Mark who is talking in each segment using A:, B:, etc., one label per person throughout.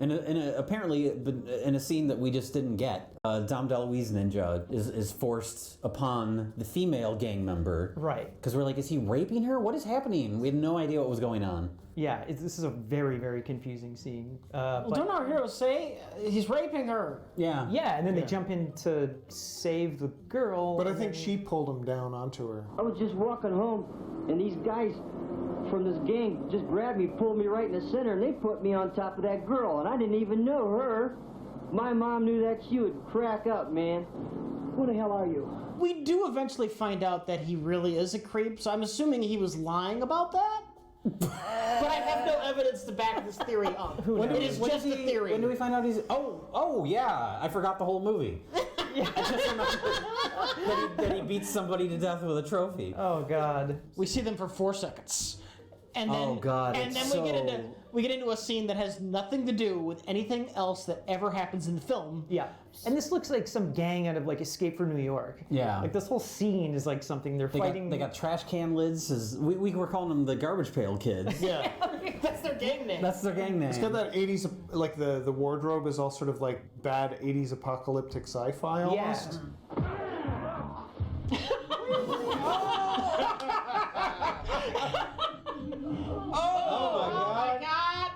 A: And apparently, in a scene that we just didn't get, Dom DeLuise Ninja is forced upon the female gang member.
B: Right.
A: Because we're like, is he raping her? What is happening? We had no idea what was going on.
B: Yeah, this is a very, very confusing scene.
C: Well, don't our heroes say he's raping her?
A: Yeah.
B: Yeah, and then they jump in to save the girl.
D: But I think she pulled him down onto her.
E: I was just walking home, and these guys from this gang just grabbed me, pulled me right in the center, and they put me on top of that girl, and I didn't even know her. My mom knew that she would crack up, man. Who the hell are you?
C: We do eventually find out that he really is a creep, so I'm assuming he was lying about that. But I have no evidence to back this theory up. It is just a theory.
A: When do we find out he's... Oh, yeah. I forgot the whole movie. I just remember that he beats somebody to death with a trophy.
B: Oh, God.
C: We see them for 4 seconds. And then,
A: Oh, God,
C: And
A: it's
C: then we get into a scene that has nothing to do with anything else that ever happens in the film.
B: Yeah. And this looks like some gang out of, like, Escape from New York.
A: Yeah.
B: Like, this whole scene is like something they're fighting.
A: They got trash can lids. We were calling them the Garbage Pail Kids.
D: Yeah.
C: That's their gang name.
A: That's their gang name.
D: It's got that 80s, like the wardrobe is all sort of like bad 80s apocalyptic sci-fi almost.
F: Oh my god!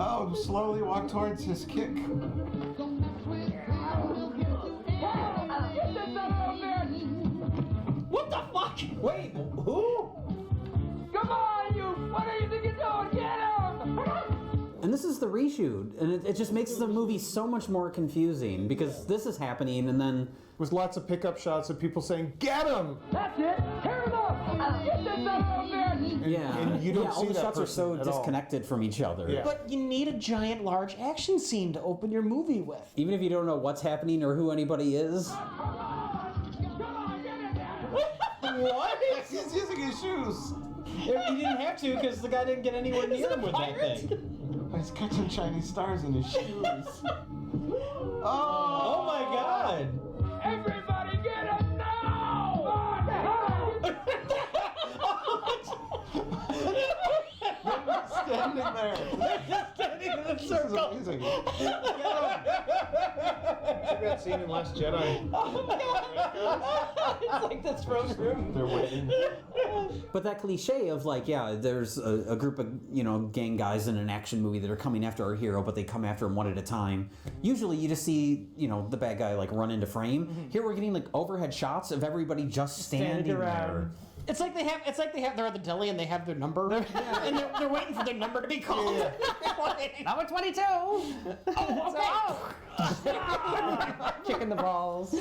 F: Oh, slowly walk towards his kick.
C: What the fuck?
A: Wait, who?
E: Come on, you! What do you think you're doing? Get him!
A: And this is the reshoot, and it just makes the movie so much more confusing because this is happening, and then
D: With lots of pickup shots of people saying, "Get him!"
E: That's it! Tear him up! Get that son of a bitch!
D: And you don't
A: all
D: see
A: the
D: that
A: shots are so
D: person at all.
A: disconnected from each other.
D: Yeah.
C: But you need a giant, large action scene to open your movie with.
A: Even if you don't know what's happening or who anybody is.
C: What?
F: He's using his shoes.
A: He didn't have to because the guy didn't get anywhere near him with that thing.
F: He's catching shiny stars in his shoes.
A: Oh my god!
E: Everybody get him now!
F: Standing there. This is amazing.
D: That scene in Last Jedi.
B: It's like the throne room.
F: They're waiting.
A: But that cliche of like, yeah, there's a group of, gang guys in an action movie that are coming after our hero, but they come after him one at a time. Usually you just see, the bad guy like run into frame. Here we're getting like overhead shots of everybody just standing
B: around.
A: there.
C: It's like they have. They're at the deli and they have their number, and they're waiting for their number to be called.
B: Number 22! Kicking the balls.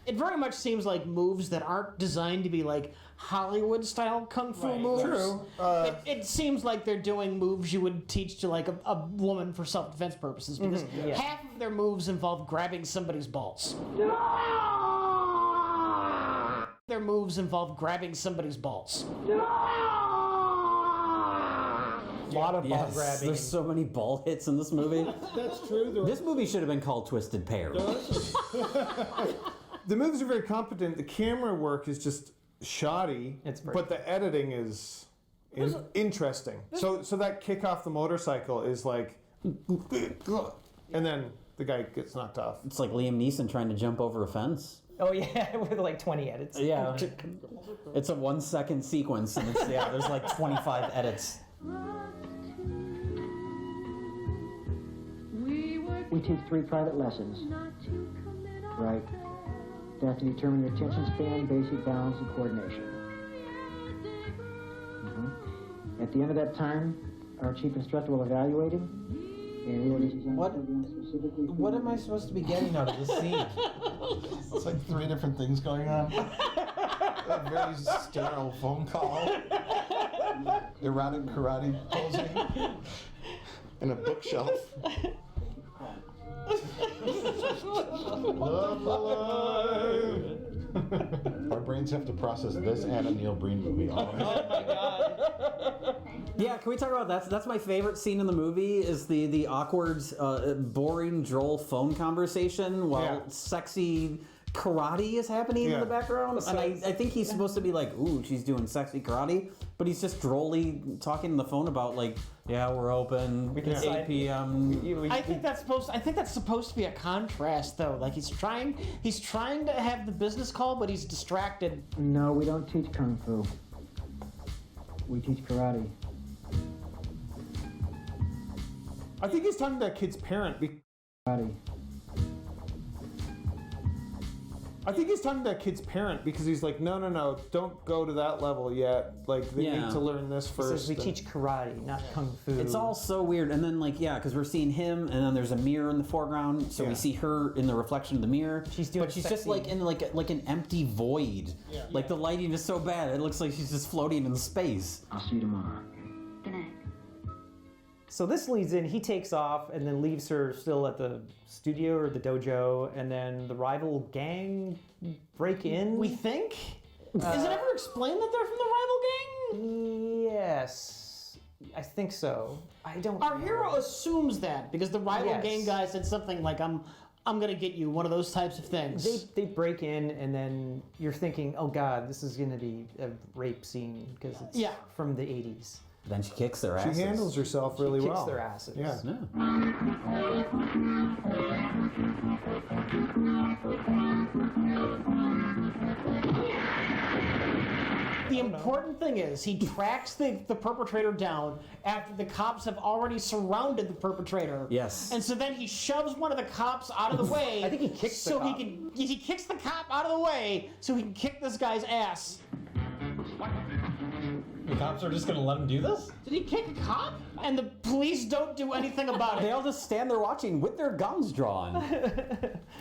C: It very much seems like moves that aren't designed to be like Hollywood-style kung fu moves.
D: True.
C: It seems like they're doing moves you would teach to like a woman for self-defense purposes because half of their moves involve grabbing somebody's balls. Their moves involve grabbing somebody's balls.
B: A lot of ball
A: Yes,
B: grabbing.
A: there's so many ball hits in this movie.
D: That's true.
A: This movie should have been called Twisted Pair.
D: The movies are very competent. The camera work is just shoddy, but the editing is interesting. So that kick off the motorcycle is like, and then the guy gets knocked off.
A: It's like Liam Neeson trying to jump over a fence.
B: Oh, yeah, with like 20 edits.
A: Yeah. It's a 1 second sequence, and there's like 25 edits.
E: We teach 3 private lessons. Right. You have to determine your attention span, basic balance, and coordination. At the end of that time, our chief instructor will evaluate him. And
A: What am I supposed to be getting out of this scene?
F: It's like 3 different things going on. A very sterile phone call. Erotic karate posing. And a bookshelf. Love alive. Our brains have to process this and a Neil Breen movie. All right.
A: Yeah, can we talk about that? That's my favorite scene in the movie is the awkward, boring Joel phone conversation while sexy karate is happening in
D: Yeah.
A: the background, and I think he's supposed to be like, ooh, she's doing sexy karate, but he's just drolly talking on the phone about like, yeah, we're open,
B: We can sign-
A: 8 p.m.
C: I think that's supposed to be a contrast, though. Like he's trying to have the business call, but he's distracted.
E: No, we don't teach kung fu. We teach karate.
D: I think he's talking to that kid's parent.
E: Karate.
D: I think he's talking to that kid's parent because he's like, no, don't go to that level yet. Like, they
A: Yeah.
D: need to learn this
B: He
D: first.
B: says we teach karate, not kung fu.
A: It's all so weird, and then like because we're seeing him, and then there's a mirror in the foreground, so
D: Yeah.
A: we see her in the reflection of the mirror.
B: She's doing
A: but she's just
B: sexy-
A: like in like an empty void.
D: Yeah.
A: Like the lighting is so bad, it looks like she's just floating in space.
E: I'll see you tomorrow.
G: Good night.
B: So this leads in, he takes off and then leaves her still at the studio or the dojo, and then the rival gang break in.
C: We think. Is it ever explained that they're from the rival gang?
B: Yes, I think so. I don't.
C: Our
B: know.
C: hero assumes that because the rival
B: Yes.
C: gang guy said something like, "I'm gonna get you," one of those types of things.
B: They break in, and then you're thinking, oh god, this is gonna be a rape scene because it's
C: Yeah.
B: from the 80s.
A: Then she kicks their
D: She
A: asses.
D: handles herself really
B: Kicks
D: well.
B: their asses.
D: Yeah.
A: Yeah.
C: The important thing is he tracks the perpetrator down after the cops have already surrounded the perpetrator.
A: Yes.
C: And so then he shoves one of the cops out of the way.
B: I think he kicks the
C: so
B: cop.
C: he kicks the cop out of the way so he can kick this guy's ass.
H: The cops are just gonna let him do this?
C: Did he kick a cop? And the police don't do anything about
A: They
C: it.
A: all just stand there watching with their guns drawn.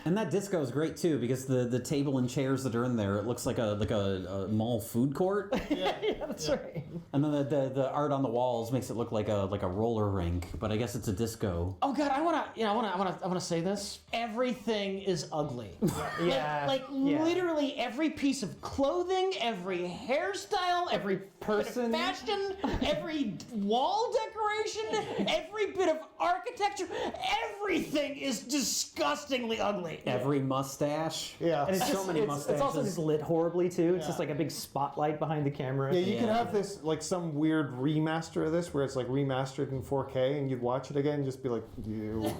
A: And that disco is great too because the table and chairs that are in there, it looks like a mall food court.
B: Yeah, that's right.
A: And then the art on the walls makes it look like a roller rink, but I guess it's a disco.
C: Oh god, I wanna say this. Everything is ugly.
B: Yeah.
C: Like
B: yeah.
C: literally every piece of clothing, every hairstyle, every
B: person.
C: bit of fashion, every wall decoration, every bit of architecture, everything is disgustingly ugly.
A: Every mustache.
D: Yeah.
B: And it's
A: So
B: just,
A: many
B: it's also
A: mustaches.
B: just lit horribly too. It's just like a big spotlight behind the camera.
D: Yeah, you could
A: Yeah.
D: have this, like some weird remaster of this where it's like remastered in 4K and you'd watch it again and just be like, ew.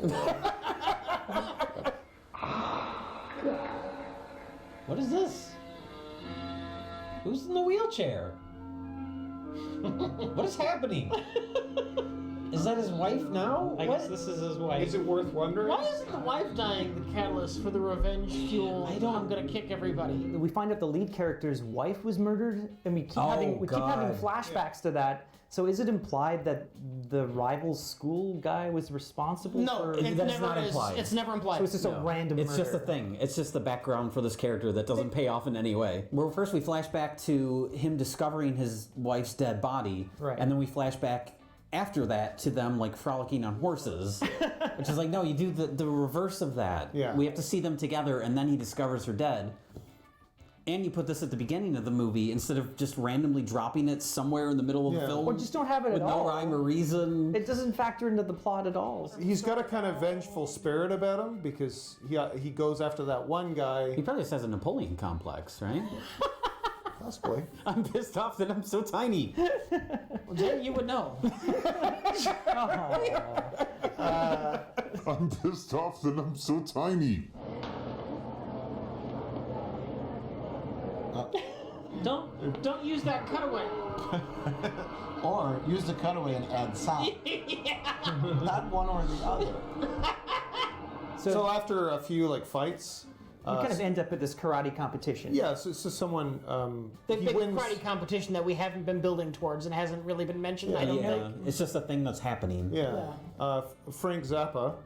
H: What is this? Who's in the wheelchair? What is happening? Is that his wife now?
B: I
H: What?
B: guess this is his wife.
D: Is it worth wondering?
C: Why isn't the wife dying the catalyst for the revenge fuel?
H: I don't-
C: I'm gonna kick everybody.
B: We find out the lead character's wife was murdered, and we keep
A: Oh,
B: having
A: God.
B: flashbacks to that. So is it implied that the rival school guy was responsible
C: No,
B: for?
C: it
A: That's
C: never
A: not
C: is.
A: implied.
C: It's never implied.
B: So it's just a random
A: It's just a
B: murder.
A: thing. It's just the background for this character that doesn't pay off in any way. Well, first we flash back to him discovering his wife's dead body,
B: Right.
A: and then we flash back after that to them like frolicking on horses, which is like, no, you do the reverse of that.
D: Yeah.
A: We have to see them together, and then he discovers her dead. And you put this at the beginning of the movie instead of just randomly dropping it somewhere in the middle of the
D: Yeah.
A: film.
B: Or just don't have it
A: with
B: at
A: no
B: all.
A: rhyme or reason.
B: It doesn't factor into the plot at all.
D: He's got a kind of vengeful spirit about him because he goes after that one guy.
A: He probably just has a Napoleon complex, right?
D: Possibly.
A: I'm pissed off that I'm so tiny.
C: Well, Jay, you would know.
I: I'm pissed off that I'm so tiny.
C: Don't use that cutaway.
F: Or use the cutaway and add sound. Not one or the other.
D: So after a few like fights,
B: You kind of end up at this karate competition.
D: yeah. So someone
C: The
D: he
C: big
D: wins.
C: karate competition that we haven't been building towards and hasn't really been mentioned. I don't
A: Yeah,
C: think.
A: it's just a thing that's happening.
D: Yeah. Frank Zappa,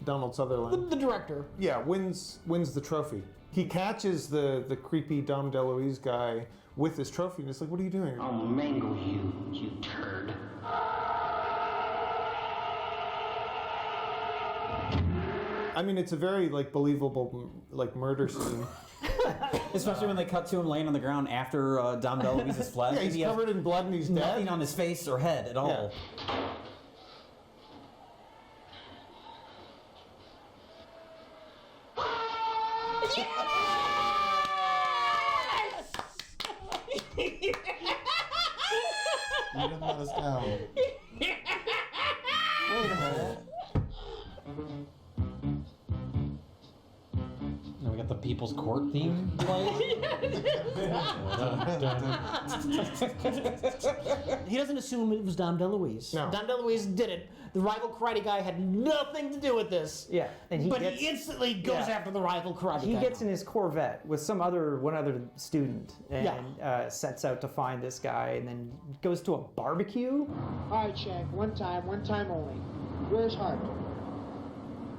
D: Donald Sutherland.
C: The director.
D: Yeah, wins the trophy. He catches the creepy Dom DeLuise guy with his trophy, and it's like, what are you doing?
E: I'll mangle you, you turd.
D: I mean, it's a very like believable like murder scene.
A: Especially when they cut to him laying on the ground after Dom DeLuise is fled.
D: Yeah, he's
A: He has
D: covered in blood and he's
A: nothing
D: dead.
A: on his face or head at all.
F: You didn't let us down. Wait a minute.
H: Now we got the People's Court theme playing.
C: He doesn't assume it was Dom DeLuise.
D: No.
C: Dom DeLuise did it. The rival karate guy had nothing to do with this.
B: Yeah, and he
C: instantly goes after the rival karate guy.
B: He gets in his Corvette with one other student and sets out to find this guy, and then goes to a barbecue.
G: All right, Shank, one time only. Where's Hart?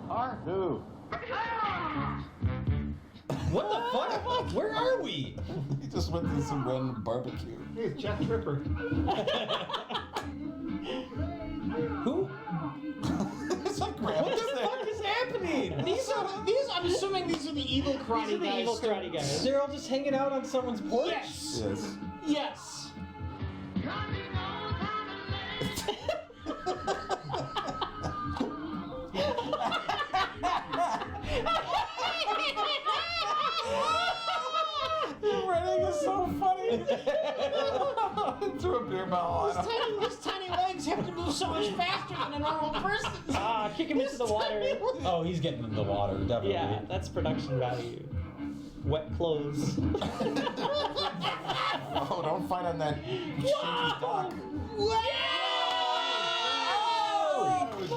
F: Hart? Who?
H: What the fuck? Where are we?
F: He just went to some random barbecue.
D: Hey, it's Jack Tripper.
H: Who?
F: It's like Grandma's
H: What the
F: there.
H: fuck is happening?
C: These. I'm assuming these are the evil karate
B: These are the
C: guys.
B: evil karate guys.
H: They're all just hanging out on someone's porch?
C: Yes.
F: Yes.
C: Yes.
F: Your writing is so funny. Threw a beer bottle on him.
C: His tiny legs have to move so much faster than a normal person.
B: Kick him into the water.
H: Oh, he's getting in the water, definitely.
B: Yeah, that's production value. Wet clothes.
F: Oh, don't fight on that shaky dock.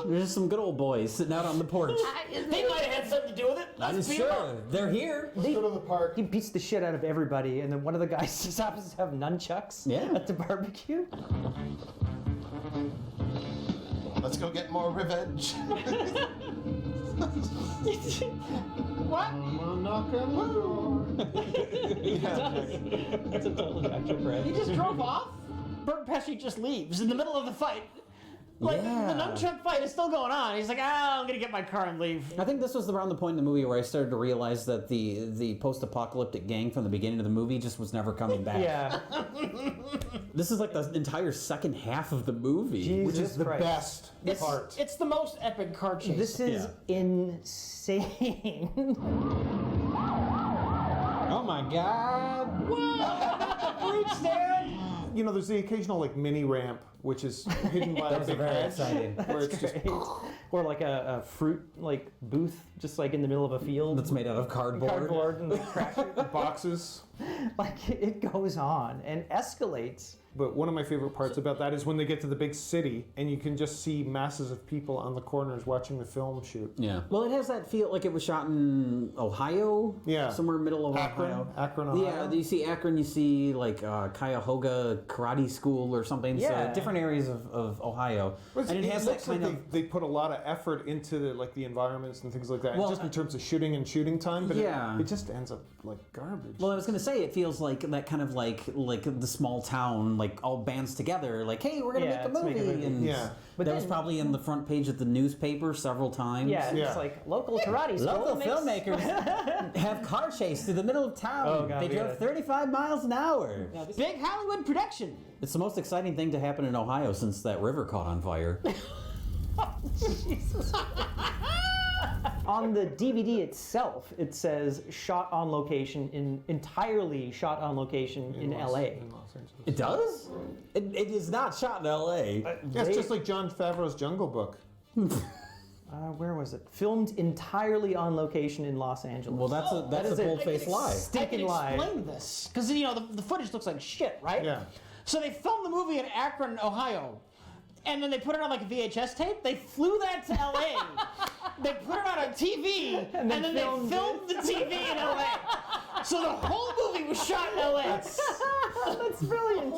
A: There's some good old boys sitting out on the porch.
C: They might have had something to do with it.
A: I'm sure. They're here.
D: Let's go to the park.
B: He beats the shit out of everybody, and then one of the guys just happens to have nunchucks at the barbecue.
F: Let's go get more revenge.
C: What?
D: I'll knock on the door.
B: That's a total Jack Tripper.
C: He just drove off? Bert Pesci just leaves in the middle of the fight. Like, the nunchuck fight is still going on. He's like, I'm gonna get my car and leave.
A: I think this was around the point in the movie where I started to realize that the post-apocalyptic gang from the beginning of the movie just was never coming back.
B: Yeah.
A: This is like the entire second half of the movie.
B: Jesus
D: Which is the
B: Christ.
D: best part.
C: It's the most epic car chase.
B: This is insane.
H: Oh my god.
C: fruit stand.
D: You know, there's the occasional like mini ramp, which is hidden by a big
A: very
D: hedge,
A: exciting.
D: where it's just
B: Or like a fruit booth, just like in the middle of a field.
A: That's made out of cardboard.
B: Cardboard and crash it.
D: boxes.
B: Like it goes on and escalates.
D: But one of my favorite parts about that is when they get to the big city and you can just see masses of people on the corners watching the film shoot.
A: Yeah. Well, it has that feel like it was shot in Ohio.
D: Yeah.
A: Somewhere in the middle of
D: Akron?
A: Ohio.
D: Akron, Ohio?
A: Yeah. You see Akron. You see like Cuyahoga Karate School or something.
B: Yeah.
A: So different areas of Ohio.
D: But
A: And it has that
D: looks like
A: kind of.
D: they put a lot of effort into the environments and things like that,
A: Well,
D: just in terms of shooting and shooting time. But
A: Yeah.
D: it just ends up like garbage.
A: Well, I was gonna say it feels like that kind of like the small town, like all bands together, like, hey, we're gonna
B: Yeah,
A: make a
B: let's
A: movie.
B: make a movie.
A: And
D: Yeah.
B: But
A: that was
B: then-
A: probably in the front page of the newspaper several times.
B: Yeah,
D: Yeah.
B: it's like local karate school.
A: Local
B: makes-
A: filmmakers have car chase through the middle of town.
B: Oh, God,
A: they
B: we
A: drove
B: gotta-
A: 35 miles an hour.
C: Big Hollywood production.
A: It's the most exciting thing to happen in Ohio since that river caught on fire.
B: On the DVD itself, it says shot on location entirely shot on location in LA.
D: In Los Angeles.
A: It does? It is not shot in L.A.
D: Yeah, it's just like Jon Favreau's Jungle Book.
B: Where was it? Filmed entirely on location in Los Angeles.
A: Well, that's a
B: That is a
A: bold-faced lie.
C: I can
B: stinking lie.
C: explain this because the footage looks like shit, right?
D: Yeah.
C: So they filmed the movie in Akron, Ohio, and then they put it on like a VHS tape. They flew that to LA. They put it on a TV, and then they filmed the TV in LA. So the whole movie was shot in LA.
B: That's brilliant.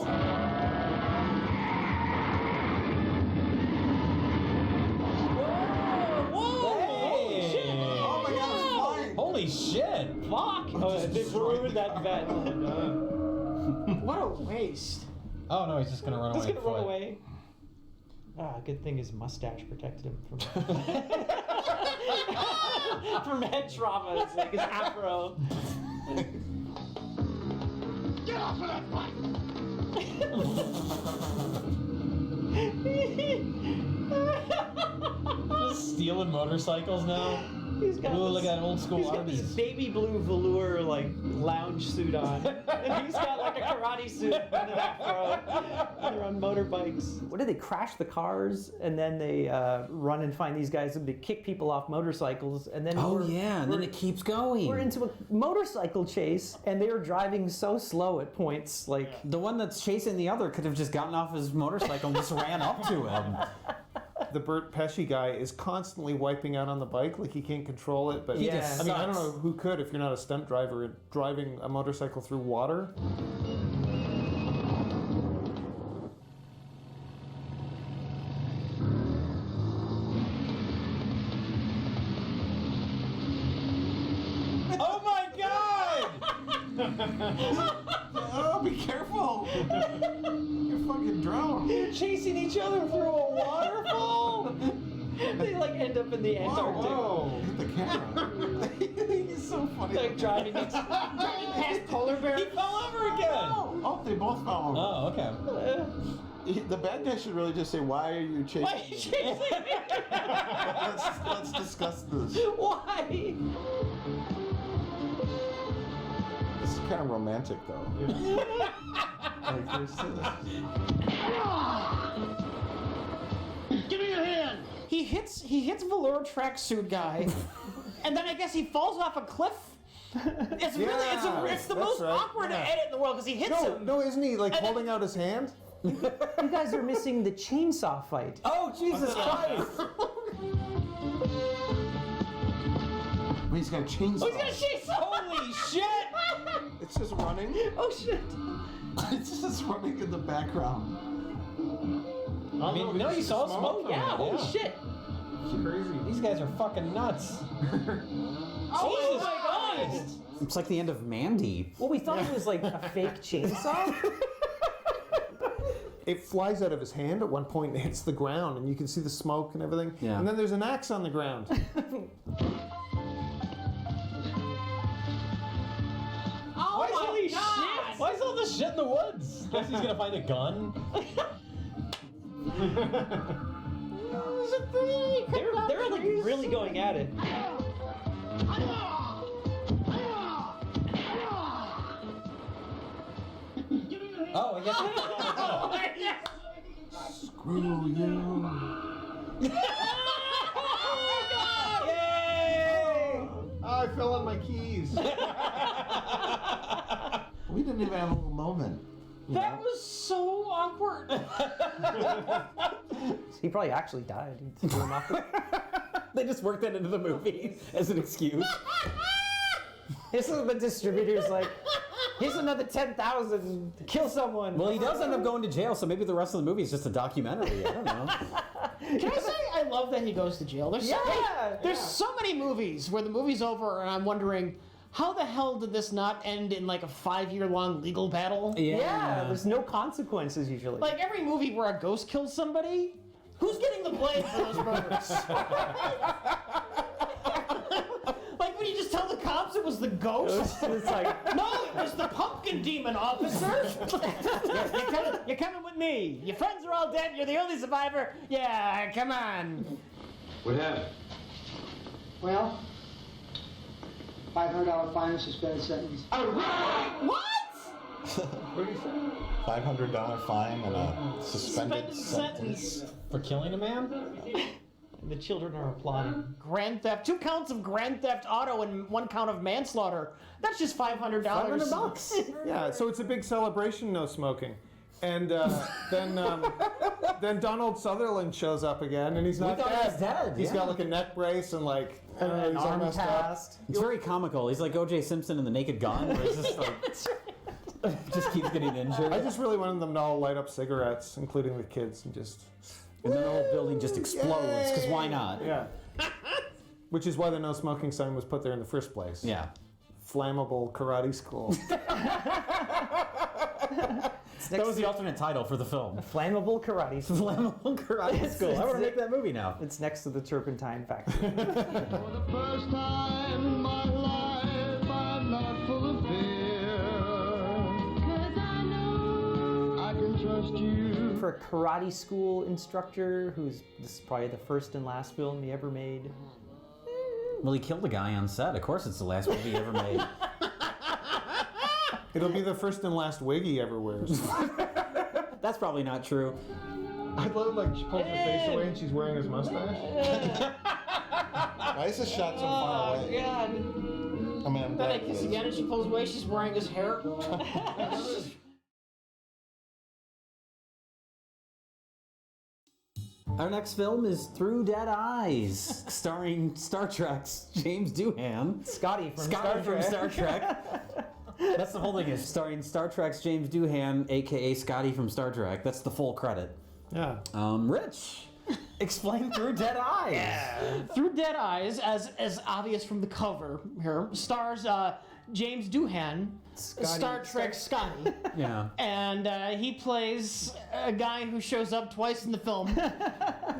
H: Oh my god, it's flying. Holy shit.
B: Fuck! Oh, they ruined that bet.
C: What a waste.
H: Oh no, he's just gonna run
B: Just
H: away.
B: gonna run away. Ah, good thing his mustache protected him from from head trauma. It's like his afro.
G: Get off of that bike!
H: Just stealing motorcycles now.
B: He's got
H: Ooh, look at that old school
B: He's got this
H: Arby's.
B: baby blue velour like lounge suit on, and he's got like a karate suit and an afro. And they're on motorbikes. What do they crash the cars and then they run and find these guys and they kick people off motorcycles and then
A: Oh yeah, and then
B: we're-
A: it keeps going.
B: We're into a motorcycle chase and they were driving so slow at points like.
A: The one that's chasing the other could have just gotten off his motorcycle and just ran up to him.
D: The Burt Pesci guy is constantly wiping out on the bike, like he can't control it. But
A: He just
D: I mean, I don't
A: sucks.
D: know who could if you're not a stunt driver driving a motorcycle through water.
H: Oh my god!
F: Oh, be careful! You're fucking drowned.
B: They're chasing each other through a waterfall. They like end up in the Antarctic.
F: Whoa! Hit the camera. He's so funny.
B: Like driving past polar bear.
H: He fell over again!
F: Oh, they both fell over.
H: Oh, okay.
F: The bad guy should really just say, "Why are you chasing?"
B: Why are you chasing me?
F: let's discuss this.
B: Why?
F: This is kind of romantic, though. Like, there's
C: Give me your hand. He hits velour tracksuit guy, and then I guess he falls off a cliff. It's really it's the
D: that's
C: most
D: right.
C: awkward
D: Yeah.
C: edit in the world because he hits him.
D: No, isn't he like
C: And then-
D: holding out his hand?
B: You guys are missing the chainsaw fight.
A: Oh Jesus Christ!
F: He's got a chainsaw.
C: Oh, he's gonna chase him.
H: Holy shit!
F: It's just running.
B: Oh shit!
F: It's just running in the background.
H: I mean, no, you saw smoke.
B: Yeah, holy
H: Yeah.
B: shit!
D: Crazy.
H: These guys are fucking nuts.
B: Oh
H: Jesus
B: my
H: Christ!
A: It's like the end of Mandy.
B: Well, we thought it was like a fake chainsaw.
D: It flies out of his hand at one point and hits the ground, and you can see the smoke and everything.
A: Yeah.
D: And then there's an axe on the ground.
H: Why is
B: holy
H: shit! Why is all this shit in the woods? Guess he's gonna find a gun.
B: They're like really going at it.
H: Oh, I guess.
F: Screw you.
B: Yay!
D: I fell on my keys.
F: We didn't even have a little moment.
C: That was so awkward.
B: He probably actually died. He threw him off the...
A: They just worked that into the movie as an excuse.
B: This is the distributor's like, here's another 10,000 to kill someone.
A: Well, he does end up going to jail, so maybe the rest of the movie is just a documentary. I don't know.
C: Can I say I love that he goes to jail? There's so many movies where the movie's over and I'm wondering, how the hell did this not end in like a 5-year-long legal battle?
B: Yeah, there's no consequences usually.
C: Like every movie where a ghost kills somebody, who's getting the blame for those murders? Like when you just tell the cops it was the ghost?
B: It's like,
C: No, it was the pumpkin demon, officer. You're coming with me. Your friends are all dead. You're the only survivor. Yeah, come on.
J: What happened?
G: Well, $500 fine, suspended sentence.
C: What?
F: $500 fine and a suspended sentence.
H: For killing a man?
B: the children are applauding.
C: Grand theft, 2 counts of grand theft auto and 1 count of manslaughter. That's just $500.
A: $500.
D: Yeah, so it's a big celebration, no smoking. And then Donald Sutherland shows up again, and he's not
A: thought he was dead,
D: He's
A: yeah.
D: got like a neck brace and like
B: An
D: he's all
B: arm
D: messed up.
B: cast.
A: It's very comical. He's like O.J. Simpson in The Naked Gun, where he's just like, just keeps getting injured.
D: I just really wanted them to all light up cigarettes, including the kids, and just
A: And then the whole building just explodes, because why not?
D: yeah. Which is why the no smoking sign was put there in the first place.
A: Yeah.
D: Flammable karate school.
A: That was the alternate title for the film.
B: Flammable karate.
A: Flammable Karate School. I want to make that movie now.
B: It's next to the Turpentine Factory.
J: For the first time in my life, I'm not full of fear. 'Cause I know I can trust you.
B: For a karate school instructor, this is probably the first and last film he ever made.
A: Well, he killed a guy on set. Of course, it's the last movie he ever made.
D: It'll be the first and last wig he ever wears.
A: That's probably not true.
D: I love like she pulls her face away and she's wearing his mustache.
F: Why is this shot so far away?
C: God.
F: I mean, I'm
C: Then
F: glad
C: I
F: it
C: kiss
F: is.
C: again and she pulls away. She's wearing his hair.
A: Our next film is Through Dead Eyes, starring Star Trek's James Doohan.
B: Scotty from
A: Star Trek. That's the whole thing, is starring Star Trek's James Doohan, aka Scotty from Star Trek. That's the full credit.
D: Yeah.
A: Rich, explain Through Dead Eyes.
C: Through Dead Eyes, as obvious from the cover here, stars James Doohan, Star Trek Scotty.
A: Yeah.
C: And he plays a guy who shows up twice in the film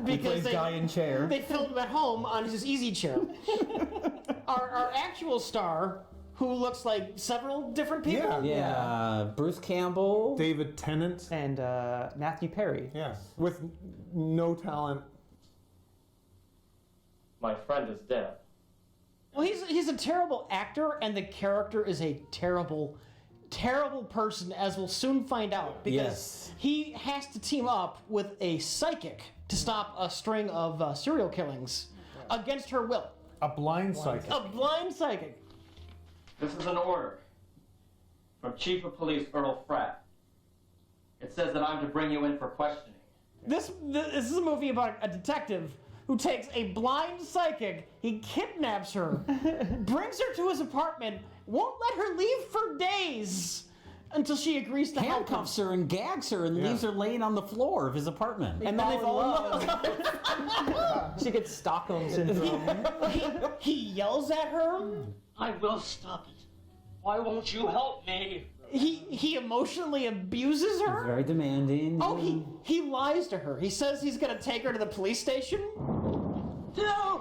A: He plays guy in chair.
C: they filmed him at home on his easy chair. Our actual star, who looks like several different people.
A: Yeah. Bruce Campbell.
D: David Tennant.
B: And Matthew Perry.
D: Yeah. With no talent.
K: My friend is dead.
C: Well, he's a terrible actor, and the character is a terrible, terrible person, as we'll soon find out. Because he has to team up with a psychic to stop a string of serial killings against her will.
D: A blind psychic.
C: A blind psychic.
K: This is an order from Chief of Police Earl Fratt. It says that I'm to bring you in for questioning.
C: This is a movie about a detective who takes a blind psychic, he kidnaps her, brings her to his apartment, won't let her leave for days until she agrees to help him.
A: Handcuffs her and gags her and leaves her laying on the floor of his apartment.
C: And then they fall in love.
B: She gets Stockholm syndrome.
C: He yells at her.
K: I will stop it. Why won't you help me?
C: He emotionally abuses her.
A: He's very demanding.
C: Oh, he lies to her. He says he's gonna take her to the police station.
K: No!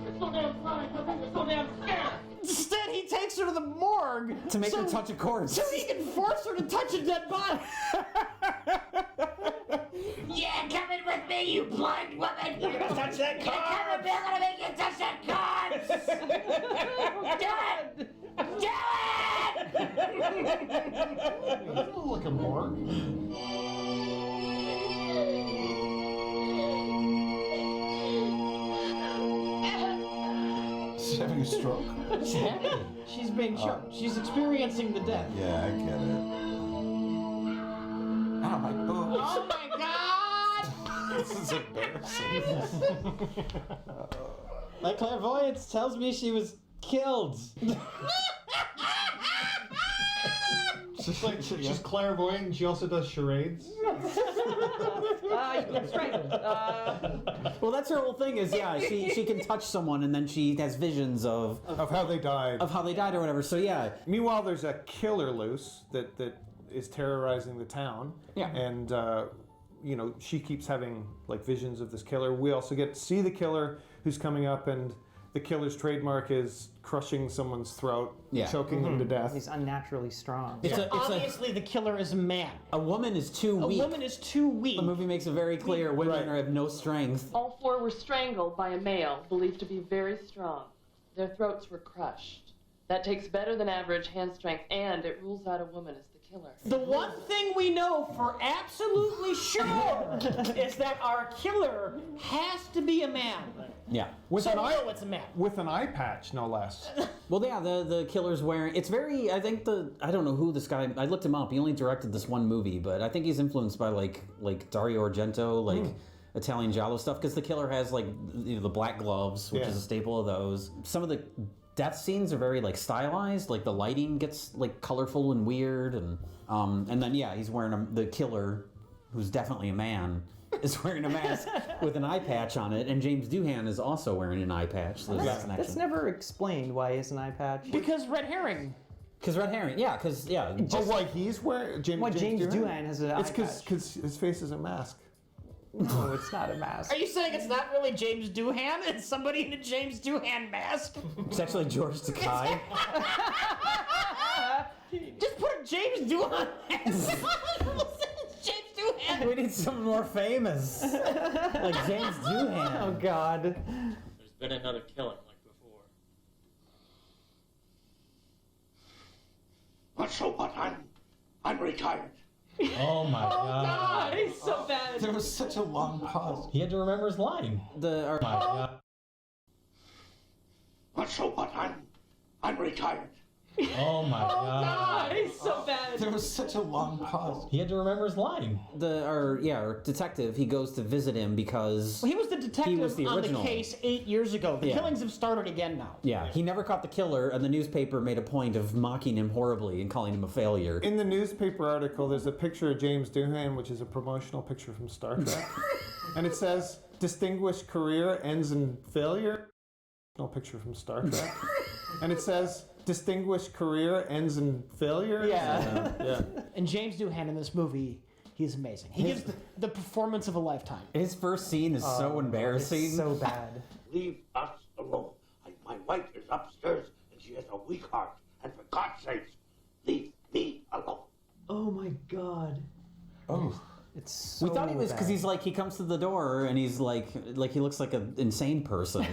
K: You're so damn fine, you're so damn scared!
C: Instead, he takes her to the morgue
A: To make her touch a corpse.
C: so he can force her to touch a dead body.
K: Yeah, come in with me, you blind woman! You're gonna touch that corpse! Come in, I'm gonna make you touch that corpse! Do it! Do it!
F: That's a little like a morgue. She's having a stroke.
C: She's being shocked. She's experiencing the death.
F: Yeah, I get it. Ow, my boobs.
C: Oh my God!
F: This is embarrassing.
H: My clairvoyance tells me she was killed.
D: She's like she's clairvoyant and she also does charades.
B: That's right.
A: Well, that's her whole thing is, she can touch someone and then she has visions of
D: how they died.
A: Of how they died or whatever. So yeah.
D: Meanwhile, there's a killer loose that is terrorizing the town.
A: Yeah.
D: And she keeps having like visions of this killer. We also get to see the killer who's coming up, and the killer's trademark is crushing someone's throat, choking them to death.
B: He's unnaturally strong.
C: Obviously, the killer is a man.
A: A woman is too weak.
C: A woman is too weak.
A: The movie makes it very clear women have no strength.
L: All four were strangled by a male believed to be very strong. Their throats were crushed. That takes better than average hand strength, and it rules out a woman as the killer.
C: The one thing we know for absolutely sure is that our killer has to be a man.
A: Yeah.
D: With
C: So
D: an
C: we
D: eye,
C: know it's a man.
D: with an eye patch, no less.
A: Well, yeah, the killer's wearing. It's very. I think I don't know who this guy. I looked him up. He only directed this one movie, but I think he's influenced by like Dario Argento, like Italian giallo stuff. Because the killer has like the black gloves, which is a staple of those. Some of the death scenes are very like stylized. Like the lighting gets like colorful and weird, and then he's wearing the killer, who's definitely a man, is wearing a mask with an eye patch on it, and James Doohan is also wearing an eye patch. So there's that connection.
B: That's never explained why it's an eye patch.
C: Because red herring.
A: Because red herring,
D: Why he's wearing James
B: Doohan has an eye
D: It's because his face is a mask.
B: No, it's not a mask.
C: Are you saying it's not really James Doohan? It's somebody in a James Doohan mask?
A: It's actually George Takei.
C: Just put a James Doohan mask on. James Doohan
A: We need someone more famous, like James Doohan.
B: Oh God.
M: There's been another killing like before.
K: But so what? I'm retired.
H: Oh my God.
L: He's so bad.
F: There was such a long pause.
H: He had to remember his line.
A: The
H: My God.
K: But so what? I'm retired.
H: Oh my God.
L: He's so bad.
F: There was such a long pause.
H: He had to remember his line.
A: our detective, he goes to visit him because
C: Well, he was the detective
A: was the
C: on the
A: original.
C: case 8 years ago. The
A: Yeah.
C: killings have started again now.
A: yeah, he never caught the killer, and the newspaper made a point of mocking him horribly and calling him a failure.
D: In the newspaper article, there's a picture of James Doohan, which is a promotional picture from Star Trek. And it says, distinguished career ends in failure. No picture from Star Trek. And it says, distinguished career ends in failure.
C: Yeah.
D: Yeah.
C: And James Doohan in this movie, he's amazing. He gives the performance of a lifetime.
A: His first scene is so embarrassing.
B: It's so bad.
K: Leave us alone. My wife is upstairs and she has a weak heart. And for God's sakes, leave me alone.
B: Oh my God.
F: Oh.
B: It's so
A: We thought he was because
B: bad.
A: he's like he comes to the door and he's like he looks like an insane person,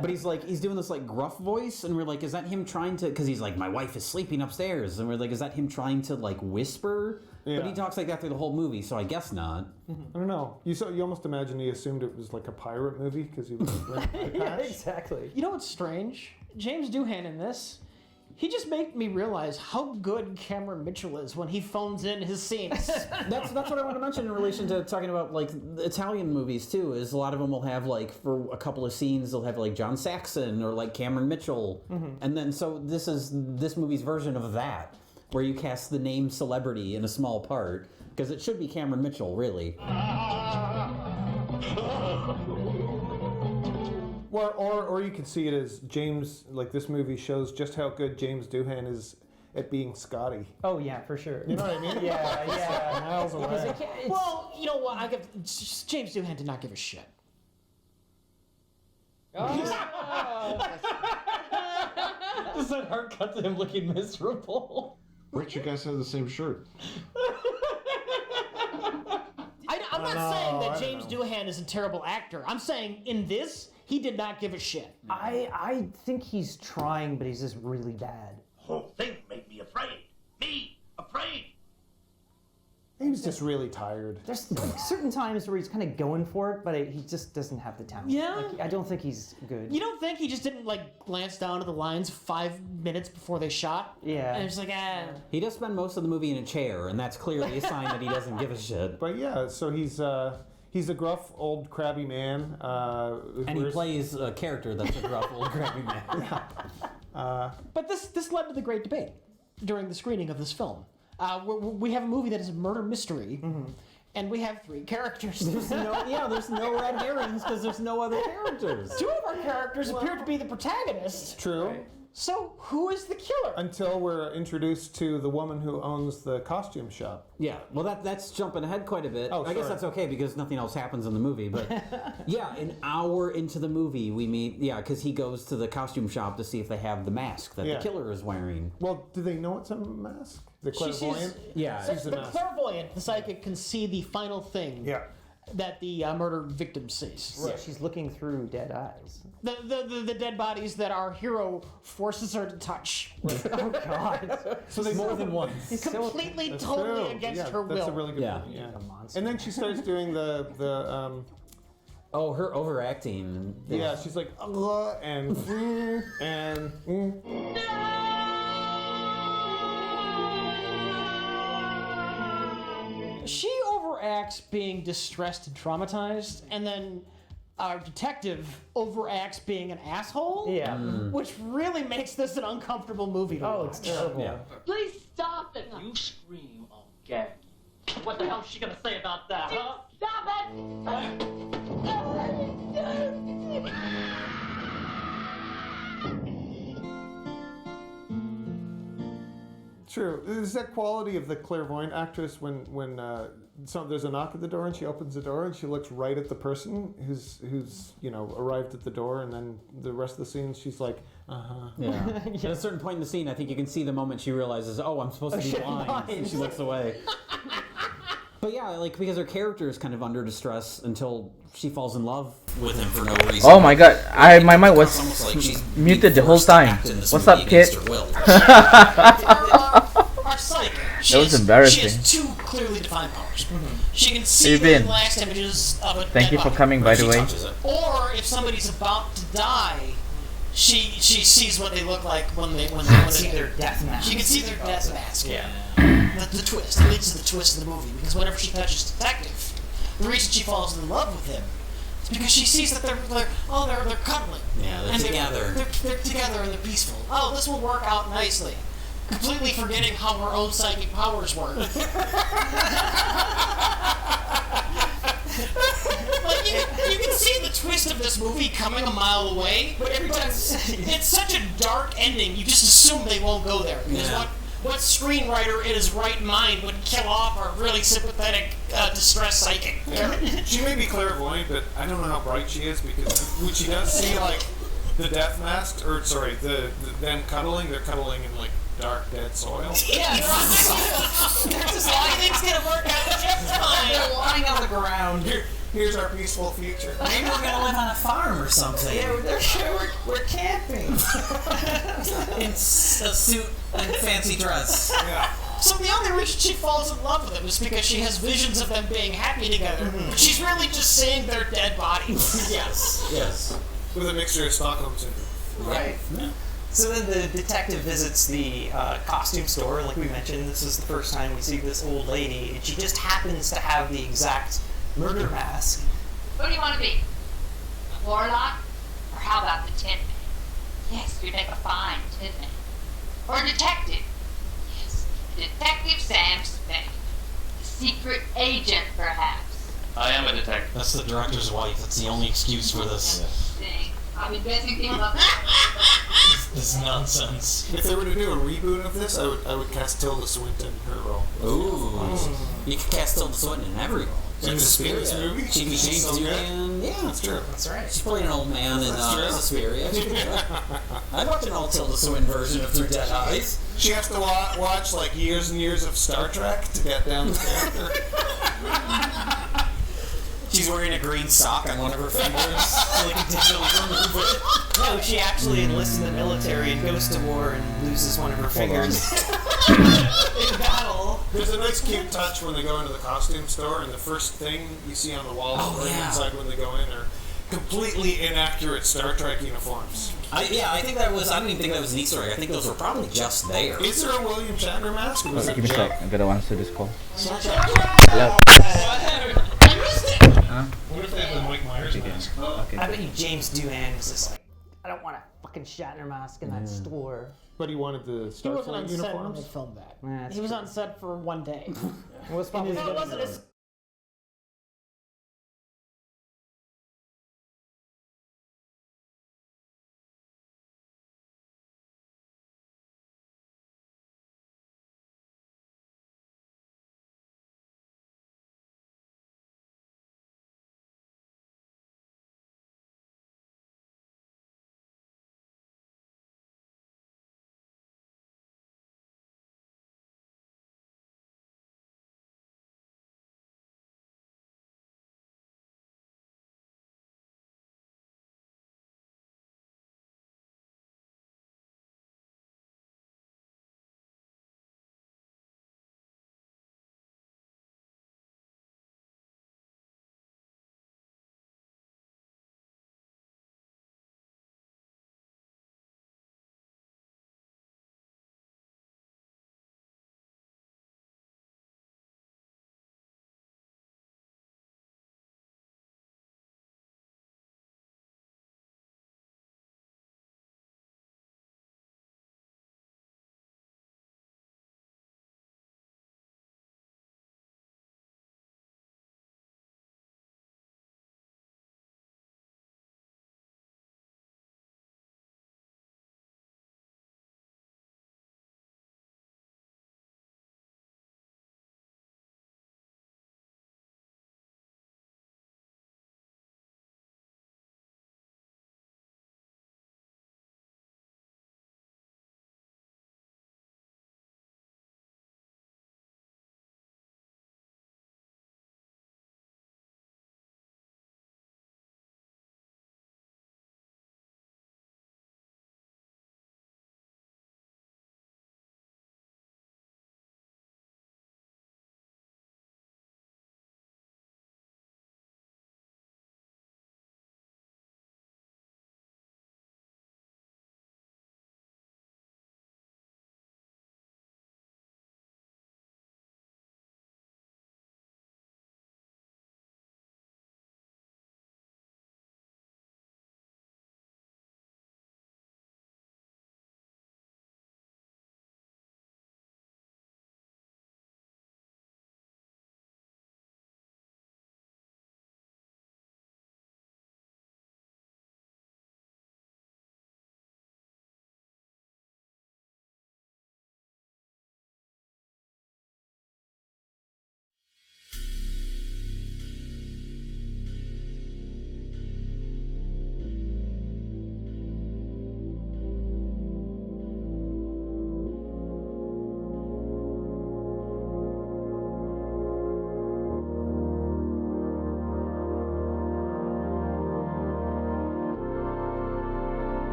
A: but he's doing this like gruff voice, and we're like, is that him trying to? Because he's like, my wife is sleeping upstairs, and we're like, is that him trying to like whisper?
D: Yeah.
A: But he talks like that through the whole movie, so I guess not.
D: I don't know. You almost imagine he assumed it was like a pirate movie because he was wearing an eye
B: Yeah,
D: patch.
B: exactly.
C: You know what's strange? James Doohan in this, he just made me realize how good Cameron Mitchell is when he phones in his scenes.
A: That's what I want to mention in relation to talking about like the Italian movies too. Is a lot of them will have like for a couple of scenes they'll have like John Saxon or like Cameron Mitchell, and then so this is this movie's version of that, where you cast the name celebrity in a small part because it should be Cameron Mitchell really.
D: Or you could see it as James, like this movie shows just how good James Doohan is at being Scotty.
B: Oh yeah, for sure.
D: You know what I mean?
B: Yeah.
D: Miles away.
C: Well, you know what? James Doohan did not give a shit.
H: Just that hard cut to him looking miserable.
F: Rich, you guys have the same shirt.
C: I'm not saying that James Doohan is a terrible actor. I'm saying in this, he did not give a shit.
B: I think he's trying, but he's just really bad.
K: The whole thing made me afraid. Me, afraid.
D: He was just really tired.
B: There's like certain times where he's kind of going for it, but he just doesn't have the talent.
C: Yeah?
B: Like, I don't think he's good.
C: You don't think he just didn't like glance down at the lines 5 minutes before they shot?
B: Yeah.
C: And it's like,
A: He does spend most of the movie in a chair, and that's clearly a sign that he doesn't give a shit.
D: But yeah, so he's a gruff old crabby man.
A: And he plays a character that's a gruff old crabby man.
C: But this led to the great debate during the screening of this film. We have a movie that is a murder mystery, and we have 3 characters.
A: There's no red herrings because there's no other characters.
C: 2 of our characters appear to be the protagonists.
D: True.
B: Right.
C: So who is the killer?
D: Until we're introduced to the woman who owns the costume shop.
A: Yeah, well, that's jumping ahead quite a bit.
D: Oh,
A: I guess
D: sorry.
A: that's okay because nothing else happens in the movie. But yeah, an hour into the movie, we meet, because he goes to the costume shop to see if they have the mask that
D: Yeah.
A: the killer is wearing.
D: Well, do they know it's a mask? The
C: She sees-
D: clairvoyant?
A: Yeah.
D: Sees the
C: The
D: mask.
C: clairvoyant, the psychic, can see the final thing
D: Yeah.
C: that the murdered victim sees.
B: Yeah, she's looking through dead eyes.
C: The dead bodies that our hero forces her to touch.
B: Oh God.
D: So they
A: More than once.
C: Completely,
D: That's
C: totally
D: true.
C: against
D: Yeah,
C: her will.
D: That's a really good
A: Yeah.
D: point. Yeah.
B: A monster.
D: And then she starts doing the
A: Oh, her overacting.
D: yeah, she's like and
C: She overacts being distressed and traumatized, and then our detective overacts being an asshole.
B: Yeah.
C: Which really makes this an uncomfortable movie to
B: Oh,
C: watch.
B: it's terrible.
A: Yeah.
L: Please stop it.
M: You scream, I'll gag you. What the hell's she gonna say about that, huh?
L: Stop it!
D: True. There's that quality of the clairvoyant actress when there's a knock at the door and she opens the door and she looks right at the person who's arrived at the door, and then the rest of the scene she's like,
A: Yeah. At a certain point in the scene, I think you can see the moment she realizes, oh, I'm supposed to be blind. And she looks away. But yeah, like because her character is kind of under distress until she falls in love with him for no reason.
N: Oh my god, my mic was
A: like she's
N: muted the whole time. What's up, kid? That was embarrassing.
C: She has two clearly defined powers. She can
N: How
C: see
N: you
C: the
N: been?
C: last images of a
N: Thank
C: dead
N: you for
C: body.
N: coming, by the way.
C: Or if somebody's about to die, she sees what they look like when they
B: see their death mask.
C: She can see their death mask.
B: Yeah.
C: The twist. It leads to the twist of the movie because whenever she touches Detective, the reason she falls in love with him is because she sees that they're cuddling.
A: Yeah, they're
C: and
A: together.
C: They're together and they're peaceful. Oh, this will work out nicely. Completely forgetting how her own psychic powers work. Like you can see the twist of this movie coming a mile away, but every time it's such a dark ending, you just assume they won't go there because what screenwriter in his right mind would kill off a really sympathetic, distressed psychic?
D: She may be clairvoyant, but I don't know how bright she is because when she does see like the death mask, or sorry, them cuddling, they're cuddling in like dark dead soil.
C: Yeah, everything's gonna work out just fine.
B: They're lying on the ground.
D: Here's our peaceful future.
A: Maybe we're gonna live on a farm or something.
B: Yeah, we're camping.
A: In a suit and fancy dress.
D: Yeah.
C: So the only reason she falls in love with him is because she has visions of them being happy together. But she's really just seeing their dead bodies.
A: Yes.
D: With a mixture of Stockholm syndrome.
B: Right.
A: Yeah.
B: So then the detective visits the costume store, and like we mentioned, this is the first time we see this old lady, and she just happens to have the exact murder mask.
K: Who do you want to be? A warlock? Or how about the Tin Man? Yes, you'd make a fine Tin Man. Or a detective? Yes, Detective Sam Spade. A secret agent, perhaps.
M: I am a detective.
A: That's the director's wife. That's the only excuse for this.
K: I'm investing people up.
A: This nonsense.
D: If they were to do a reboot of this, I would cast Tilda Swinton in her role.
A: Ooh. You could cast Tilda Swinton in every role.
D: In the Spirits movie?
A: She could be
D: She's so
A: Suspiria.
D: good.
A: Yeah, that's true.
B: That's right.
A: She's playing an old man in
D: true.
A: Suspiria. I'd watch an old Tilda Swinton version of Through Dead Eyes.
D: She has to watch like years and years of Star Trek to get down the character.
A: She's wearing a green sock on one of her fingers, so they can digitally remove it.
B: No, she actually enlists in the military and goes to war and loses one of her fingers in battle.
D: There's a nice cute touch when they go into the costume store, and the first thing you see on the wall inside when they go in are completely inaccurate Star Trek uniforms.
A: I think that was. I don't even think that was an Easter egg. I think those were probably just there.
D: Is there a William Shatner mask? Or was it
N: Give me a
D: Joe?
N: sec. I gotta answer this call.
C: Hello.
N: Huh?
D: What if they have the Mike Myers mask?
N: Okay.
B: I bet you James Doohan was just like, I don't want a fucking Shatner mask in that store.
D: But he wanted the
C: He wasn't on
D: Starfleet
C: set when
D: uniforms?
C: they filmed that.
B: That's
C: He was
B: true.
C: on set for one day.
B: It was probably
C: It wasn't as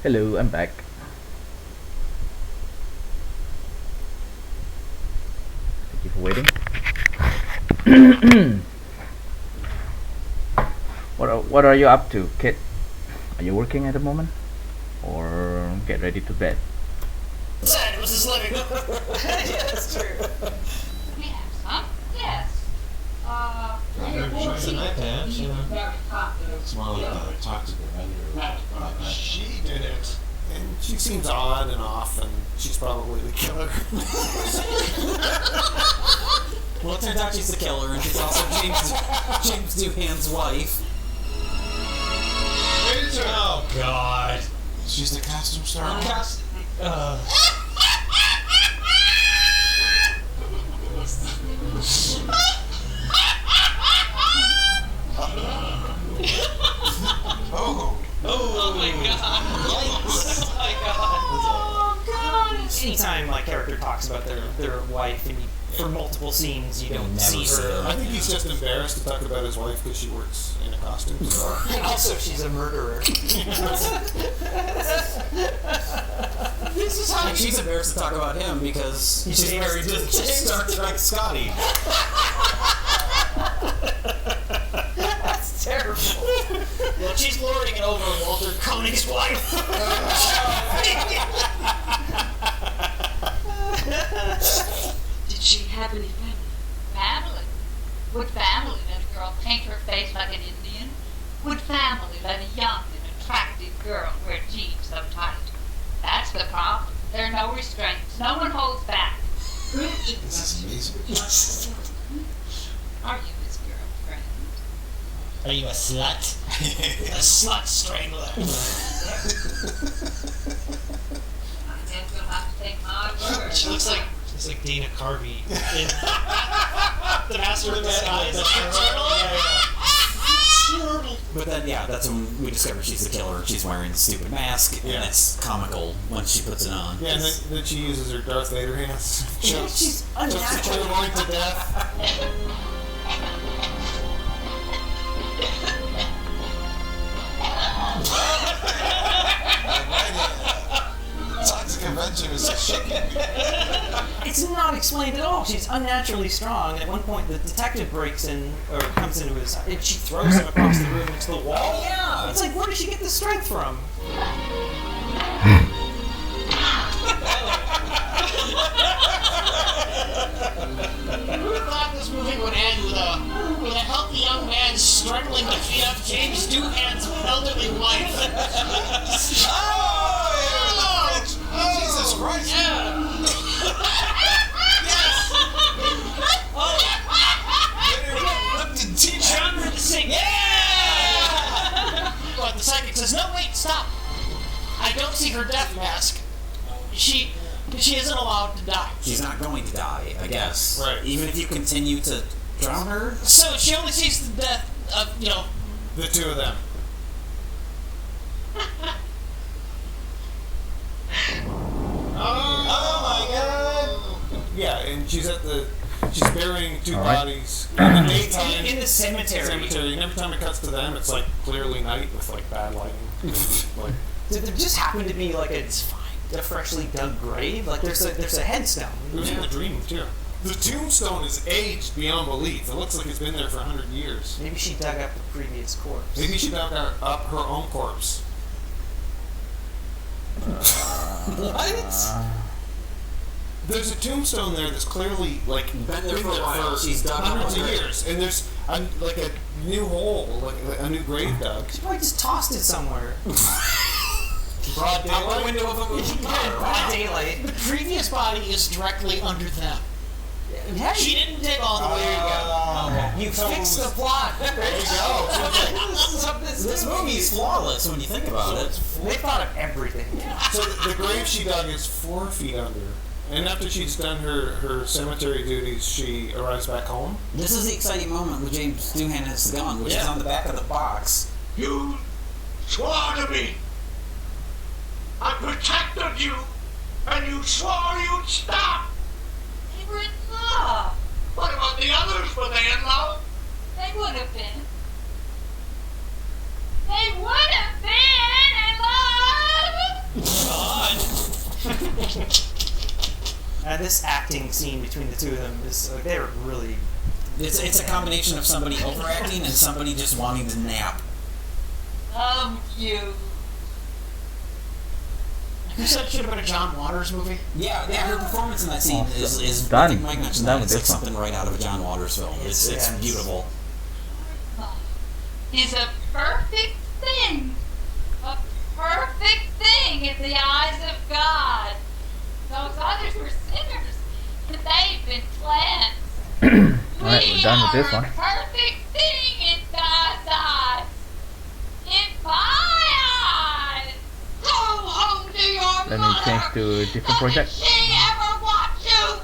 N: Hello, I'm back. Thank you for waiting. What are you up to, Kit? Are you working at the moment? Or get ready to bed?
C: Sad, it was his living. Yeah, that's true.
K: We have some, yes.
F: She's an iPad. It's more like a talk to the vendor.
D: She did it. And she seems odd and off, and she's probably the killer.
A: Well, it turns out she's the killer, and she's also James Doohan's wife.
C: Oh, God.
F: She's the costume star.
C: Oh my God. Yikes. Oh my God. Oh God. Anytime my character talks about their wife and for multiple scenes you don't see her.
D: I think he's just embarrassed to talk about his wife because she works in a costume store.
C: And also she's a murderer.
A: This is how she's embarrassed to talk about him because she's married to Star Trek Scotty.
C: That's terrible. Well, she's lording it over Walter Koenig's wife.
K: Did she have any family? Family? Would family let a girl paint her face like an Indian? Would family let a young and attractive girl wear jeans so tight? That's the problem. There are no restraints. No one holds back.
F: This is amazing.
K: Are you his girlfriend?
C: Are you a slut? A slut strangler.
K: I guess you'll have to take my word.
C: She looks like Dana Carvey in The Master of the Skies.
A: But then, yeah, that's when we discover she's the killer. She's wearing the stupid mask, and it's comical when she puts it on.
D: Yeah, and then she uses her Darth Vader hands.
C: She's unnatural.
D: To death.
F: Toxic Avenger is shaking.
C: It's not explained at all. She's unnaturally strong. At one point, the detective breaks in, or comes into his, and she throws him across the room into the wall.
A: Oh, yeah.
C: It's like, where did she get the strength from? Who thought this movie would end with a healthy young man struggling to feed up James Doohan's elderly wife?
F: Jesus Christ!
C: Yeah. Yes. Oh. Genre to sing. Yeah. But the psychic says, "No, wait, stop! I don't see her death mask. She isn't allowed to die.
A: She's not going to die, I guess.
D: Right.
A: Even if you continue to drown her.
C: So she only sees the death of,
D: The two of them.
C: Oh my God!
D: Yeah, and she's burying two
N: All right.
D: bodies in the daytime.
C: In the cemetery.
D: And every time it cuts to them, it's like clearly night with like bad lighting. Like,
C: There just happened to be like a freshly dug grave. Like there's a headstone.
D: it was in the dream too. The tombstone is aged beyond belief. It looks like it's been there for 100 years.
C: Maybe she dug up the previous corpse.
D: Maybe she dug up her own corpse.
A: What?
D: There's a tombstone there that's clearly like
A: Been there for a while. She's dug up
D: hundreds of
A: already.
D: years, and there's like a new hole, like a new grave dug.
C: She probably just tossed it somewhere.
D: Broad
A: Out the
D: daylight.
A: window of a movie car.
C: Broad daylight. The previous body is directly under them. She didn't dig all the way. You fixed the plot.
D: There you go.
A: This movie is flawless when you think about it.
C: They thought of everything.
D: So the grave she dug is 4 feet under. And after she's done her cemetery duties, she arrives back home.
A: This is the exciting moment when James Doohan has the gun, which is on the back of the box.
J: You swore to me. I protected you, and you swore you'd stop.
K: They were in love.
J: What about the others? Were they in love?
K: They would have been. They would have been in love.
B: acting scene between the two of them is like they're really.
A: It's a combination of somebody overacting and somebody just wanting to nap.
K: You.
C: You said it should have been a John Waters movie?
A: Yeah, her performance in that scene is
N: done.
A: I think Mike mentioned
N: Done
A: that.
N: with
A: It's like
N: this one.
A: something right out of a John Waters film. It's beautiful.
K: Is a perfect thing. A perfect thing in the eyes of God. Those others were sinners, but they've been cleansed.
N: Alright, we're done with this one.
K: Perfect thing in God's eyes. In my eyes. Go home to your
N: Let me change to a different project.
K: If she ever wants you,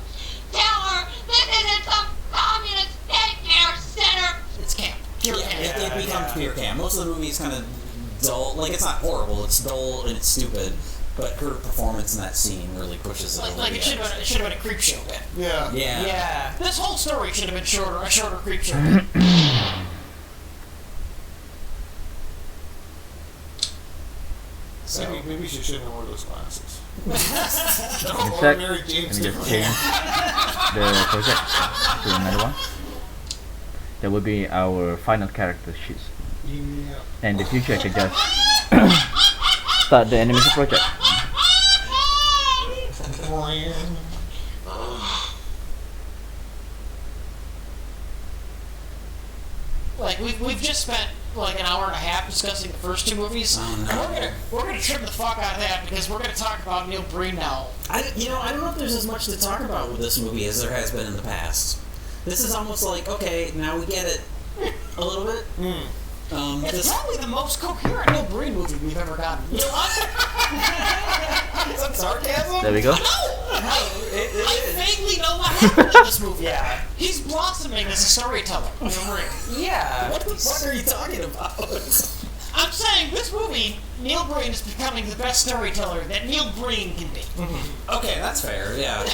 K: tell her this isn't some communist daycare center.
C: It's camp. Pure camp.
A: It becomes pure camp. Most of the movie is kind of dull. Like, it's not horrible. It's dull and it's stupid. But her performance in that scene really pushes it over
C: Like
A: the
C: it should
A: edge.
C: have been a creep show bit.
D: Yeah.
C: Yeah. This whole story should have been shorter, a shorter creep show.
D: So maybe she shouldn't have worn those glasses.
N: In fact, let me just change the project to another one. That would be our final character sheets. And in the future I can just start the animation project.
C: Like we've just spent like an hour and a half discussing the first two movies, and we're gonna trim the fuck out of that because we're gonna talk about Neil Breen now.
A: I don't know if there's as much to talk about with this movie as there has been in the past. This is almost like, okay, now we get it a little bit.
C: It's probably the most coherent Neil Breen movie we've ever gotten. You know what?
A: Is that sarcasm?
N: There we go.
C: No! I vaguely know what happened in this movie. Yeah. He's blossoming as a storyteller. Neil Breen.
B: Yeah.
A: What are you talking about?
C: I'm saying this movie, Neil Breen is becoming the best storyteller that Neil Breen can be.
A: Okay, that's fair. Yeah.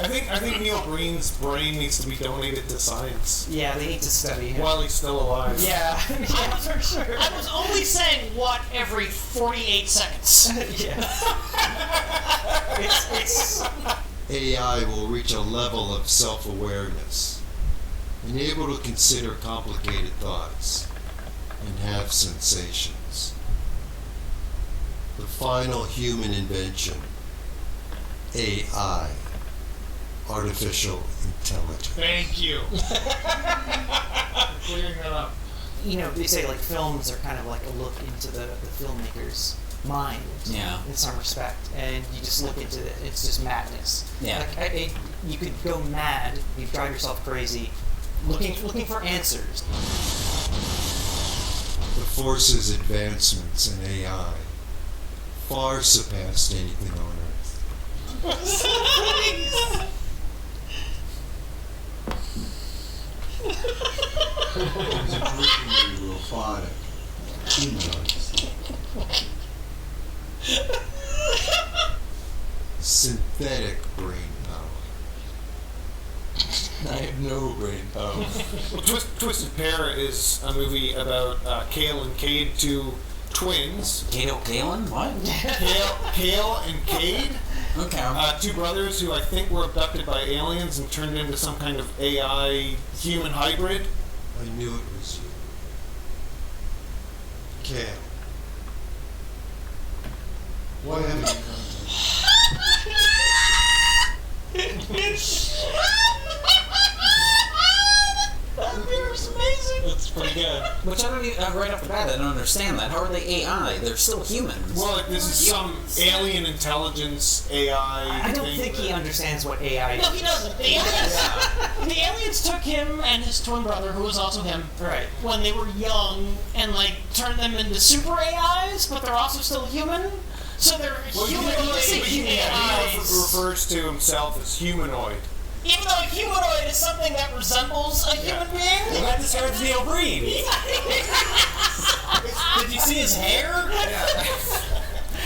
D: I think Neil Breen's brain needs to be donated to science.
B: Yeah, they need to study him.
D: While he's still alive.
B: Yeah.
C: For sure. I was only saying what every 48 seconds.
B: Yeah. it's
O: AI will reach a level of self-awareness and able to consider complicated thoughts and have sensations. The final human invention, AI, artificial intelligence.
D: Thank you. Clearing that up.
B: You know, they say like films are kind of like a look into the filmmaker's mind.
A: Yeah.
B: In some respect, and you just look into it. It's just madness.
A: Yeah.
B: Like, you could go mad. You drive yourself crazy, looking for answers.
O: The Force's advancements in AI far surpassed anything on Earth. Increasingly robotic, humanized, synthetic brain power. I have no brain power.
D: Well, Twisted Pair is a movie about Kale and Cade, two twins.
A: Kalen? What?
D: Kale and Cade.
A: Okay.
D: Two brothers who I think were abducted by aliens and turned into some kind of AI human hybrid.
O: I knew it was you. Kale. Why haven't you
C: That's amazing.
D: That's pretty good.
A: Which I don't even, right off the bat, I don't understand that. How are they AI? They're still humans.
D: Well, like, this is some alien intelligence AI.
B: I don't think he understands what AI is.
C: No, he doesn't. The aliens took him and his twin brother, who was also him,
B: Right.
C: when they were young, and like turned them into super AIs, but they're also still human. So they're humanoid AIs.
D: He refers to himself as humanoid.
C: Even though a humanoid is something that resembles a human being.
A: Well, that describes Neil Breen. Did you see his hair?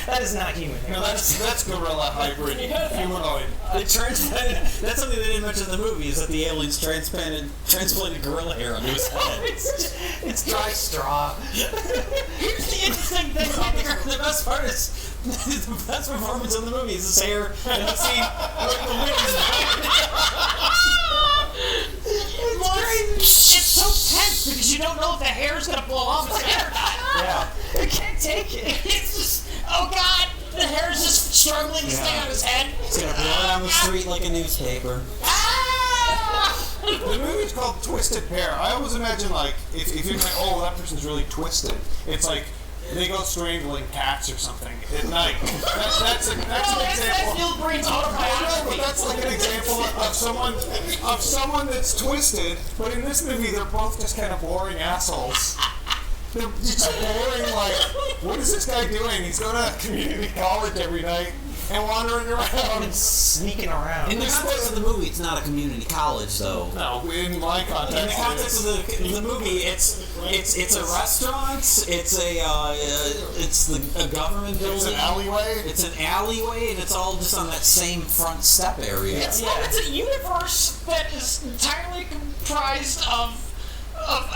B: That is not human hair.
D: No, that's gorilla hybrid humanoid.
A: That's something they didn't mention in the movie, is that the aliens transplanted gorilla hair onto his head.
B: It's dry straw.
A: Here's the interesting thing about the best part is the best performance in the movie is his hair and the scene where the wind is
C: It's so tense because you don't know if the hair's gonna blow off his hair or not.
B: Yeah.
C: I can't take it. It's just, oh god, the hair's just struggling to stay on his head.
A: It's gonna blow down the street like a newspaper.
D: The movie's called Twisted Pair. I always imagine, like, if you're like, oh, that person's really twisted, it's like they go strangling cats or something at night. That's an example.
C: That's Neil Breen's autobiography.
D: But that's like an example of someone that's twisted. But in this movie, they're both just kind of boring assholes. They're just boring. Like, what is this guy doing? He's going to community college every night and wandering around
B: and sneaking around.
A: In the context of the movie, it's not a community college, though.
D: No, in my context.
A: In the context of the movie, it's a restaurant. It's a government building.
D: It's an alleyway.
A: It's an alleyway, and it's all just on that same front step area.
C: It's a universe that is entirely comprised of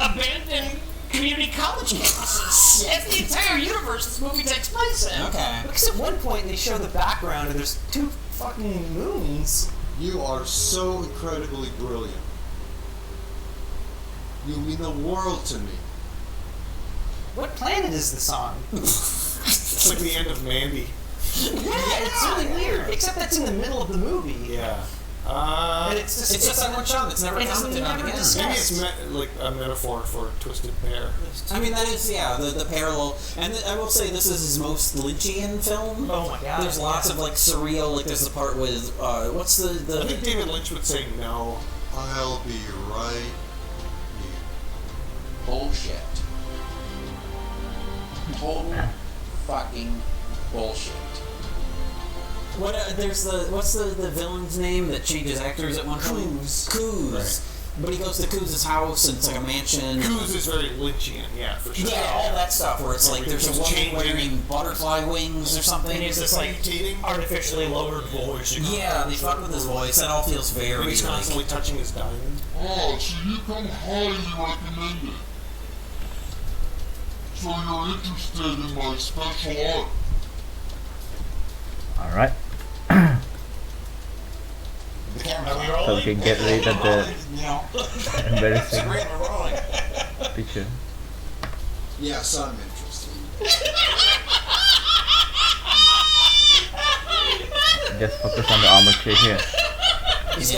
C: abandoned community college campuses. That's the entire universe this movie takes place in.
A: Okay.
B: Because at one point they show the background and there's 2 fucking moons.
O: You are so incredibly brilliant. You mean the world to me.
B: What planet is this on?
D: It's like the end of Mandy.
B: Yeah, it's really weird. Except that's in the middle of the movie.
D: Yeah.
B: And it's just
A: that one shot that's never commented on again.
D: Maybe it's like a metaphor for Twisted Pair.
A: I mean, that is, the parallel. And I will say this is his most Lynchian film.
B: Oh my god.
A: There's lots of, like, surreal, like, there's the part with, what's the...
D: I think David Lynch would say no.
O: I'll be right.
H: Bullshit. Total fucking bullshit.
A: What what's the villain's name that changes actors at one point? Coos. Right. But he goes to Coos' house and it's like a mansion.
D: Coos is very Lynchian, yeah, for sure.
A: Yeah, all that stuff where it's like there's a woman wearing butterfly wings or something.
B: And he has this like artificially lowered voice.
A: Yeah, they fuck with his voice. That all feels very.
D: He's constantly touching his diamond.
I: Oh, so you come highly recommended. So you're interested in my special art.
N: Alright. So we can get rid of the embarrassing picture.
O: Yes, I'm interested.
N: Just focus on the armature here.
C: He's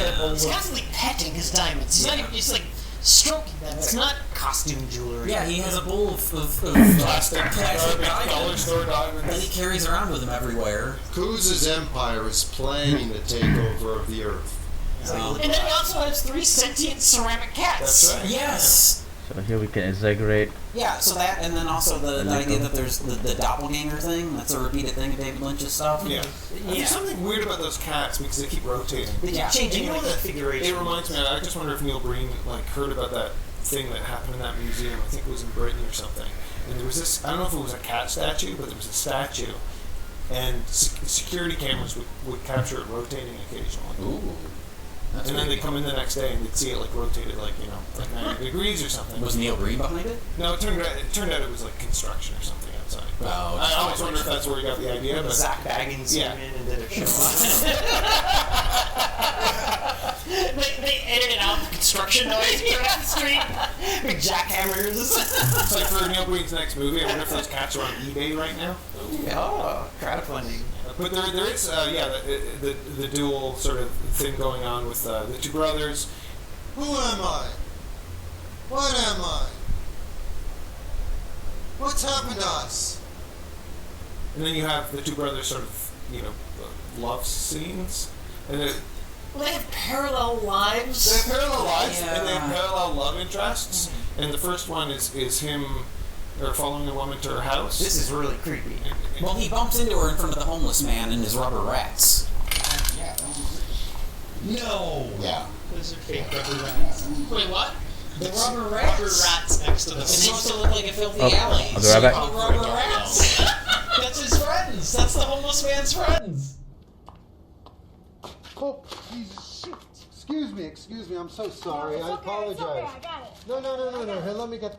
C: constantly petting his diamonds. He's not even just like stroking them. It's not costume jewelry.
A: Yeah, he has a bowl of
D: plastic
A: diamonds that he carries around with him everywhere.
O: Coos' empire is planning the takeover of the Earth.
C: And then he also has 3 sentient ceramic cats.
D: That's right.
A: Yes.
N: So here we can exaggerate.
A: Yeah, so that, and then also the idea that there's the doppelganger thing. That's a repeated thing of David Lynch's stuff.
D: Yeah. There's something weird about those cats because they keep rotating.
B: They keep changing the configuration.
D: It reminds me. I just wonder if Neil Breen heard about that thing that happened in that museum. I think it was in Britain or something. And there was this. I don't know if it was a cat statue, but there was a statue, and security cameras would capture it rotating occasionally.
A: Ooh.
D: And then they come in the next day and they'd see it rotated like 90 degrees or something.
A: Was Neil Breen behind it?
D: No, it turned out it was like construction or something outside.
A: Oh,
D: I always wonder if that's where he got the idea. But
B: Zach Baggins came in and did a show
C: They edited out the construction noise across the street.
B: Big jackhammers.
D: It's like for Neil Breen's next movie. I wonder if those cats are on eBay right now.
B: Oh, crowdfunding.
D: But there is, the dual sort of thing going on with the 2 brothers.
O: Who am I? What am I? What's happened to us?
D: And then you have the 2 brothers sort of, love scenes. And
C: Well, they have parallel lives.
D: They have parallel lives, and they have parallel love interests. And the first one is him following a woman to her house.
B: This is really creepy.
A: Well, he bumps into her in front of the homeless man and his rubber rats.
C: No.
O: Yeah.
C: Those are fake rubber rats. Wait, what? The rubber rats. Rubber rats next to the. It's supposed to look like a filthy alley.
N: The rabbit.
C: Rubber rats. That's his friends.
H: friends. That's the homeless man's friends.
P: Oh, shoot. Excuse me. I'm so sorry.
Q: No,
P: I
Q: it's okay,
P: apologize.
Q: It's okay, I got it.
P: No. Here, let me get.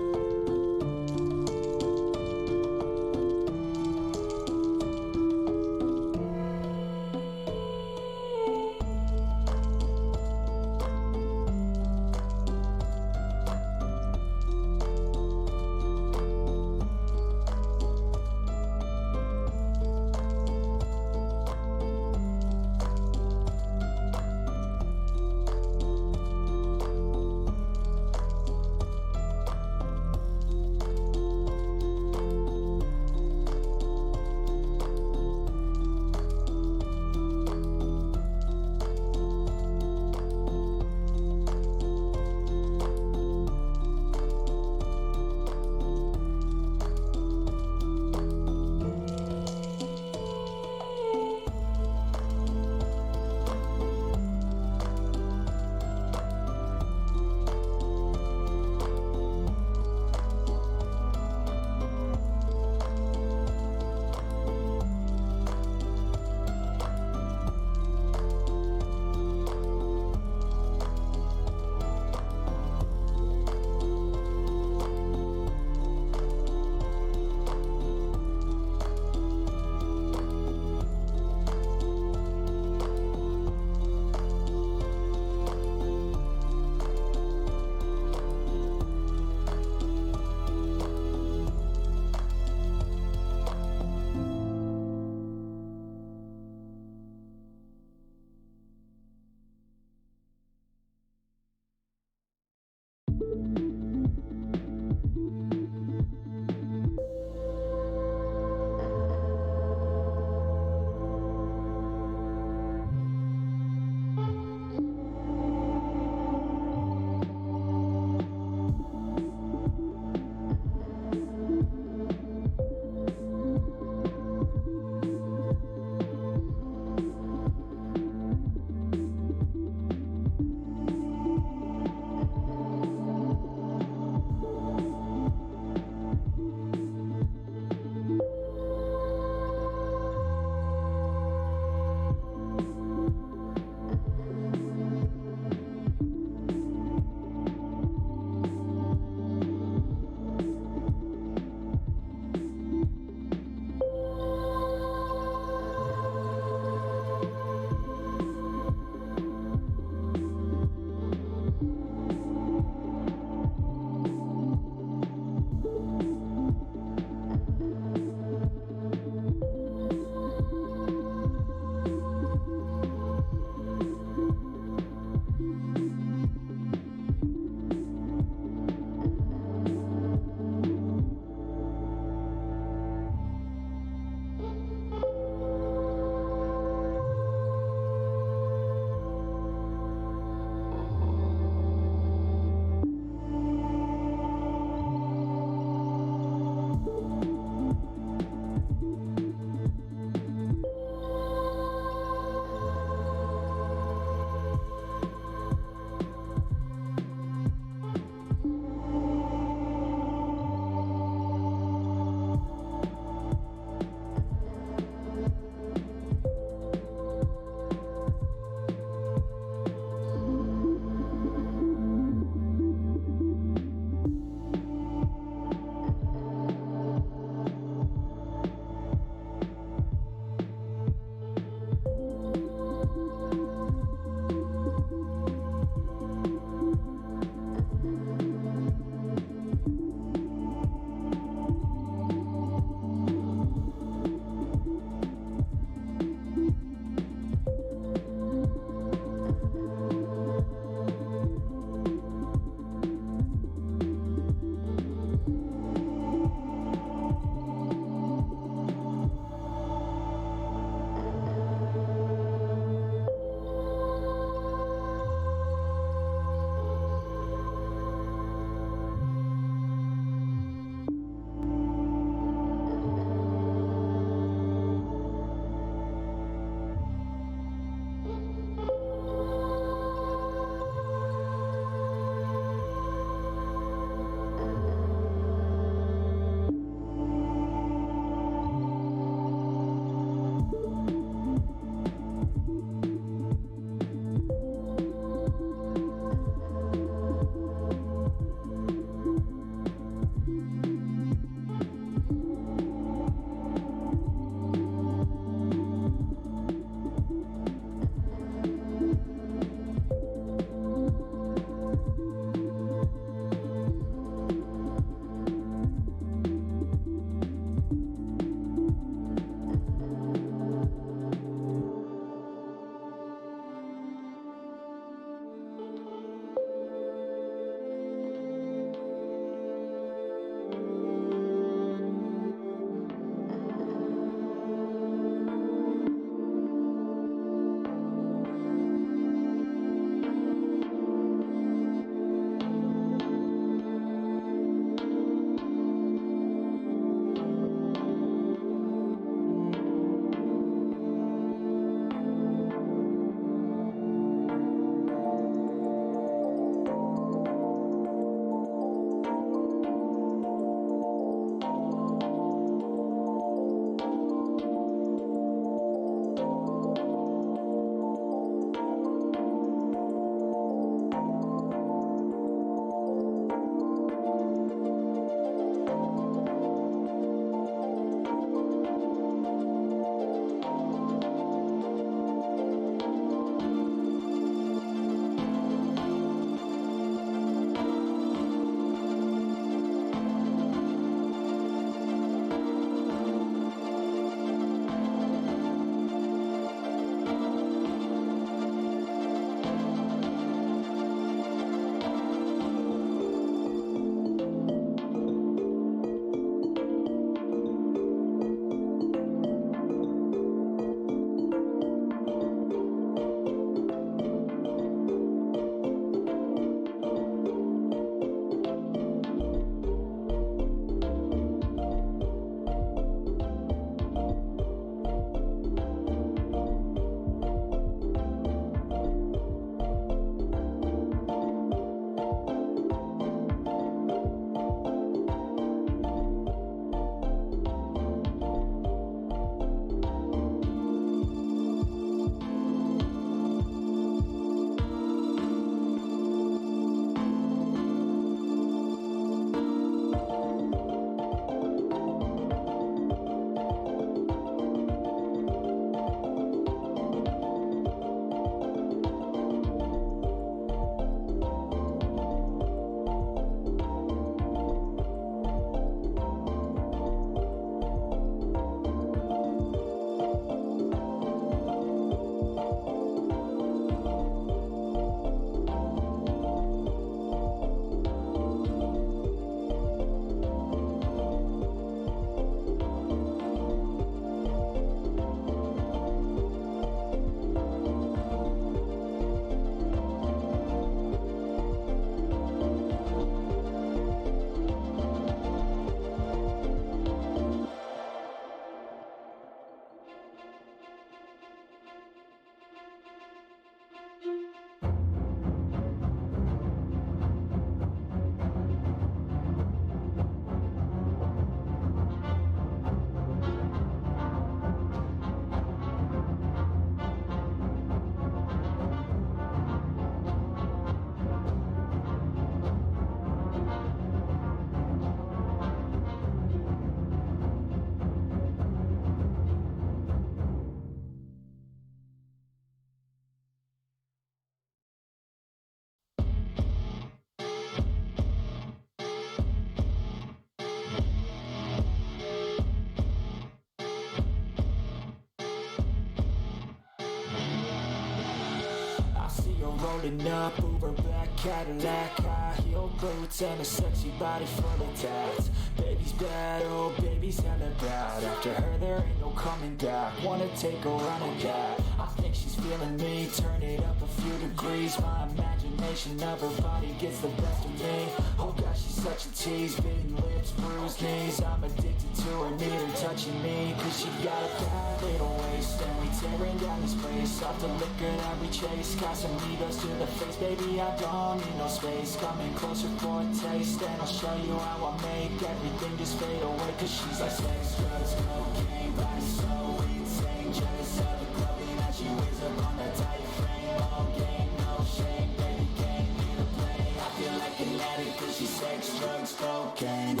Q: rolling up, Uber black Cadillac, high heel boots and a sexy body full of tats. Baby's bad, oh baby's hella bad. After her there ain't no coming back. Wanna take a run at that. I think she's feeling me. Turn it up a few degrees. My imagination of her body gets the best of me. Oh gosh, she's such a tease. Bitten lips, bruised knees. I'm addicted to her, need her touching me. Cause she got a bad little waist. And we tearing down this place. Off the liquor that we chase. Got some egos to the face. Baby, I don't need no space. Coming closer for a taste. And I'll show you how I make everything just fade away. Cause she's like sex, drugs, cocaine. Body so insane. Jealous of the clothing that she wears up on that tight frame. All game, no shame. Baby, can't need a play. I feel like an addict cause she's sex, drugs, cocaine.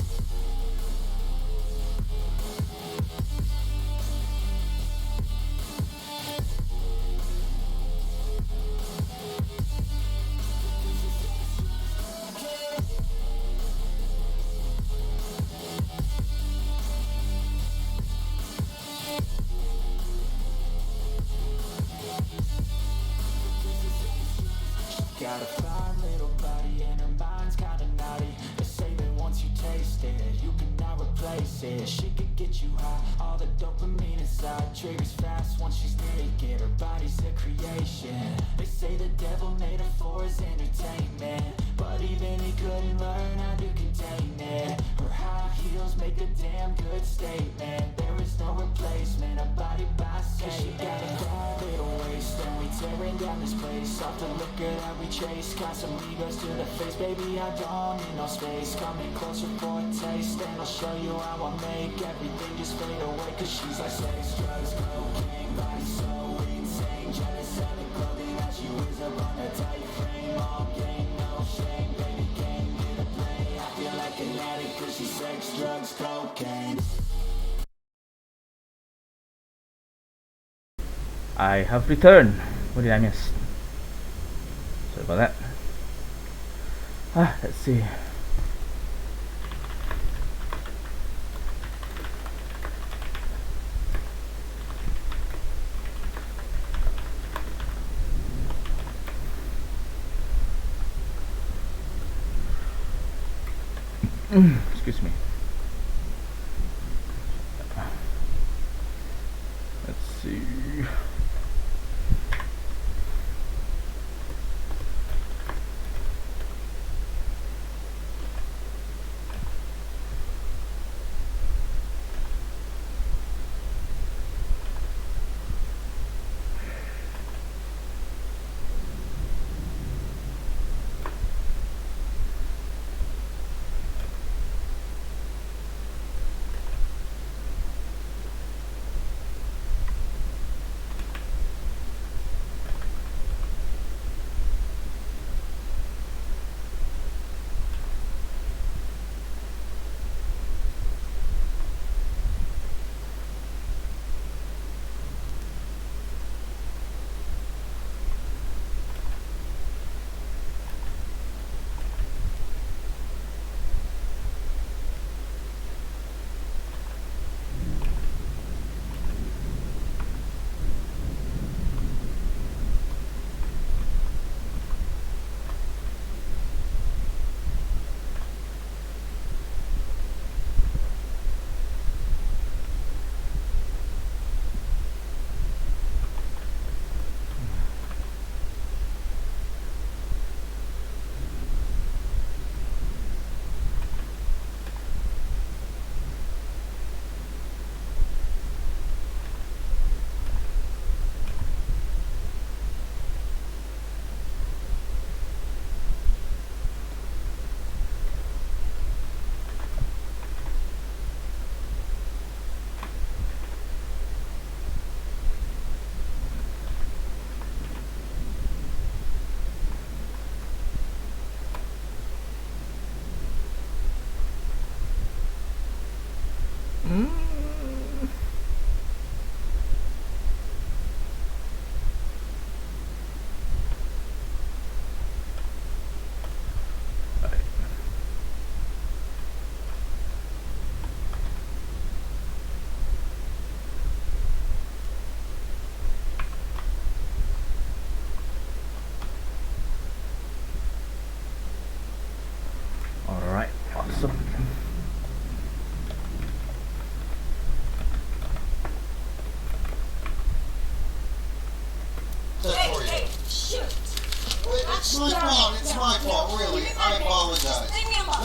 Q: Got a fine little body and her mind's kinda naughty. They say that once you taste it, you cannot replace it. She could get you high, all the dopamine inside. Triggers fast once she's naked, her body's a creation. They say the devil made her for his entertainment, but even he couldn't learn how to contain it. Her high heels make a damn good statement. There is no replacement, a body by Satan. She got a bad little waist, and we tearing down this place. Off the liquor that we chase, got some egos to the face. Baby, I don't need no space. Coming closer for a taste, and I'll show you how I make everything just fade away. Cause she's like sex, drugs, cocaine. Body so insane. Jealous of the clothing that she wears up on that tight frame. All game, no shame. Baby, can't need a play. I feel like an addict cause she's sex, drugs, cocaine.
N: I have returned. What did I miss? Sorry about that. Let's see. Excuse me. Let's see.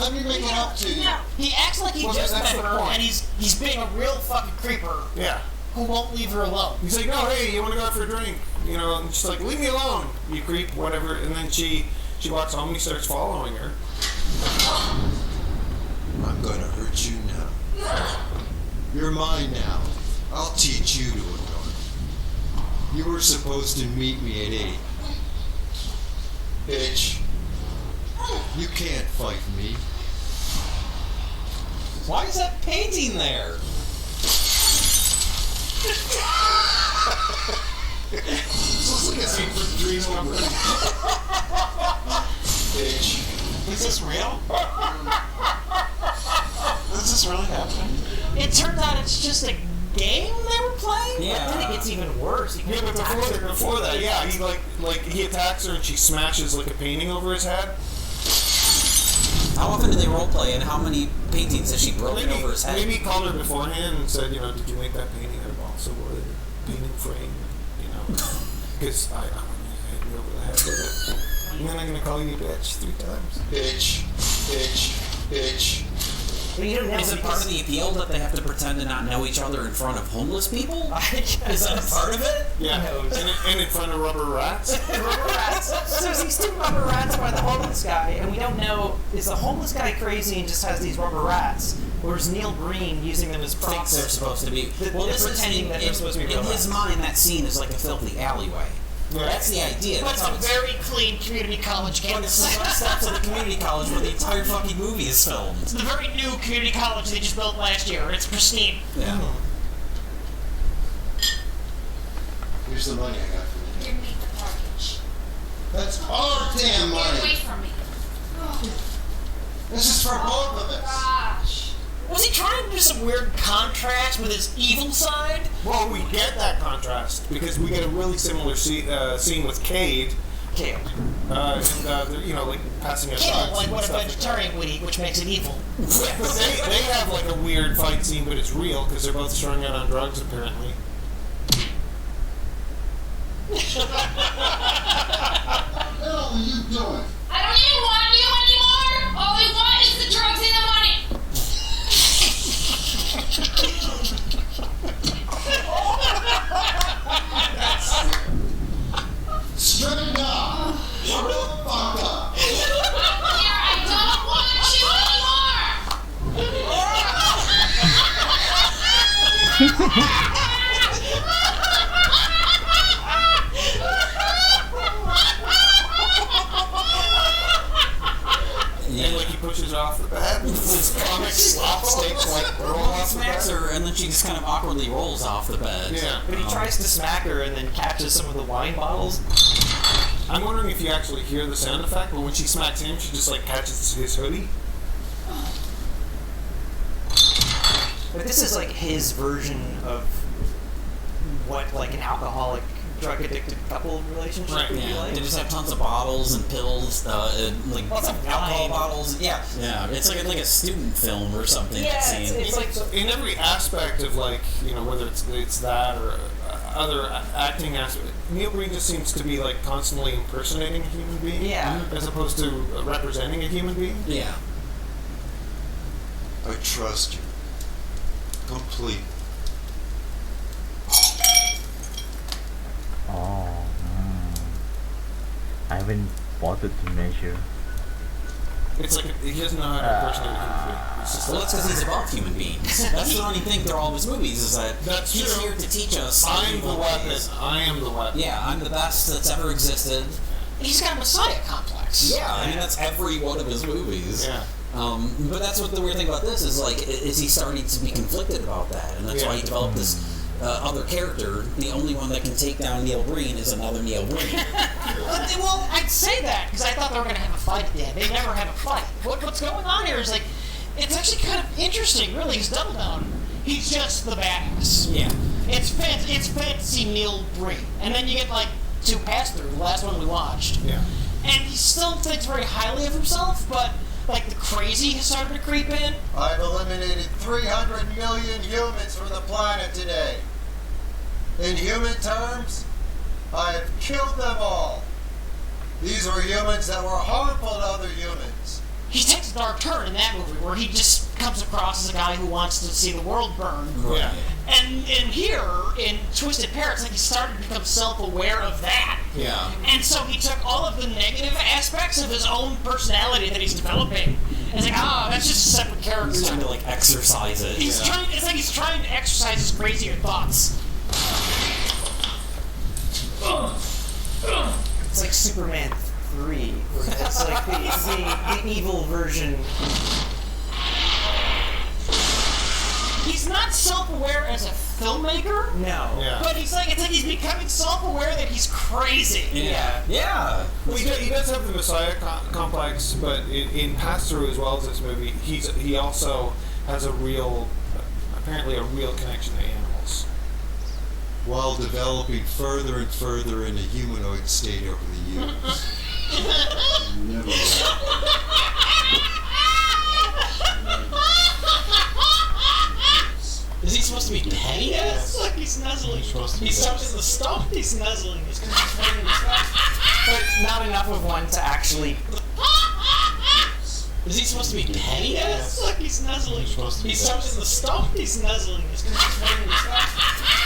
O: Let me make it up to you.
C: No, he acts like he just met her, and he's being a real fucking creeper.
D: Yeah.
C: Who won't leave her alone?
D: He's like, no, hey, you want to go out for a drink? You know, and she's like, leave me alone, you creep, whatever. And then she walks home and he starts following her.
O: I'm gonna hurt you now. You're mine now. I'll teach you to ignore. You were supposed to meet me at 8. Bitch. You can't fight me.
A: Why is that painting there?
O: This looks like a scene from Dreams Come True. Bitch.
C: Is this real?
F: Is this really happening?
C: It turned out it's just a game they were playing?
A: Yeah.
B: I think it's even worse.
D: Yeah, but before that, yeah, he attacks her and she smashes like a painting over his head.
A: How often do they roleplay, and how many paintings has she broken over his head?
D: Maybe he called her beforehand and said, you know, did you make that painting out of balsa wood? Painting frame, you know? Because I hit me over the head with it. And then I'm going to call you bitch 3 times.
O: Bitch. Bitch. Bitch.
A: Is it part of the appeal that they have to pretend to not know each other in front of homeless people? Is that a part of it?
D: Yeah, and in front of rubber rats.
B: Rubber rats. So he's 2 rubber rats by the homeless guy, and we don't know, is the homeless guy crazy and just has these rubber rats? Or is Neil Breen using them as props?
A: Thinks they're supposed to be. Well, this is
B: pretending that they're supposed to be
A: in
B: real
A: his
B: rats.
A: mind, that scene is like a filthy alleyway.
D: Right.
A: That's the idea.
C: That's a very clean community college
A: But it's
C: campus.
A: the one step to the community college where the entire fucking movie is filmed.
C: It's the very new community college they just built last year. It's pristine.
A: Yeah.
O: Here's the money I got for you.
K: Give me the package.
O: That's our damn
K: Get away
O: money.
K: from me.
O: This is for both of us.
K: Gosh.
C: Was he trying to do some weird contrast with his evil side?
D: Well, we get that contrast because we get a really similar scene with Cade.
B: Kale.
D: You know, like passing a
C: Kale,
D: shots
C: like
D: and
C: what a
D: stuff.
C: vegetarian would eat, which makes it evil.
D: But they have like a weird fight scene, but it's real because they're both strung out on drugs apparently.
O: What the hell are you doing?
K: I don't even want you anymore. All we want is the drugs and the money.
O: Straight up. Shut the fuck up.
K: Here, I don't want you
D: And like he pushes her off the bed with his comic slapstick like roll
A: He
D: off the
A: smacks
D: bed.
A: her, and then she just kind of awkwardly rolls off the bed.
D: Yeah.
B: But he tries to smack her and then catches some of the wine bottles.
D: I'm wondering if you actually hear the sound effect, but when she smacks him, she just like catches his hoodie.
B: But this is like his version of what like an alcoholic, drug addicted couple relationship
D: Right,
B: would be
A: Yeah,
B: like.
A: they just have tons of bottles and pills, and like
B: Lots of
A: alcohol
B: wine.
A: bottles. Yeah, it's like a student film or something.
B: Yeah,
A: that scene.
B: it's like
D: In every aspect of like, you know, whether it's that or other acting aspect, Neil Breen just seems to be like constantly impersonating a human being,
B: Yeah.
D: as opposed to representing a human being.
A: Yeah.
O: I trust you. Complete.
N: Oh. I haven't bothered to measure.
D: It's like he doesn't know how to impersonate a human being. It's just
A: Well, that's because he's above human beings. That's the only thing through all of his movies is that
D: That's
A: he's
D: true.
A: here to teach us.
D: I'm the
A: evil
D: weapon.
A: ways.
D: I am the weapon.
A: Yeah, I'm the best that's ever existed.
C: He's got a messiah complex.
A: Yeah, I mean that's every one of his movies.
D: Yeah.
A: But that's what the weird thing about this is like, is he starting to be conflicted about that, and that's why he developed this other character. The only one that can take down Neil Breen is another Neil Breen.
C: Well, I'd say that because I thought they were going to have a fight at the end. They never have a fight. What's going on here is like, it's actually kind of interesting, really. He's Double Down. He's just the badass.
A: Yeah.
C: It's fantasy Neil Breen, and then you get like 2 pass-through, the last one we watched.
D: Yeah.
C: And he still thinks very highly of himself, but like the crazy has started to creep in.
O: I've eliminated 300 million humans from the planet today. In human terms, I have killed them all. These were humans that were harmful to other humans.
C: he takes a dark turn in that movie where he just comes across as a guy who wants to see the world burn.
D: Yeah.
C: And here, in Twisted Pair, it's like he started to become self-aware of that.
D: Yeah.
C: And so he took all of the negative aspects of his own personality that he's developing, and he's like, that's just a separate character.
A: He's trying to, like, exercise it.
C: He's trying. It's like he's trying to exercise his crazier thoughts.
B: It's like Superman 3. Where it's like the evil version.
C: He's not self-aware as a filmmaker.
B: No.
D: Yeah.
C: But it's like he's becoming self-aware that he's crazy.
A: Yeah.
D: Well, he does have the Messiah complex, but in Pass Through as well as this movie, he also has apparently a real connection to animals.
O: While developing further and further in a humanoid state over the years. Never.
C: Is he supposed to be petty? Yes. Look, he's nuzzling. He's touching the stump. He's nuzzling. He's fighting the stump.
B: But not enough of one to actually.
C: Is he supposed to be petty? Yes. Look, he's nuzzling. He's touching the stump. He's nuzzling. He's fighting the stump.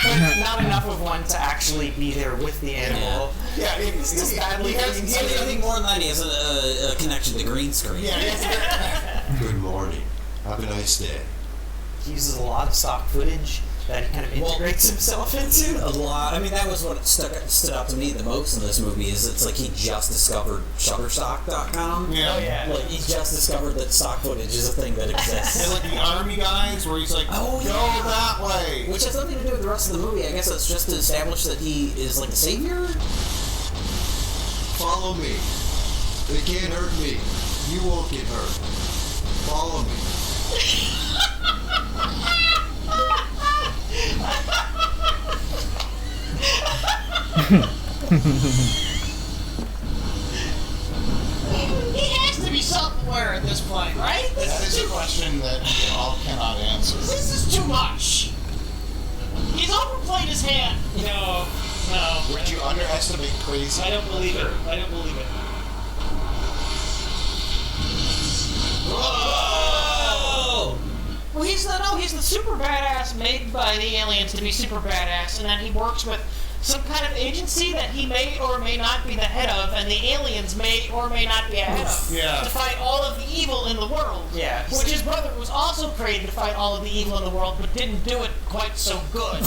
B: But not enough of one to actually be there with the animal.
D: Yeah,
B: it's just badly.
A: I think more than that, he has a connection to green screen.
O: Good morning. Have a nice day.
B: He uses a lot of stock footage that he kind of integrates himself into.
A: A lot. I mean, that was what stood out to me the most in this movie. Is it's like he just discovered Shutterstock.com.
D: Yeah.
B: Oh yeah.
A: Like he just discovered that stock footage is a thing that exists.
D: And like the army guys, where he's like, go that way.
A: Which has nothing to do with the rest of the movie. I guess it's just to establish that he is like the savior.
O: Follow me. They can't hurt me. You won't get hurt. Follow me.
C: He has to be self-aware at this point, right?
F: That is a question that we all cannot answer.
C: This is too much. He's overplayed his hand. No.
F: Would you underestimate crazy?
C: I don't believe it. I don't believe it. Whoa! Well, he's the super badass made by the aliens to be super badass, and then he works with some kind of agency that he may or may not be the head of, and the aliens may or may not be a head of, to fight all of the evil in the world.
B: Yeah.
C: Which his brother was also created to fight all of the evil in the world, but didn't do it quite so good.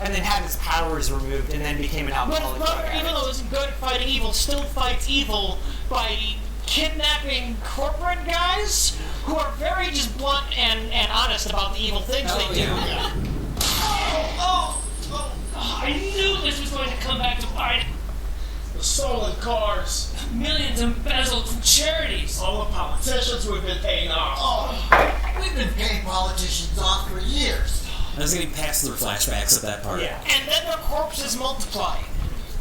B: And then had his powers removed, and then became an
C: But
B: alcoholic.
C: his brother, even though he was good at fighting evil, still fights evil by kidnapping corporate guys who are very just blunt and honest about the evil things they do. I knew this was going to come back to bite.
M: The stolen cars, millions embezzled from charities. All the politicians we've been paying off.
R: We've been paying politicians off for years.
A: I was getting past through flashbacks at that part.
C: Yeah. And then their corpses multiply.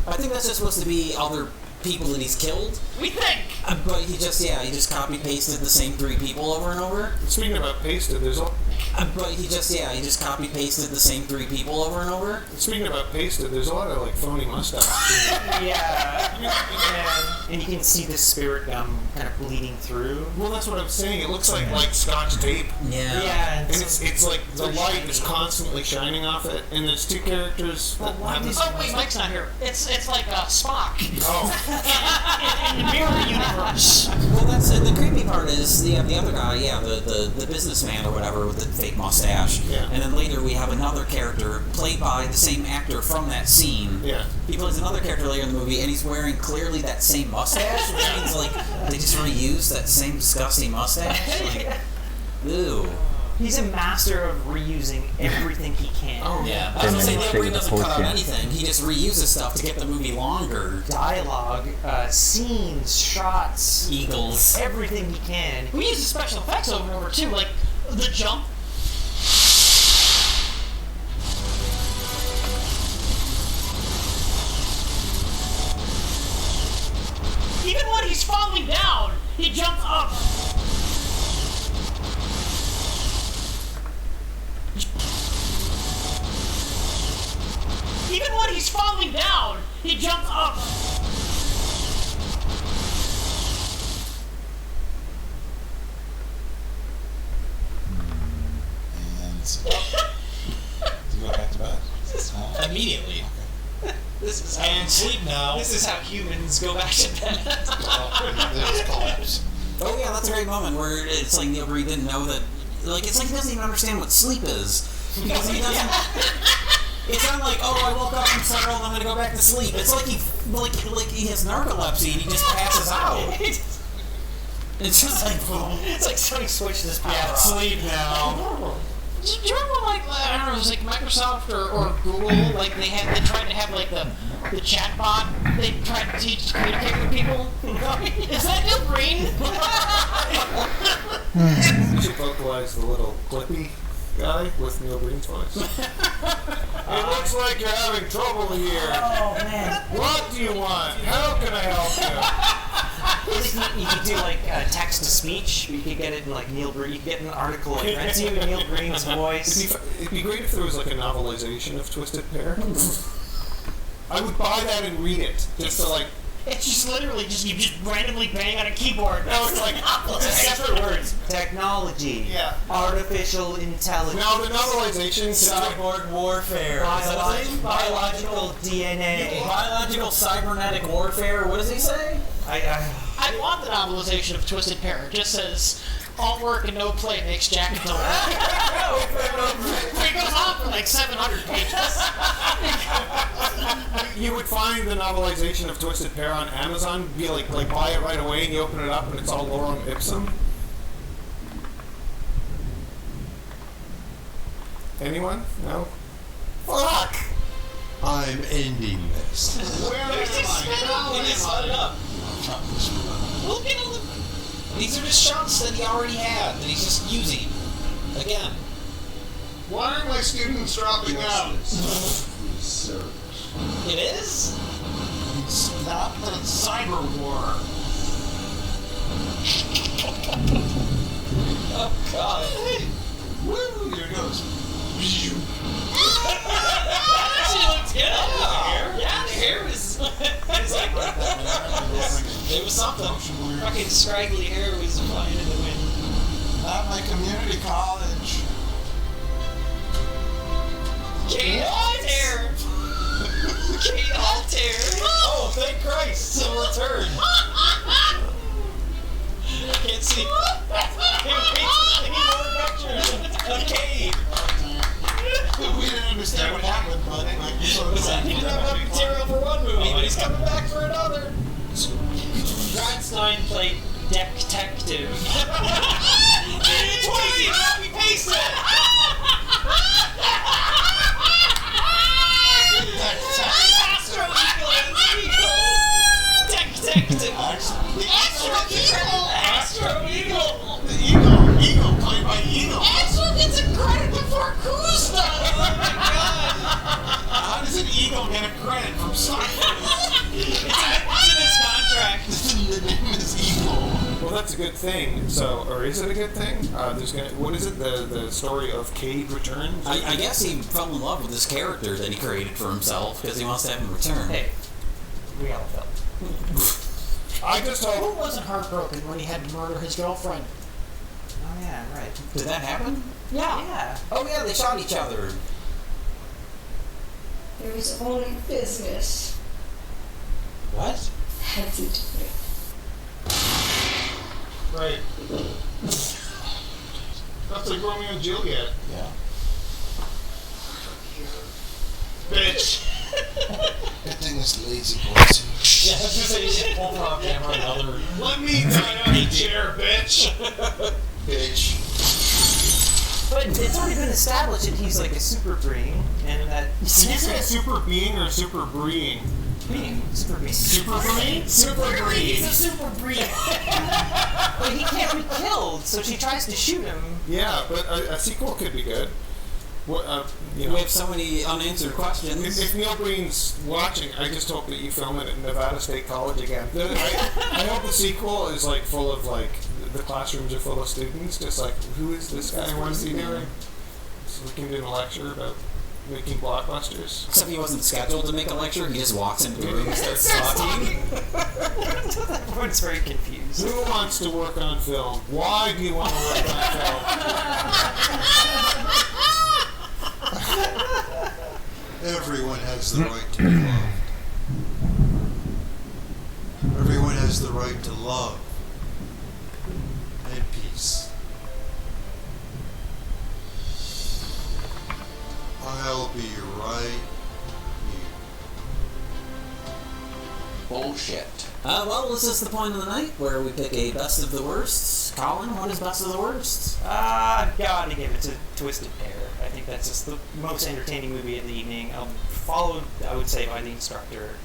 A: I think that's just supposed to be other people that he's killed.
C: We think.
A: But he just copy pasted the same 3 people over and over.
D: Speaking about pasted, there's all.
A: But he just copy pasted the same 3 people over and over.
D: Speaking about pasted, there's a lot of like phony mustaches.
B: Yeah. And you can see the spirit gum kind of bleeding through.
D: Well, that's what I'm saying. It looks like Scotch tape.
A: Yeah.
B: Yeah.
D: And it's like the light is constantly shining off it, and there's 2 characters that have this.
C: Oh wait, Mike's not here. It's like Spock.
D: Oh.
C: in the mirror universe.
A: Well, that's the creepy part is the other guy, the businessman or whatever with the fake mustache.
D: Yeah.
A: And then later we have another character played by the same actor from that scene.
D: Yeah.
A: He plays another character later in the movie, and he's wearing clearly that same mustache, which means like they just reused that same disgusting mustache. Like, ew.
B: He's a master of reusing everything he can.
A: Oh yeah. I was gonna say the movie doesn't cut out anything. He just reuses stuff to get the movie longer.
B: Dialogue, scenes, shots,
A: eagles,
B: everything he can.
C: We use the special effects over and over too, like the jump. Even when he's falling down, he jumps up. Even when he's falling down, he jumps up.
F: minutes. Do you go back to bed?
M: Immediately.
H: This is how,
M: and sleep now.
H: This is how humans go back to bed.
A: Oh yeah, that's a great moment where it's like Neil Breen didn't know that. Like it's like he doesn't even understand what sleep is because he doesn't. It's not like, oh, I woke up and settled, I'm gonna go back to sleep. It's like he has narcolepsy and he just passes out. It's just like boom.
H: It's like somebody switched this power off.
M: Sleep now.
H: Do you remember like I don't know, it was like Microsoft or Google, like they tried to have like the chatbot. They tried to teach to communicate with people. Is that Neil Breen?
D: You should vocalize the little Clippy guy with Neil Breen's voice. It looks like you're having trouble here.
H: Oh man.
D: What do you want? How can I help you?
B: You could do like text to speech. You could get it in like Neil Breen. You could get an article like that's you in Neil Breen's voice.
D: It'd be great if there was like a novelization of Twisted Pair. I would buy that and read it just to like.
H: It's just literally you just randomly bang on a keyboard.
B: No, it's like separate words. Technology.
H: Yeah.
B: Artificial intelligence.
D: Now the novelization.
B: Cyborg warfare. Biological DNA.
A: Biological cybernetic warfare. What does he say?
H: I want the novelization of Twisted Pair. It just says, all work and no play makes Jack a killer. It goes on for like 700 pages.
D: You would find the novelization of Twisted Pair on Amazon, be like buy it right away, and you open it up and it's all lorem ipsum. Anyone? No? Fuck!
O: I'm ending this.
M: Where am I?
H: Set it up.
M: Look at all the... These are just shots that he already had, that he's just using. Again.
F: Why are my students dropping out?
M: It is? Stop the cyber war. Oh, God.
F: Woo! Here it goes.
H: She looks good. Yeah, the hair was...
M: It was something.
H: Fucking scraggly hair was flying in the wind.
F: Not my community college.
H: Kate Altair! Kate Altair!
M: Oh, thank Christ! Some return. I can't see. Any more pictures of Kate.
F: We didn't understand what happened, but like,
M: He didn't have enough material for one movie, but he's coming back for another.
H: Grindstein played Detective.
M: Twice! Copy paste it!
H: Astro Eagle! Detective!
M: Astro Eagle!
F: the Eagle, played by Eagle.
M: Astro gets a credit before Kuz does! Oh my God!
F: How does an Eagle get a credit from Seinfeld?
H: It's in his contract.
F: The name is Eagle.
D: Well, that's a good thing. So, or is it a good thing? What is it? The story of Cade returns?
A: I guess he fell in love with this character that he created for himself because he wants to have him return.
B: Hey, we all felt.
D: I just hope.
H: Who wasn't heartbroken when he had to murder his girlfriend?
B: Oh yeah, right.
A: Did that happen?
H: Yeah.
A: Oh yeah, they shot each other.
S: There was only business.
M: What?
S: Had to do it.
M: Right.
D: That's like Romeo and Juliet.
F: Yeah.
M: Bitch!
F: Good thing this lazy boy's here.
M: Yeah, I was gonna say, you should pull from off camera another. Let me tie up your chair, bitch!
F: Bitch.
B: But it's already been established that he's like a super being, and that
D: Did you say super being or super breeing?
B: being, super being.
D: Super breeing?
H: Super breed! He's a super breed!
B: But he can't be killed, so she tries to shoot him.
D: Yeah, but a sequel could be good. What,
A: We have so many unanswered questions.
D: If Neil Breen's watching, I just hope that you film it at Nevada State College again. I hope the sequel is like full of like the classrooms are full of students, just like who is this guy? What is he doing? So we can do a lecture about making blockbusters.
A: Except he wasn't scheduled to make a lecture. He just walks into a room and starts talking.
B: Everyone's very confused.
D: Who wants to work on film? Why do you want to work on film?
O: Everyone has the right to be loved. Everyone has the right to love and peace. I'll be right here.
H: Bullshit.
A: Well, this is the point of the night where we pick a best of the worst. Colin, what is best of the worst?
B: I've got to give it to Twisted Pair. I think that's just the most entertaining movie of the evening. Followed, I would say, by The Instructor.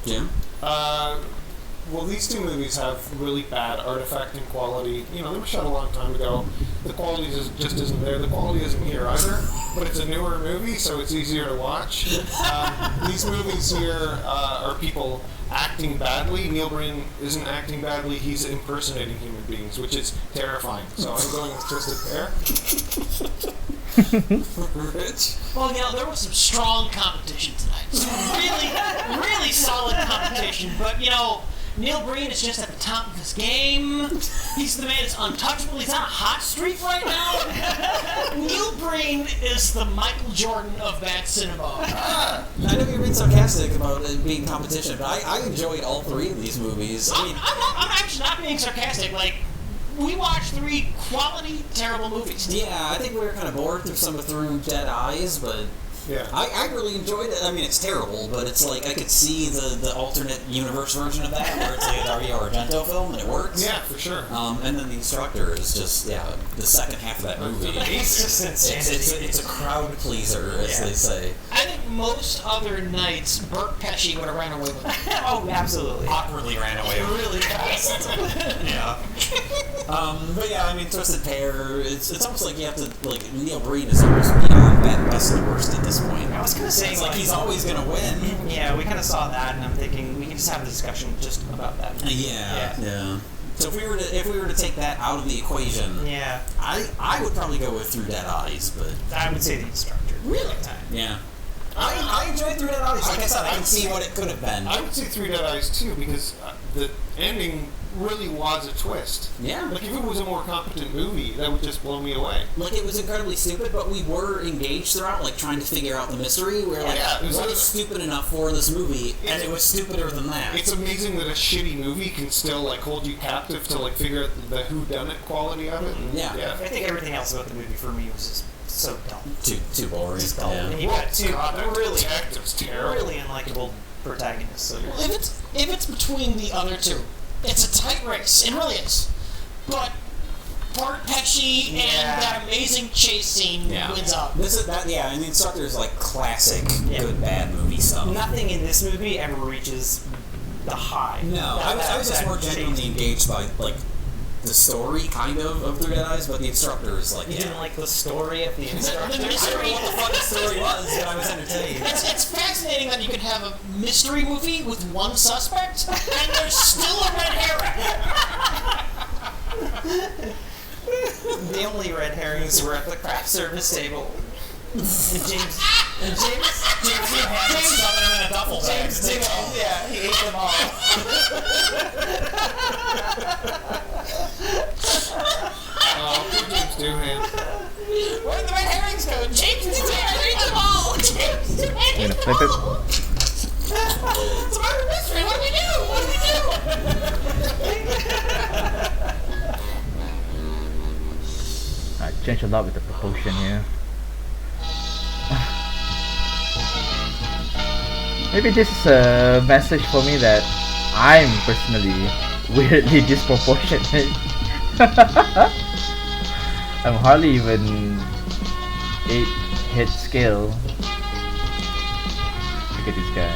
A: Jim?
D: Well, these two movies have really bad artifacting quality. You know, they were shot a long time ago. The quality just isn't there. The quality isn't here either, but it's a newer movie, so it's easier to watch. These movies here are people acting badly. Neil Breen isn't acting badly. He's impersonating human beings, which is terrifying. So I'm going with Twisted Pair.
H: Well, you know, there was some strong competition tonight. Some really solid competition. But, you know, Neil Breen is just at the top of his game. He's the man that's untouchable. He's on a hot streak right now. Neil Breen is the Michael Jordan of bad cinema.
A: I know you're being sarcastic about it being competition, but I enjoyed all three of these movies.
H: I'm actually not being sarcastic. Like, we watched 3 quality, terrible movies.
A: Yeah, I think we were kind of bored through Dead Eyes, but
D: yeah,
A: I really enjoyed it. I mean, it's terrible, but it's like I could see the alternate universe version of that, where it's like a Dario Argento film, and it works.
D: Yeah, for sure.
A: And then The Instructor is just, the second half of that movie.
B: It's just insanity.
A: It's a crowd pleaser, as they say.
H: I think most other nights, Burt Pesci would have ran away with it.
B: Oh, absolutely.
A: Awkwardly ran away with it.
H: Really fast.
A: Yeah. But yeah, I mean, Twisted Pair, it's almost like you have to, like, Neil Breen is almost beyond best of the worst at this point.
B: I was going to say,
A: it's like he's always going to win.
B: Yeah, we kind of saw that, and I'm thinking we can just have a discussion just about that.
A: Yeah. So if we were to take that out of the equation,
B: yeah,
A: I would probably go with Through Dead Eyes, but
B: I would say The Instructor.
A: Really? Yeah. I enjoyed Through Dead Eyes. Like I said, I can see what it could have been.
D: I would say Three Dead Eyes too, because the ending really was a twist.
A: Yeah.
D: Like if it was a more competent movie, that would just blow me away.
A: Like it was incredibly stupid, but we were engaged throughout, like trying to figure out the mystery. We're like, what is stupid enough for this movie? And it was stupider than that.
D: It's amazing that a shitty movie can still like hold you captive to like figure out the whodunit quality of it.
A: Yeah.
B: I think everything else about the movie for me was just so dumb.
A: Too boring.
B: Just dull.
A: Yeah.
B: And you got two really
D: terrible.
B: really unlikable protagonists. So
H: If it's between the other two, it's a tight race. It really is. But Bart Pesci and that amazing chase scene wins out.
A: And The Instructor is like classic good bad movie stuff.
B: Nothing in this movie ever reaches the high.
A: No, I was just more genuinely engaged by like the story kind of Through Dead Eyes, but The Instructor is like
B: you didn't like the story of The Instructor.
H: The mystery.
A: I don't know what the fuck the story was, but I was entertained.
H: It's fascinating that you can have a mystery movie with one suspect and there's still a red herring.
B: The only red herrings were at the craft service table. And James had stuffing them in a duffel bag. Yeah, he ate them all.
D: Oh, poor James Doohan.
H: Where did the red herrings go? James Doohan ate them all. James Doohan
N: I'm gonna flip it.
H: It's a murder mystery. What do we do?
N: I changed a lot with the proportion here. Maybe this is a message for me that I'm personally weirdly disproportionate. I'm hardly even 8-hit skill. Look at this guy.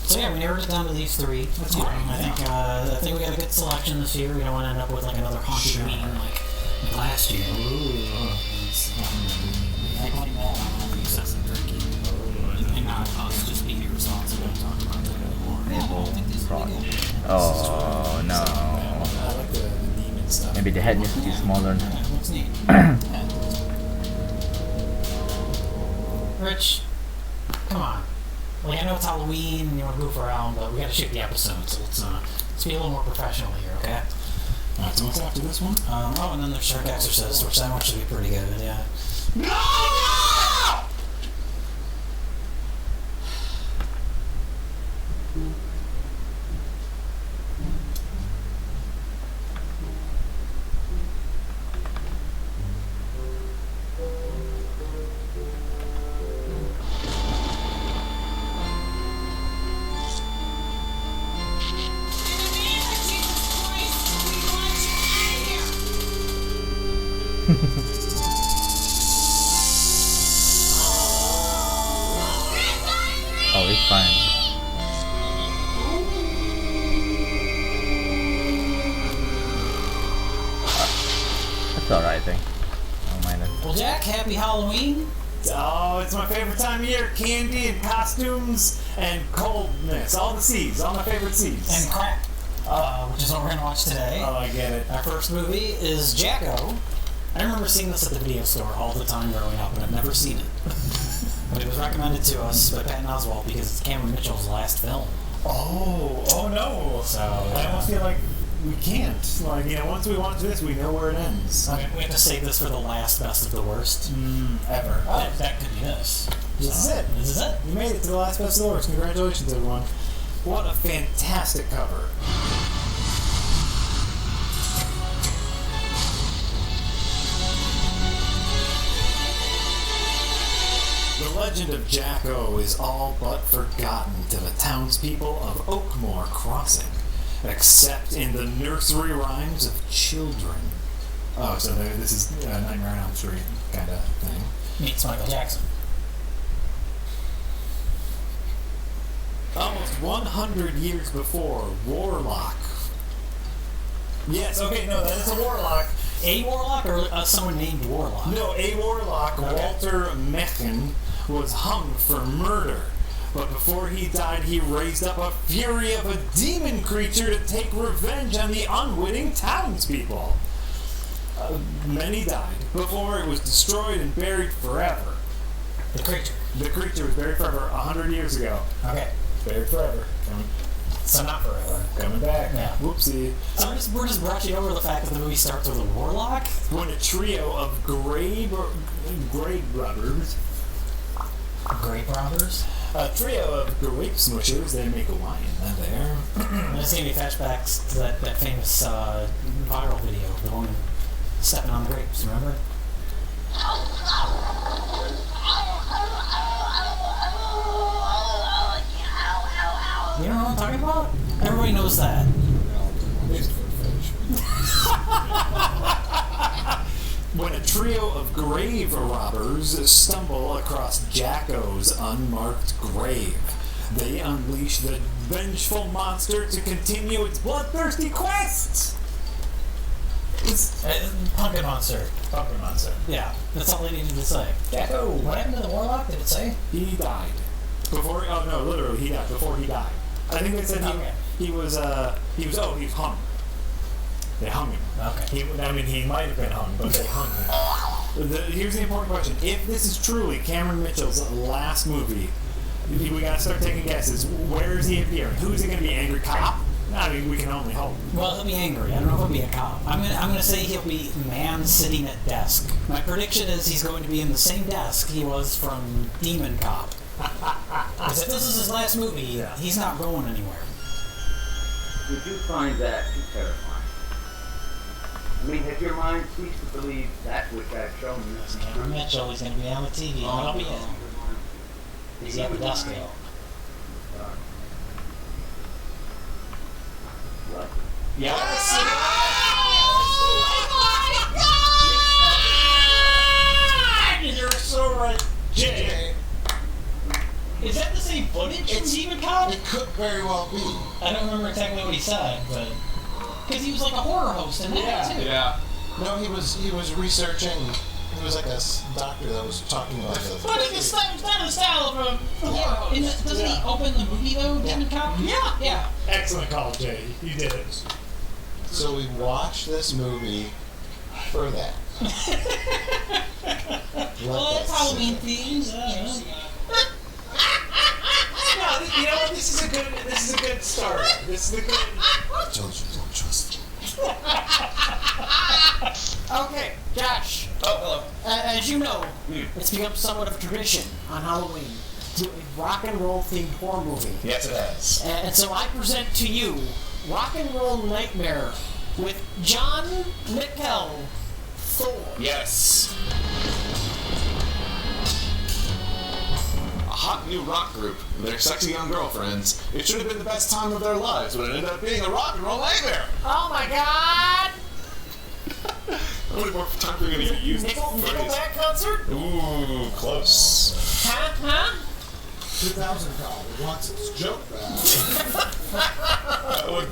A: So yeah, we narrowed it down to these 3. That's fine. I think we got a good selection this year. We don't want to end up with like another haunted meeting like last year. Excessive drinking. And not us just being irresponsible and talking about
N: Oh no. Maybe the head needs to be smaller.
A: Rich, come on. Like, I know it's Halloween and you want to goof around, but we gotta shoot the episode, so let's be a little more professional here, okay?
T: Alright, so what's after this one?
C: And then there's Shark Exorcist, which that one should be pretty good, yeah.
T: No!
N: Oh, it's fine. That's alright, I think. I don't mind it.
C: Well, Jack, happy Halloween.
T: Oh, it's my favorite time of year. Candy and costumes and coldness. All the C's. All my favorite C's.
C: And crack, which is what we're going to watch today.
T: Oh, I get it.
C: Our first movie is Jacko. I remember seeing this at the video store all the time growing up, and I've never seen it. But it was recommended to us by Patton Oswalt because it's Cameron Mitchell's last film.
T: Oh no.
C: So
T: I almost feel like we can't. Like, you know, once we watch this, we know where it ends.
C: I mean, we have to save this for the last best of the worst.
T: Ever.
C: That could be this.
T: This is it.
C: This is it.
T: You made it to the last best of the worst. Congratulations, everyone. What a fantastic cover. The legend of Jacko is all but forgotten to the townspeople of Oakmore Crossing, except in the nursery rhymes of children. Oh, so this is Nightmare on Elm Street kind of thing.
C: Meets Michael Jackson.
T: Almost 100 years before, Warlock. Yes, okay, no, that is a Warlock.
C: A Warlock or someone named Warlock?
T: No, a Warlock, okay. Walter Mechen, was hung for murder. But before he died, he raised up a fury of a demon creature to take revenge on the unwitting townspeople. Many died before it was destroyed and buried forever.
C: The creature?
T: The creature was buried forever 100 years ago.
C: Okay.
T: Buried forever.
C: So not forever.
T: Coming back.
C: Yeah.
T: Whoopsie.
C: So we're just brushing over the fact that the movie starts with a warlock?
T: When a trio of grave robbers.
C: Grape robbers?
T: A trio of grape smushers, they make a wine in there.
C: There's gonna be flashbacks to that famous viral video, the one stepping on grapes, remember? You know what I'm talking about? Everybody knows that.
T: When a trio of grave robbers stumble across Jacko's unmarked grave, they unleash the vengeful monster to continue its bloodthirsty quests!
C: It's Pumpkin Monster.
T: Pumpkin Monster.
C: Yeah, that's all they needed to say. Jacko, what happened to the warlock? Did it say?
T: He died. Before, oh no, literally, he died. Before he died. I think they said he was hung. They hung him.
C: Okay.
T: He might have been hung, but they hung him. Here's the important question. If this is truly Cameron Mitchell's last movie, we gotta start taking guesses. Where is he appearing? Who's he gonna be? Angry cop? I mean, we can only hope.
C: Well, he'll be angry. I don't know if he'll be a cop. I'm gonna say he'll be man sitting at desk. My prediction is he's going to be in the same desk he was from Demon Cop. Because if this is his last movie, he's not going anywhere.
U: Would you find that too terrifying? I mean, if your mind ceased to believe that which I've shown you.
C: It's Cameron Mitchell. He's going to be on the TV. I'll be in. He's at the desk though.
U: What?
C: Yeah.
M: You're so right, Jay.
C: Is that the same footage from Demon Cop?
F: It could very well be.
C: I don't remember exactly what he said, but because he was like a horror host in that too.
F: Yeah. No, he was researching. He was like a doctor that was talking about it.
C: But it's not the style of a horror host. Doesn't he open the movie though, Demon Cop? Yeah. Yeah.
T: Excellent call, Jay. You did it.
F: So we watched this movie for that.
C: Well, it's Halloween themed.
T: No, you know what? This is a good start. This is a good.
F: I told you, don't trust him.
H: Okay, Josh.
T: Oh, hello.
H: As you know, it's become somewhat of a tradition on Halloween to do a rock and roll themed horror movie.
T: Yes, it has.
H: And so I present to you Rock and Roll Nightmare with John Nickel Thor.
T: Yes.
E: A hot new rock group and their sexy young girlfriends. It should have been the best time of their lives, but it ended up being a rock and roll nightmare.
H: Oh my God!
E: How many more time are we going to use this phrase?
H: Nickelback concert?
E: Ooh, close.
H: Huh?
P: 2000 call. It wants its joke back.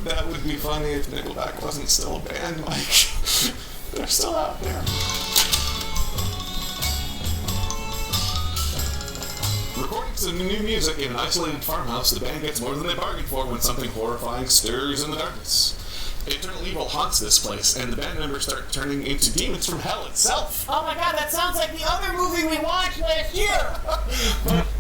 E: That would be funny if Nickelback wasn't still a band, Mike. They're still out there. Recording some new music in an isolated farmhouse, the band gets more than they bargained for when something horrifying stirs in the darkness. Internal evil haunts this place, and the band members start turning into demons from hell itself.
H: Oh my God, that sounds like the other movie we watched last year!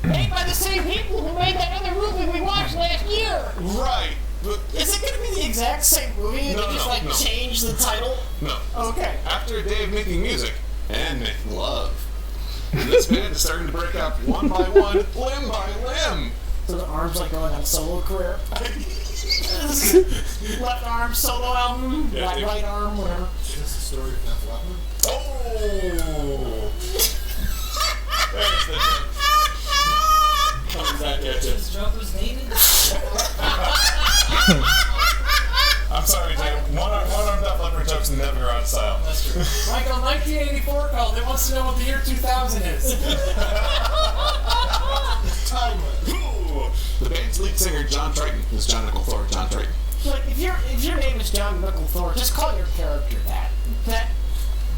H: Made by the same people who made that other movie we watched last year!
E: Right. But
H: is it going to be the exact same movie?
E: No,
H: they just change the title?
E: No.
H: Okay.
E: After a day of making music and making love, this band is starting to break up one by one, limb by limb.
H: So the arms like going on a solo career? Left arm solo album, right arm, whatever.
P: Is this the story of Death Weapon?
E: Oh! There's the joke. Comes that get you.
H: This joke was needed?
E: I'm sorry, Jay. One-armed Def Leppard jokes never go out of style.
H: That's true. Michael, 1984 called. It wants to know what the year 2000 is.
E: The band's lead singer, John Triton, is John Nickel Thor. John Triton.
H: Like, if your name is John Nickel Thor, just call your character that.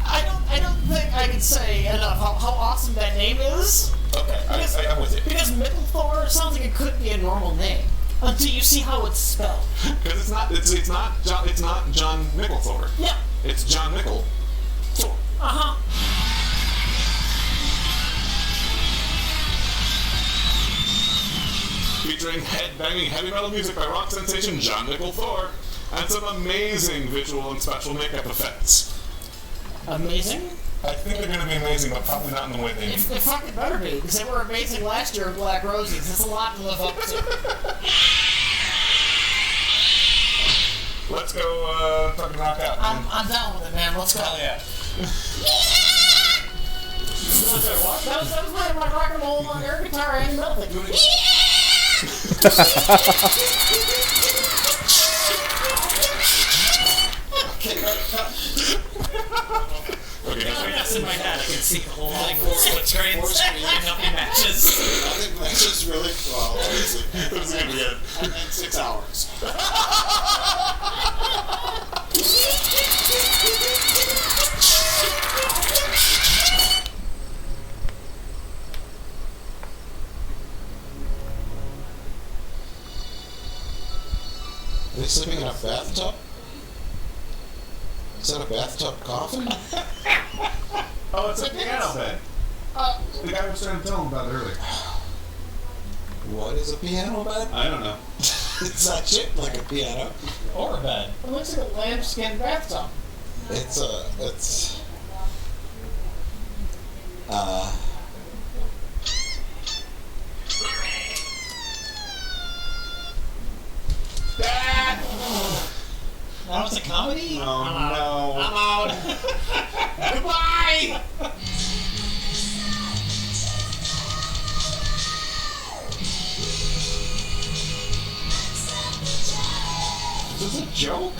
H: I don't think I can say enough how awesome that name is.
E: Okay, I'm with you.
H: Because Nickel Thor sounds like it could be a normal name until you see how it's spelled.
E: Because it's not John Nickel Thor.
H: Yeah.
E: It's John Nickel Thor.
H: Uh-huh.
E: Featuring head-banging heavy metal music by rock sensation John Nickel Thor, and some amazing visual and special makeup effects.
H: Amazing?
E: I think they're going to be amazing, but probably not in the way they need.
H: They fucking better be, because they were amazing last year in Black Roses. It's a lot to live up to.
E: Let's go fucking rock out.
H: I'm down with it, man. Let's go.
E: Hell yeah.
H: That was my rock and roll on air guitar and metal thing.
E: Okay,
H: that's in my head. I can see the whole thing. Split screens. Nothing matches.
F: Nothing matches really well, honestly.
E: This is going to be good.
F: And 6 hours. Are they sleeping in a bathtub? Is that a bathtub coffin?
E: Oh, it's a piano bed. The guy was trying to tell him about it earlier.
F: What is a piano bed?
E: I don't know.
F: It's not shaped like a piano.
H: Or a bed. It looks like a lambskin bathtub.
F: It's
H: That was a comedy?
E: Oh, no.
H: I'm out. Goodbye!
E: Is this a joke?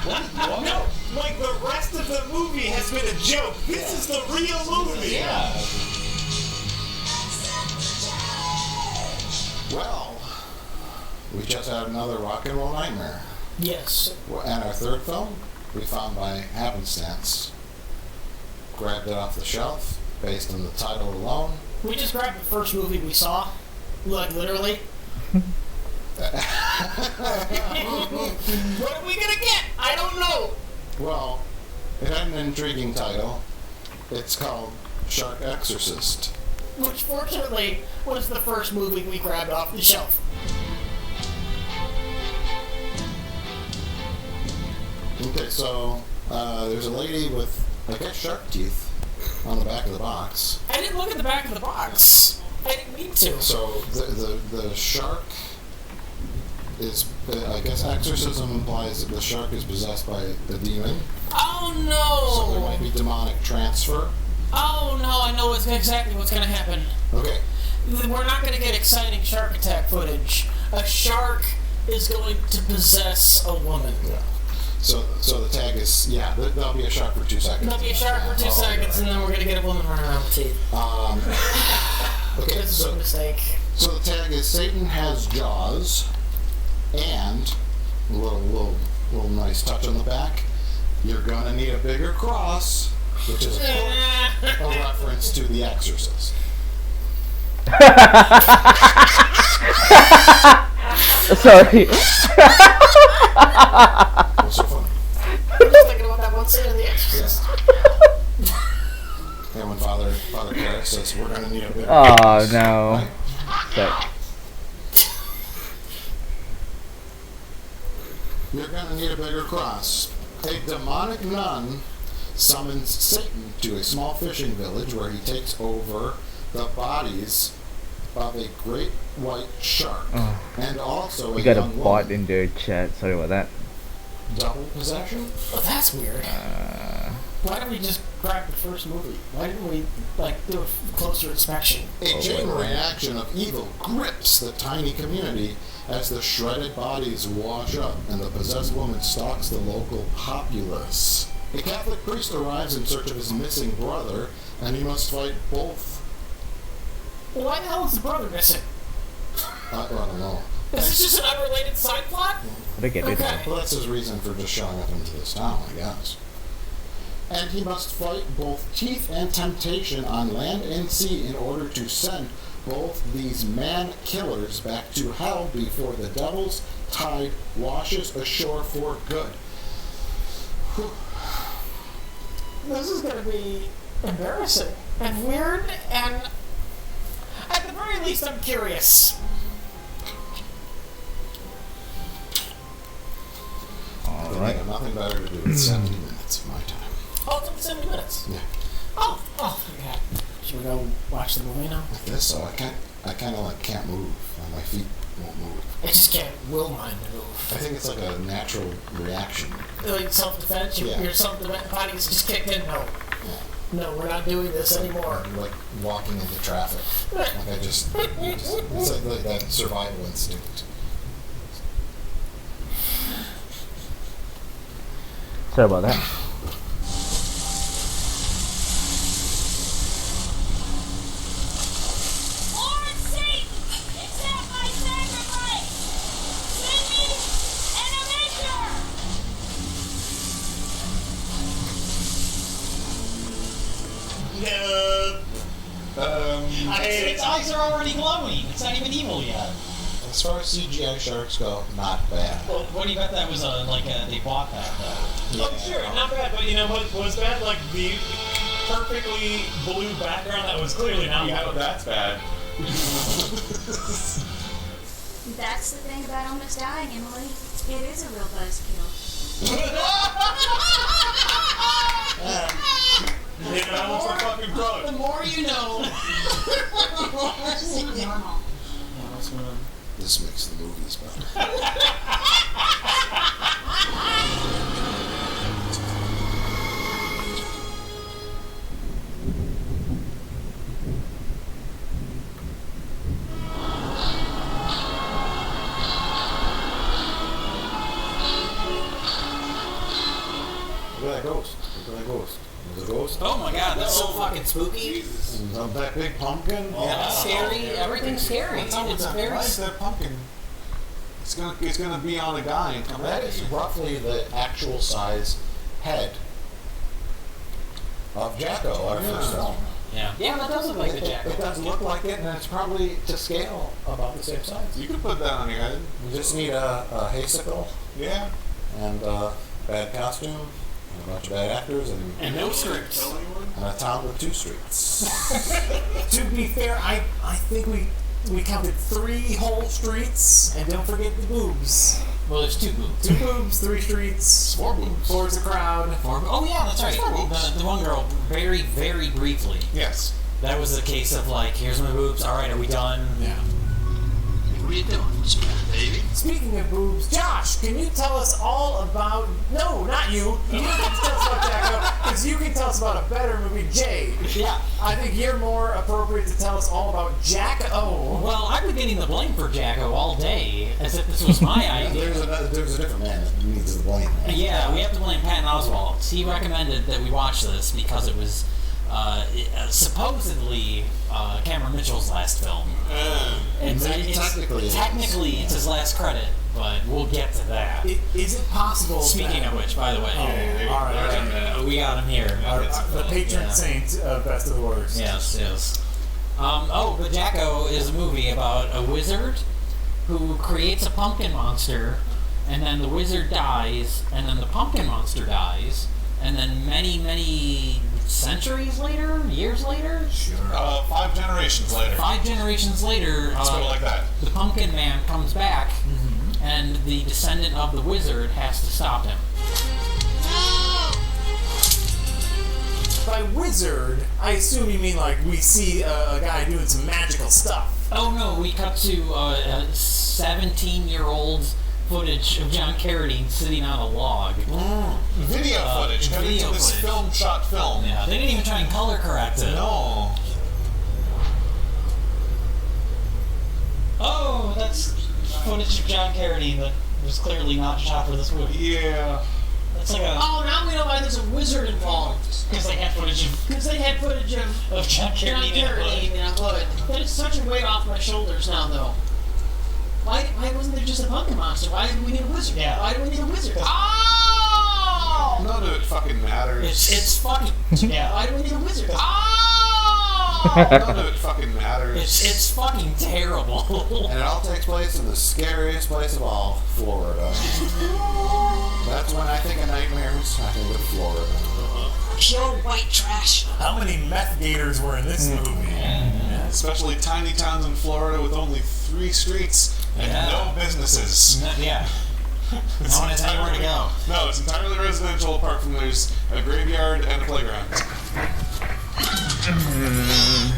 T: What? No, like the rest of the movie has been a joke. This is the real movie.
F: Yeah. Well, we just had another rock and roll nightmare.
H: Yes.
F: And our third film, we found by happenstance. Grabbed it off the shelf, based on the title alone.
H: We just grabbed the first movie we saw. Like, literally. What are we gonna get? I don't know.
F: Well, it had an intriguing title. It's called Shark Exorcist.
H: Which, fortunately, was the first movie we grabbed off the shelf.
F: Okay, so there's a lady with, I guess, shark teeth on the back of the box.
H: I didn't look at the back of the box. I didn't need to.
F: So the shark is, I guess, exorcism implies that the shark is possessed by the demon.
H: Oh no!
F: So there might be demonic transfer.
H: Oh no! I know exactly what's gonna happen.
F: Okay.
H: We're not gonna get exciting shark attack footage. A shark is going to possess a woman.
F: Yeah. So the tag is, there'll be a shark for 2 seconds.
H: There'll be a shark for 2 seconds, and then we're gonna get a woman running around with teeth.
F: Okay,
H: this is a mistake.
F: So the tag is Satan has jaws, and a little nice touch on the back. You're gonna need a bigger cross, which is a reference to The Exorcist.
N: Sorry.
F: What's so funny?
H: I'm just thinking about that one scene in The Exorcist.
F: And when Father Carrick says, we're gonna need a bigger
N: Oh
F: cross.
N: no.
F: Right?
N: But
F: You're gonna need a bigger cross. A demonic nun summons Satan to a small fishing village where he takes over the bodies of a great white shark and also
N: we
F: a
N: got a
F: young
N: bot
F: woman.
N: in the chat. Sorry about that.
F: Double possession?
H: Oh, that's weird. Why didn't we just grab the first movie? Why didn't we do a closer inspection?
F: A chain reaction of evil grips the tiny community as the shredded bodies wash up and the possessed woman stalks the local populace. A Catholic priest arrives in search of his missing brother, and he must fight both.
H: Why the hell is the brother missing?
F: I don't know.
H: Is this just an unrelated side plot?
N: I get it.
F: Well, that's his reason for just showing up into this town, I guess. And he must fight both teeth and temptation on land and sea in order to send both these man-killers back to hell before the devil's tide washes ashore for good. Whew.
H: This is going to be embarrassing and weird, and at the very least, I'm curious.
F: I have nothing better to do with 70 minutes of my time.
H: Oh, it's only 70 minutes.
F: Yeah.
H: Oh, okay. Should we go watch the movie now?
F: I guess so. I kind of can't move. My feet won't move.
H: I just can't will mine to move.
F: I think it's like a natural reaction.
H: Like self-defense? Your self-defense body's just kicked in? No. No, we're not doing this anymore.
F: Like walking into traffic. Like it's like that survival instinct.
N: Sorry about that.
J: Lord Satan, accept my sacrifice. Send me an avenger.
G: Its eyes are already glowing. It's not even evil yet.
F: As far as CGI sharks go, not bad.
G: Well, what do you bet that was they bought that though?
T: Oh, sure, not bad, but you know what was bad? Like the perfectly blue background that was clearly not.
E: Yeah, that's bad.
K: That's the thing about almost dying, Emily. It is a real buzzkill.
T: Yeah, that looks like fucking drug.
G: The more you know.
K: Normal.
F: This makes the movies better. Look at that ghost. Look at that ghost. There's a ghost.
G: Oh my god, that's so fucking spooky.
F: That big pumpkin.
G: Yeah, that's scary. Everything's scary. It's very.
D: Why is that pumpkin? It's gonna be on a guy and come
F: That
D: at
F: is
D: you.
F: roughly the actual size head of Jacko, our first film.
G: Yeah. Yeah, that does look like the Jacko.
F: It does look like it, and it's probably to scale about the same size.
D: You could put that on your head.
F: You just need a haysicle.
D: Yeah.
F: And bad costume, and a bunch of bad actors,
G: And no scripts.
F: and a town with 2 streets.
C: To be fair, I think we counted 3 whole streets, and don't forget the boobs.
H: Well, there's 2 boobs.
T: 2 boobs, 3 streets,
E: 4 boobs.
T: 4's a crowd.
H: Oh yeah, that's right. The one girl, very, very briefly.
E: Yes.
H: That was the case of like, here's my boobs. All right, are we done?
T: Yeah.
R: What are you doing, baby?
T: Speaking of boobs, Josh, can you tell us all about... No, not you. You don't have to tell us about Jacko, because you can tell us about a better movie, Jade.
H: Yeah.
T: I think you're more appropriate to tell us all about Jacko.
H: Well, I've been getting the blame for Jacko all day, as if this was my idea.
F: There's a different man that needs the blame.
H: Yeah, we have to blame Patton Oswalt. He recommended that we watch this because it was supposedly Cameron Mitchell's last film. Technically, it's his last credit, but we'll get to that.
T: Is it possible?
H: Speaking of which, by the way,
T: all right.
H: We got him here.
T: The patron saint of Best of the Worst.
H: Yes, yes. But Jacko is a movie about a wizard who creates a pumpkin monster, and then the wizard dies, and then the pumpkin monster dies, and then many, many centuries later, years later?
E: Sure. 5 generations later.
H: 5 generations later,
E: Let's put it like that.
H: The pumpkin man comes back, and the descendant of the wizard has to stop him.
T: By wizard, I assume you mean like we see a guy doing some magical stuff.
H: Oh no, we cut to a 17-year-old footage of John Carradine sitting on a log.
E: Video footage. Coming to this film-shot film.
H: Yeah, they didn't even try and color correct it.
E: No.
H: Oh, that's footage of John Carradine that was clearly not shot for this movie.
E: Yeah.
H: That's like a...
M: Oh, now we know why there's a wizard involved.
H: Because they had footage
M: of
H: John Carradine in
M: a hood. That is such a weight off my shoulders now, though. Why wasn't there just a pumpkin monster? Why did we need a wizard?
H: Yeah.
M: Why do we need a wizard?
E: Oh! None of it fucking matters.
H: It's fucking... Yeah.
M: Why do we need a wizard?
E: None of it fucking matters.
H: It's fucking terrible.
F: And it all takes place in the scariest place of all, Florida. That's when I think of nightmares. I think of Florida.
M: Pure white trash.
T: How many meth gators were in this movie?
E: Especially tiny towns in Florida with only 3 streets and no businesses.
H: Yeah. No one has anywhere to go.
E: No, it's entirely residential apart from there's a graveyard and a playground.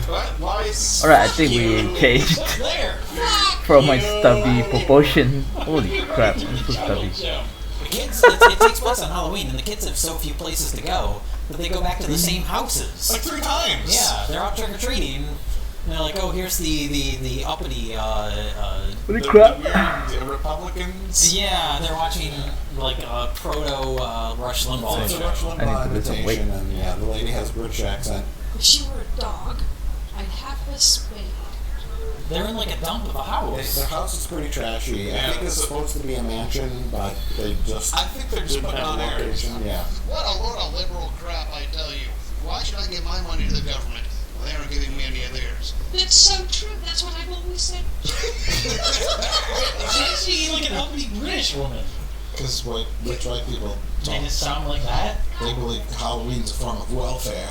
E: What? Why?
N: Alright, I think we changed from my stubby proportion. Holy crap, I'm so stubby.
H: The kids, it takes place on Halloween, and the kids have so few places to go that they go back to the same houses.
E: Like 3 times.
H: Yeah, they're out trick or treating. And they're like, oh, here's the uppity.
N: Holy crap!
E: The Republicans.
H: Yeah, they're watching like a proto Rush Limbaugh.
F: It's a Rush Limbaugh invitation, and yeah, the lady has a British accent.
S: If she were a dog, I'd have a spade.
H: They're in like a dump of a house.
F: Their house is pretty trashy.
E: Yeah,
F: I think it's supposed to be a mansion, but they just...
E: I think they're just putting on airs.
F: Yeah.
R: What a load of liberal crap, I tell you. Why should I give my money to the government? They aren't giving me any of theirs.
S: That's so true. That's what I've always said.
H: She's like an uppity British woman.
F: Because rich white people
H: They just sound like that?
F: They believe Halloween's a form of welfare.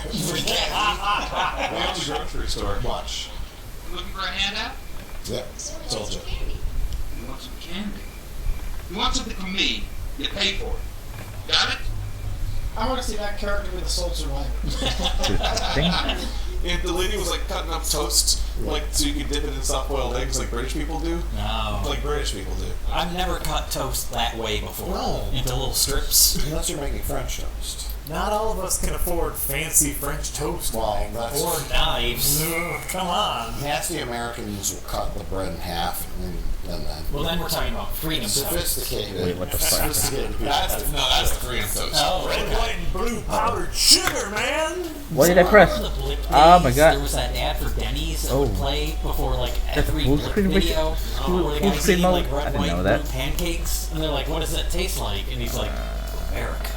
E: Watch the grocery store.
F: Watch.
R: Looking for a handout?
F: Yeah, told you.
R: You want some candy? You want something from me? You pay for it. Got it?
M: I want to see that character with a soul survivor.
E: If the lady was like cutting up toast, like so you could dip it in soft-boiled eggs like British people do.
H: No.
E: Like British people do.
H: I've never cut toast that way before.
F: No.
H: Into little strips.
F: Unless you're making French toast.
T: Not all of us can afford fancy French toast.
F: Well, that's...
H: Or knives.
T: Come on.
F: Nasty Americans will cut the bread in half and then...
H: Well, then we're talking about freedom toast.
F: Sophisticated.
N: Wait, what the fuck?
F: Sophisticated people.
E: That's the Korean toast.
H: Oh,
T: Red, white, and blue powdered sugar, man!
N: What did I press?
H: Blick
N: Oh my
H: days,
N: god.
H: There was that ad for Denny's that
N: Oh.
H: would play before like
N: That's a
H: every
N: full
H: Blick
N: screen
H: video.
N: full
H: Where the
N: full
H: guy's
N: screen
H: eating
N: mode?
H: like
N: I
H: red,
N: didn't
H: white,
N: know
H: and
N: that.
H: blue pancakes, and they're like, "What does that taste like?" And he's like, "America."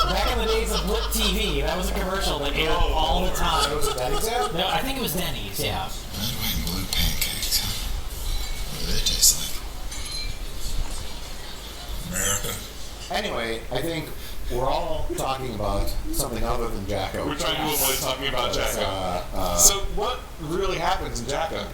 H: Back in the days of Blick TV, that was a commercial that aired all the time.
F: Was it Denny's ad?
H: No, I think it was Denny's. Yeah.
O: Red, white, and blue pancakes. What do they taste like? America.
F: Anyway, I think We're all talking about something other than Jacko.
E: We're trying to avoid talking about Jacko. So what really happens in Jacko?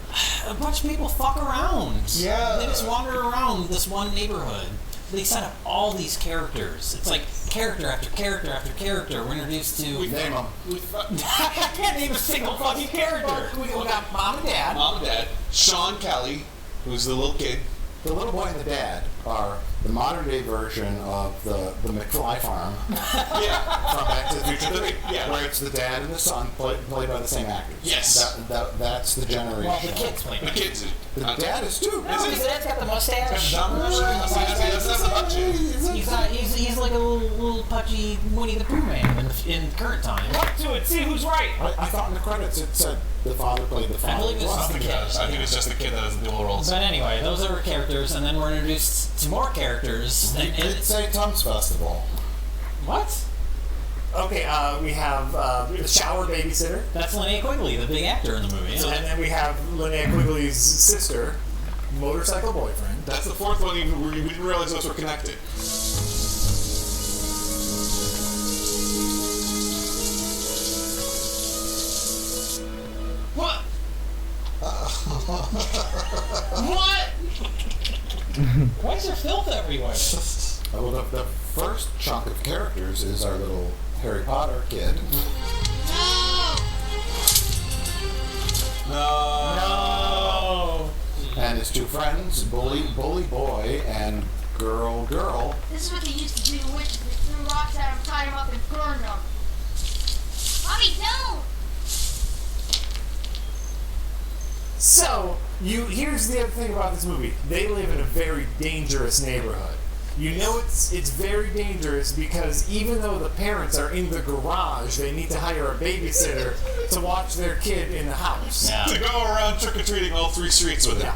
A: A bunch of people fuck around.
E: Yeah.
A: They just wander around this one neighborhood. They set up all these characters. It's like character after character after character. We're introduced to.
F: Name them.
A: I can't name a single fucking character.
H: We got mom and dad.
E: Mom and dad. Sean Kelly, who's the little kid.
F: The little boy and the dad are the modern day version of the McFly farm.
E: Yeah.
F: From Back to the Future 3.
E: Yeah.
F: Where it's the dad and the son played by the same actors.
E: Yes.
F: That's the generation.
A: Well, the kids play.
E: The kids.
F: The dad is too.
H: No, his dad's got the mustache.
A: He's like a little pudgy Winnie the Pooh man in current time.
H: Cut to it. See who's right.
F: I thought in the credits it said the father played the father.
A: I believe it's just the kid.
E: I think it's just the kid that has the dual roles.
A: But anyway, those are characters, and then we're introduced to more characters.
F: You did say Tums Festival.
A: What?
T: Okay, we have the shower babysitter.
A: That's Linnea Quigley, the big actor in the movie.
T: And then we have Linnea Quigley's sister, motorcycle boyfriend.
E: That's the fourth one. We didn't realize those were connected.
H: What? What?
A: Why is there filth everywhere?
F: Well, the first chunk of characters is our little Harry Potter kid.
E: No.
F: And his two friends, bully boy and girl.
K: This is what they used to do to witches. They threw rocks at them, tied them up, and burned them. Mommy, don't!
T: So, here's the other thing about this movie. They live in a very dangerous neighborhood. You know it's very dangerous because even though the parents are in the garage, they need to hire a babysitter to watch their kid in the house.
E: To go around trick-or-treating all 3 streets with it.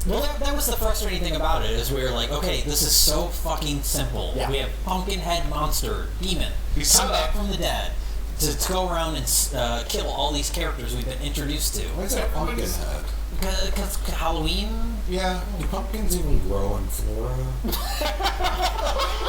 A: Well, that was the frustrating thing about it, is we were like, okay, this is so fucking simple.
T: Yeah.
A: We have Pumpkinhead Monster, Demon, come back from the dead, to go around and kill all these characters we've been introduced to.
F: Why is that Pumpkinhead?
A: Because Halloween?
F: Yeah, do pumpkins even grow in Florida?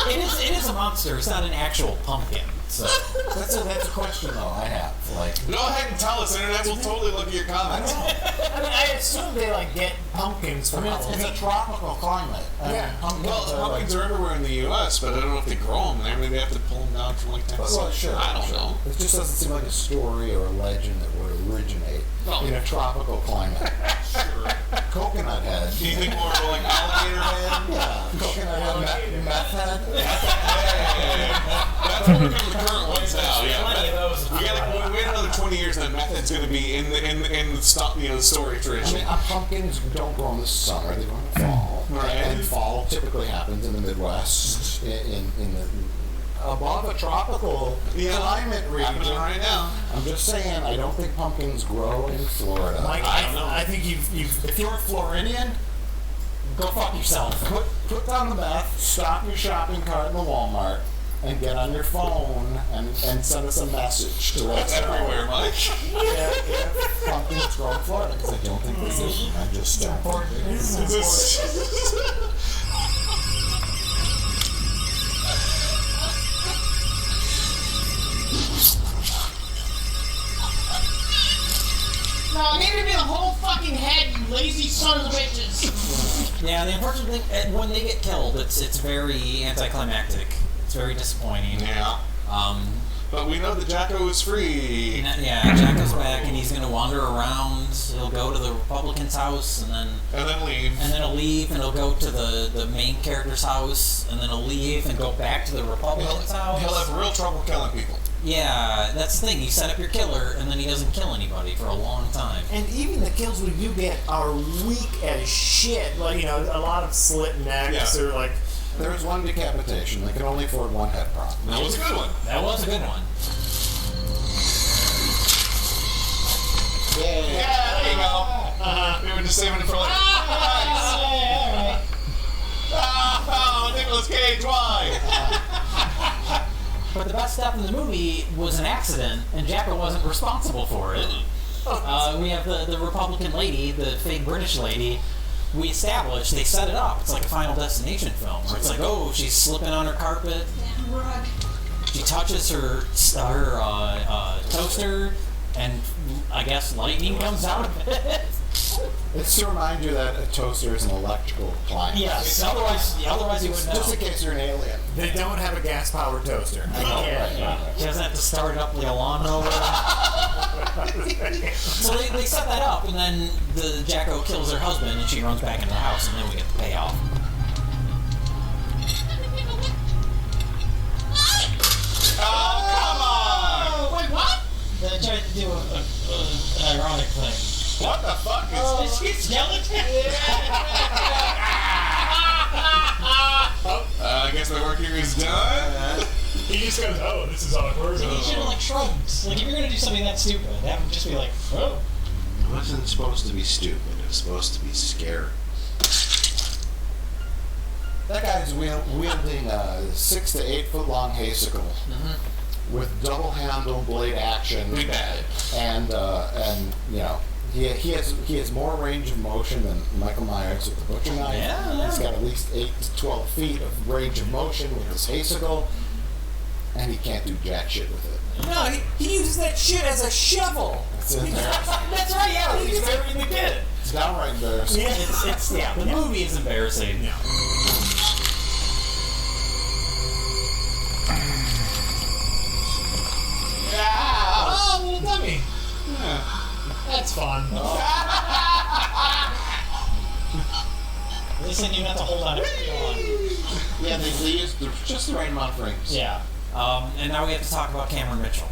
A: It is a monster, it's not an actual pumpkin. So
F: that's a question though I have. Like,
E: go ahead and tell us. Internet will totally look at your comments.
T: I mean, I assume they like get pumpkins from Halloween.
F: It's a tropical climate.
T: Yeah.
E: Pumpkins are everywhere in the U.S., but I don't know if they grow them there. Maybe they have to pull them down from like Texas.
F: Well, sure.
E: I don't know.
F: It just doesn't seem like a story or a legend that would originate in a tropical climate.
E: Sure.
F: Coconut head.
E: Do you think more of like alligator head?
F: Yeah. Coconut head, meth head.
E: That's what we're doing with current ones now. Yeah. We got wait another 20 years, and then meth head's going to be in the story tradition.
F: I mean, pumpkins don't grow in the summer; they grow in the fall.
E: Right.
F: And fall typically happens in the Midwest, in the above a tropical climate region.
E: Right now.
F: I'm just saying, I don't think pumpkins grow in Florida.
T: Mike, I think if you're a Floridian, go fuck yourself.
F: Put down the meth, stop your shopping cart in the Walmart, and get on your phone and send us a message to let us know.
E: Everywhere, Mike.
F: If pumpkins grow in Florida, because I don't think they do. I'm just
H: No, I need to be the whole fucking head, you lazy sons of bitches.
A: Yeah, the unfortunate thing, when they get killed, it's very anticlimactic. It's very disappointing.
E: Yeah. But we know that Jacko is free.
A: Yeah, Jacko's back, and he's gonna wander around. He'll go to the Republican's house, and then
E: leave.
A: And then he'll leave, and he'll go to the main character's house, and then he'll leave and go back to the Republican's house.
E: He'll have real trouble killing people.
A: Yeah, that's the thing. You set up your killer, and then he doesn't kill anybody for a long time.
T: And even the kills we do get are weak as shit. Like, a lot of slit necks or like.
F: There was one decapitation. They could only afford one head prop.
E: That was a good one.
A: That was a good one.
E: Yeah, there you go. We were just saving it for later. Nice. Oh, Nicolas Cage, why?
A: But the best stuff in the movie was an accident, and Jacko wasn't responsible for it. We have the Republican lady, the fake British lady, we established, they set it up. It's like a Final Destination film, where it's like, oh, she's slipping on her carpet. She touches her toaster, and I guess lightning comes out of it.
F: It's to remind you that a toaster is an electrical appliance.
A: Yes, otherwise you wouldn't know.
F: Just in case you're an alien.
T: They don't have a gas-powered toaster.
A: She doesn't have to start it up like a lawnmower. So they set that up, and then the Jacko kills her husband, and she runs back into the house, and then we get the payoff.
H: Oh, come on! Wait, what? They tried to do an ironic thing.
E: What the fuck
H: is she skeleton?
E: I guess my work here is done.
T: He just goes, oh, this is awkward.
H: He should have, like, shrugged. Like, if you're gonna do something that stupid, have him just be like, oh.
O: It wasn't supposed to be stupid. It was supposed to be scary.
F: That guy's wielding a 6 to 8 foot long haysicle with double handle blade action.
E: Big bad.
F: And you know, he has more range of motion than Michael Myers with the butcher knife.
A: Yeah.
F: He's got at least 8 to 12 feet of range of motion with his haysicle, and he can't do jack shit with it.
C: No, he uses that shit as a shovel.
F: It's embarrassing.
C: That's right, yeah. He's very we did it.
F: It's downright embarrassing.
A: Yeah, it's the movie is embarrassing.
T: Yeah.
H: Oh, little dummy. Yeah. That's fun. At least then you don't have to hold on to it.
F: Yeah, they used just the right amount of frames.
A: Yeah. And now we have to talk about Cameron Mitchell.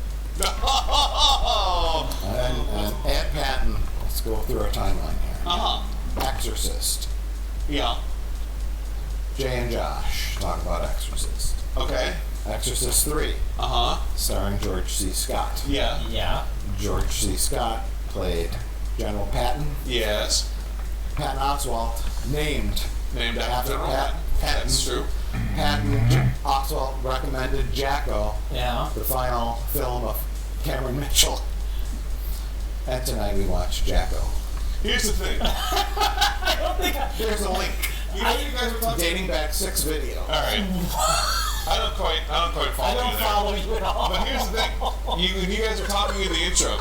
F: And Ed Patton. Let's go through our timeline here. Exorcist.
E: Yeah.
F: Jay and Josh talk about Exorcist.
E: Okay.
F: Exorcist 3. Starring George C. Scott.
E: Yeah.
A: Yeah.
F: George C. Scott played General Patton.
E: Yes.
F: Patton Oswalt named
E: after
F: Patton.
E: That's true.
F: Patton Oswalt recommended Jacko.
A: Yeah.
F: The final film of Cameron Mitchell. And tonight we watch Jacko.
E: Here's the thing.
F: Here's a link.
E: You know you guys were talking
F: dating back 6 videos.
E: All right. I don't quite follow you there.
A: follow you at all.
E: But here's the thing. You guys are talking in the intro.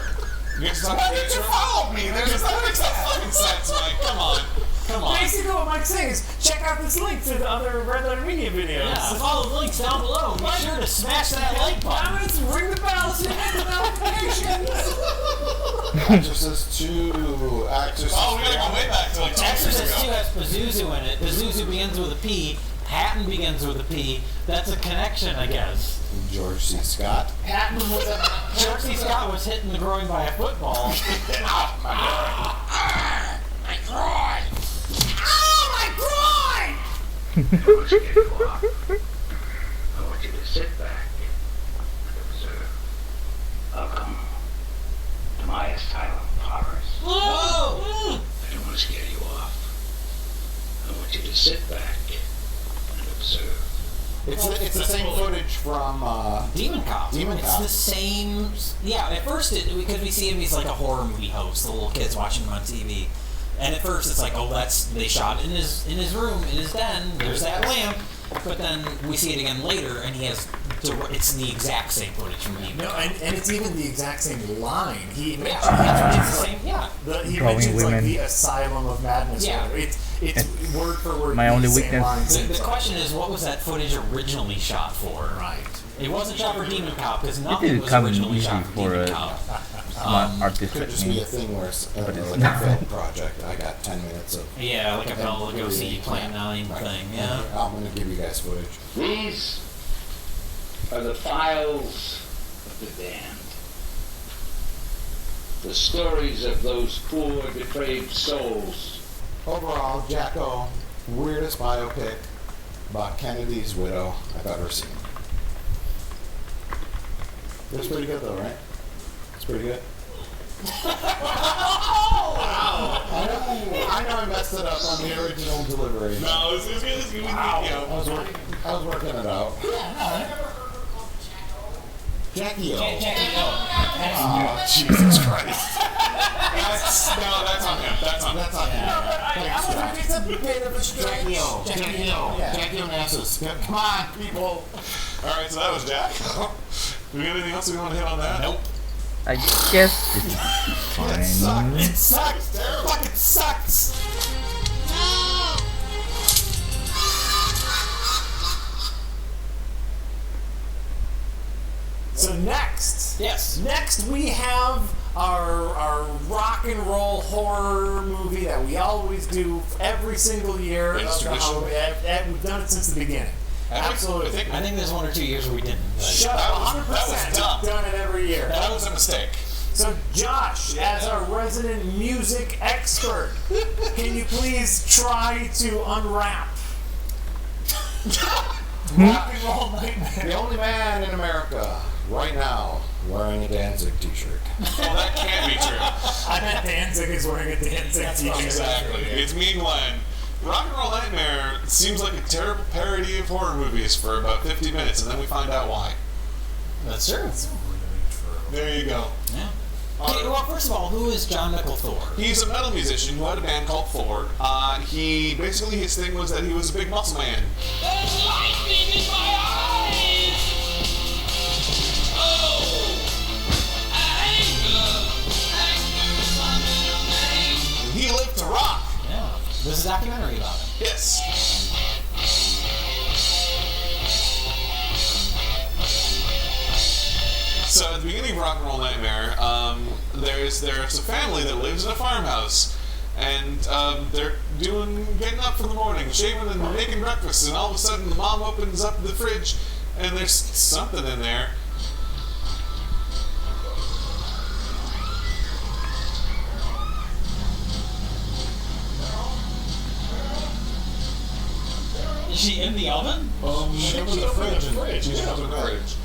E: You guys are talking
F: Why
E: in the
F: did you
E: intro.
F: follow me? There's
E: Because that makes no fucking sense, Mike. Come on. Come on.
C: Basically, what Mike's saying is check out this link to the other Red Letter Media videos.
A: Yeah, follow the links down below. Be sure to smash that like button.
C: Comments, ring the bell so you get the notifications.
F: Exorcist 2. Exorcist
E: Oh, we gotta go way back to like 2 years
A: Exorcist 2
E: ago.
A: has Pazuzu in it. Pazuzu begins with a P. Patton begins with a P. That's a connection, I guess.
F: George C. Scott.
A: Patton was George C. Scott was hit in the groin by a football.
H: My groin! Oh, my groin!
U: I want you to sit back and observe. Welcome to my asylum of horrors.
H: Whoa!
U: I don't want to scare you off. I want you to sit back and observe.
F: It's the same footage from
A: Demon Cop.
F: Demon
A: It's
F: Cop.
A: the same. Yeah, at first, because we see him, he's like a horror movie host. The little kids watching him on TV. And at first, it's like, oh, they shot in his room, in his den. There's that lamp. But then we see it again later, and he has. It's the exact same footage from Demon
T: No,
A: Cop.
T: and it's even the exact same line. He mentions,
A: It's the same. Yeah.
T: he
N: Drawing
T: mentions like
N: women.
T: the asylum of madness.
A: Yeah.
T: It's word for word.
N: My
T: the
N: only
T: same
N: weakness-
T: lines.
A: The question is, what was that footage originally shot for?
T: Right.
A: It wasn't shot for Demon Cop because
N: It
A: nothing
N: didn't
A: was
N: come
A: originally
N: easy
A: shot for
N: for
A: Demon
N: a
A: Cop.
N: smart artist
F: Could
N: like
F: just be
N: me.
F: a thing where it's
N: But it's
F: like
N: not.
F: a film project. I got 10 minutes of.
A: Yeah, like a
F: and
A: Bela Lugosi
F: really-
A: Plan 9
F: right.
A: thing, yeah.
F: I'm gonna give you guys footage.
U: These are the files of the damned. The stories of those poor, depraved souls.
F: Overall, Jacko, weirdest biopic about Kennedy's widow I've ever seen. It's pretty good though, right? It's pretty good. I know I messed it up on the original delivery.
E: No, it's good. It's good.
F: I was working it out. Jackie O.
E: Oh, Jesus Christ. That's on him. That's on him.
F: It's a bit of a stretch. Jackie O. Jackie Onassis. Come on, people.
E: Alright, so that was Jack. Do we have anything else we want to hit on that? Nope.
N: I guess it's fine.
E: It sucks. It fucking sucks.
T: So next we have our rock and roll horror movie that we always do every single year.
E: It's tradition.
T: We've done it since the beginning. Absolutely.
C: I think there's 1 or 2 years where we didn't.
T: Shut up, 100%. We've done it every year.
E: That was a mistake.
T: So Josh, as our resident music expert, can you please try to unwrap Rock and Roll Nightmare?
F: The only man in America right now wearing a Danzig t-shirt.
E: Well, that can't be true.
T: I bet Danzig is wearing a Danzig t-shirt.
E: Exactly. It's me, Glenn. Rock and Roll Nightmare seems like a terrible parody of horror movies for about 50 minutes, and then we find out why.
C: That's true.
E: There you go.
C: Yeah. Okay, well, first of all, who is John Michael Thor?
E: He's a metal musician who had a band called Thor. He basically, his thing was that he was a big muscle man.
M: There's lightning in my eyes! Oh! Anger! Anger is my middle name!
E: He lived to rock.
C: Yeah. There's a documentary about it.
E: Yes. So at the beginning of Rock and Roll Nightmare, there's a family that lives in a farmhouse, and they're getting up in the morning, shaving and making breakfast, and all of a sudden the mom opens up the fridge, and there's something in there.
C: Is she in the oven?
F: She opened the fridge. She opened the fridge.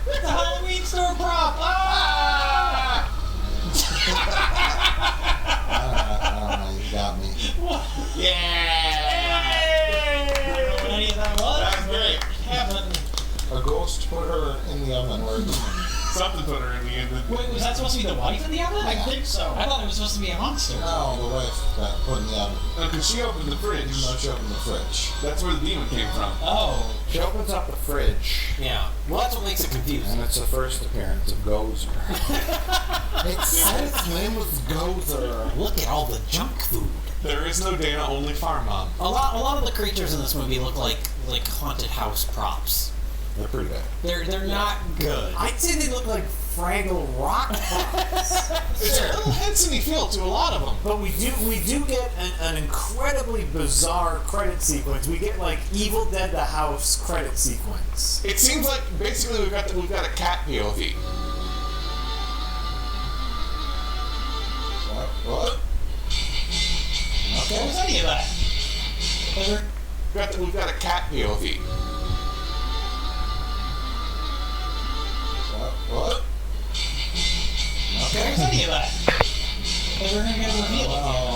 C: It's a Halloween store prop!
F: You got me.
E: Yeah!
C: What any of that was?
E: That's great.
C: Heaven.
F: A ghost put her in the oven. Or
E: Something put her in the oven.
C: Wait, was that supposed to be the wife in the oven?
F: I think so.
C: I thought it was supposed to be a monster.
F: No, the wife got put in the oven.
E: Because she opened the fridge.
F: No, she opened the fridge.
E: That's where the demon came from.
C: Oh.
F: She opens up the fridge.
C: Yeah. Well, that's what makes it confusing.
F: And it's the first appearance of Gozer. It said its name was Gozer.
C: Look at all the junk food.
E: There is no Dana, only Farm Mom.
C: A lot of the creatures in this movie look like haunted house props.
F: They're pretty bad.
C: They're not good.
T: I'd say they look like Fraggle Rock props.
E: There's a little Henson-y feel to a lot of them.
T: But we do get an incredibly bizarre credit sequence. We get like Evil Dead the House credit sequence.
E: It seems like basically we've got a cat POV.
F: What?
C: Okay. What was any of that?
E: We've got a cat POV.
F: What?
C: Okay. What was any of that? We're gonna get a reveal.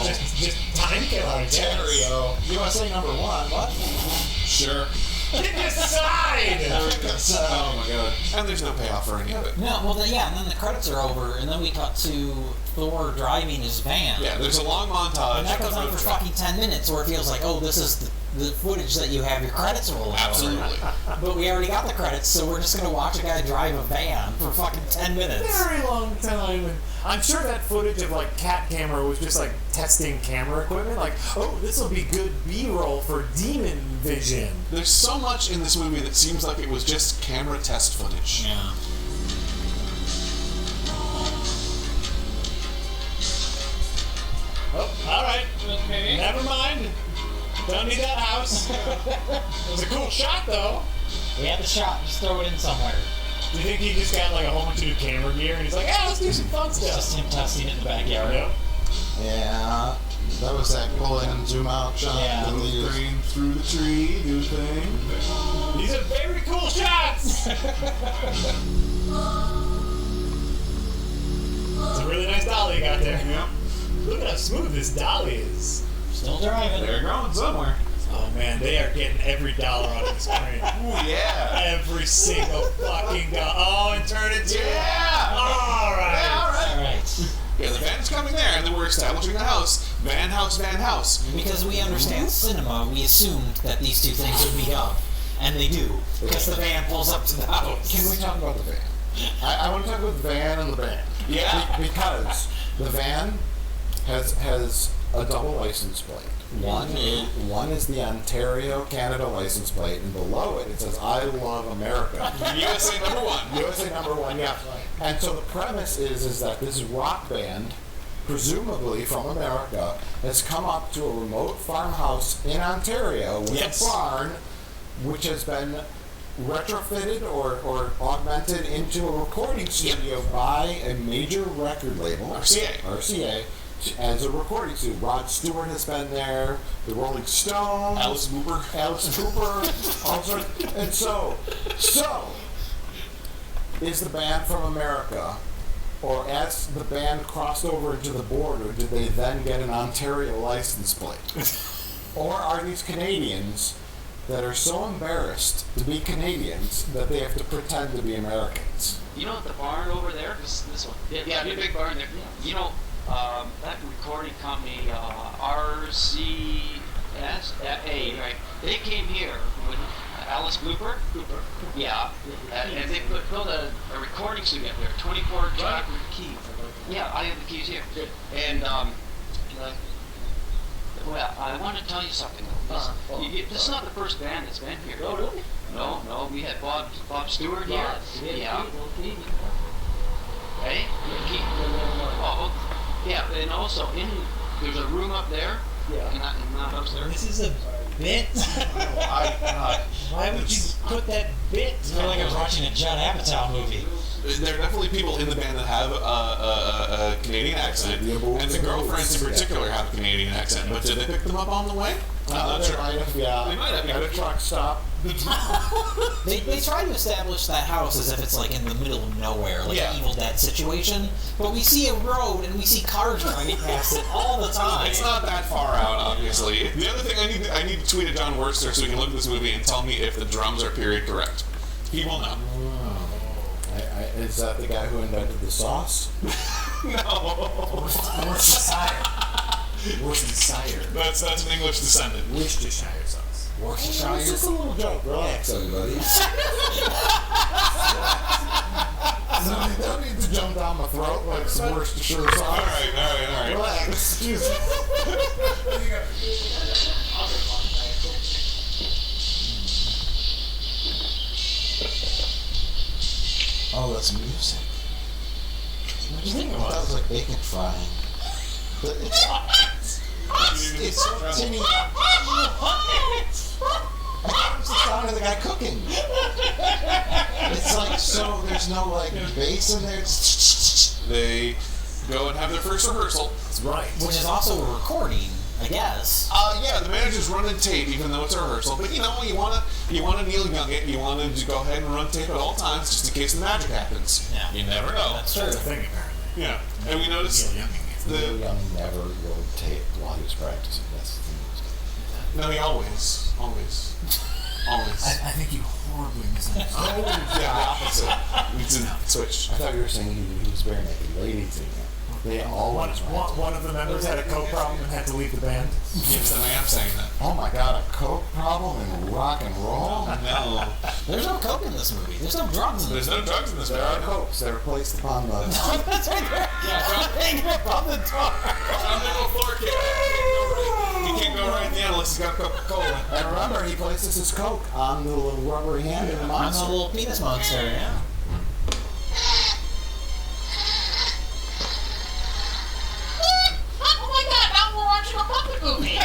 T: Just time killer.
F: Terrio.
T: You want to say number one? What?
E: Sure.
T: Decide!
E: Oh my god. And there's no payoff for any of it.
C: No, well, yeah, and then the credits are over, and then we cut to Thor driving his van.
E: Yeah, there's a long montage.
C: And that goes on for fucking 10 minutes, where it feels like, oh, this is the footage that you have your credits rolling over.
E: Absolutely.
C: But we already got the credits, so we're just gonna watch a guy drive a van for fucking 10 minutes.
T: Very long time. I'm sure that footage of like cat camera was just like testing camera equipment. Like, oh, this will be good B-roll for Demon Vision.
E: There's so much in this movie that seems like it was just camera test footage.
C: Yeah.
T: Oh, all right. Okay. Never mind. Don't need that house. It was a cool shot, though.
C: We had the shot. Just throw it in somewhere.
T: Do you think he just got like a whole bunch of new camera gear and he's like, yeah, let's do some fun
C: It's
T: stuff?
C: just him testing it in the backyard.
T: Yep.
F: Yeah. That was that pull in and zoom out shot.
C: Yeah.
F: that they used.
E: Green through the tree, do thing.
T: These are very cool shots. It's a really nice dolly you got there. Yeah. Look at how smooth this dolly is.
C: Still driving.
E: They're going somewhere.
T: Oh man, they are getting every dollar on the screen.
E: Ooh, yeah.
T: Every single fucking dollar. Oh, and turn it to
E: Yeah.
T: All right.
E: Yeah, all right.
C: All right.
E: Yeah, the van's coming there, and then we're establishing the house. Van house, van house.
C: Because we understand cinema, we assumed that these two things would meet up. And they do. Because the van pulls up to the house.
F: Can we talk about the van? I want to talk about the van and the band.
E: Yeah.
F: Because the van has a double license plate. One is the Ontario, Canada license plate, and below it says "I love America."
E: USA number one.
F: USA number one, yeah. And so the premise is that this rock band, presumably from America, has come up to a remote farmhouse in Ontario with a barn, which has been retrofitted or augmented into a recording studio by a major record label, RCA, as a recording studio. Rod Stewart has been there, the Rolling Stones, Alice Cooper, all sorts. And so, is the band from America, or as the band crossed over into the border, did they then get an Ontario license plate? Or are these Canadians that are so embarrassed to be Canadians that they have to pretend to be Americans?
L: You know the barn over there? This one. Yeah, the big barn there. You know, that recording company, RCS, right? They came here with Alice Cooper. Yeah. And they built a recording studio there, 24 track. Yeah, I have the keys here. Good. And, well, I want to tell you something. This is not the first band that's been here. Oh, really? No, we had Bob Stewart here. Yeah. Hey? Oh, yeah, and also there's a room up there. Yeah. Not upstairs.
C: This is a bit. Why would you put that bit? I feel like I was watching a Judd Apatow movie.
E: There are definitely people in the band that have a Canadian accent, and the girlfriends in particular have a Canadian accent. But did they pick them up on the way? I'm not sure.
F: Yeah.
E: They might have.
F: At a truck stop.
C: They try to establish that house as if it's like in the middle of nowhere, like an Evil Dead situation. But we see a road and we see cars driving past it all the time.
E: It's not that far out, obviously. The other thing I need to tweet at John Worster so he can look at this movie and tell me if the drums are period correct. He will know.
F: Is that the guy who invented the sauce?
E: No.
C: Worcestershire. Worcestershire.
E: That's an English descendant.
C: Worcestershire sauce. Worcestershire.
F: It's just a little joke. Relax, everybody. Don't need to jump down my throat like some Worcestershire sauce.
E: All right.
F: Relax. Jesus. Oh, that's music. What do you think about that? Was like bacon frying. But it's so tinny. It's the sound of the guy cooking. It's like, so there's no like bass in there.
E: They go and have their first rehearsal.
F: That's right.
C: Which is also a recording, I guess.
E: Yeah, the manager's running tape even though it's a rehearsal. But you know, you wanna Neil Young it, you wanna go ahead and run tape at all times just in case the magic happens.
C: Yeah.
E: You never know.
C: That's true.
T: That's a thing apparently.
E: Yeah. And we noticed
F: Neil Young never wrote tape while he was practicing. That's the thing.
E: No, he always.
T: I think you horribly misunderstood.
E: Yeah, the opposite. We didn't switch.
F: I thought you were saying he was very naked. Ladies singing. They always
T: one of the members had a coke problem and had to leave the band.
E: Yes, and I am saying that.
F: Oh my god, a coke problem in rock and roll?
E: No.
C: There's no coke in this movie. There's no drugs in this
E: There's no drugs in this movie.
F: There are cokes. They're placed upon the...
C: That's right there. Hanging up on the door.
E: On the floor, he can't go right in unless he's got Coca-Cola.
F: And remember, he places his coke on the little rubbery hand in the
C: On
F: monster.
C: the little penis monster, yeah.
K: Oh my god, now we're watching a puppet movie.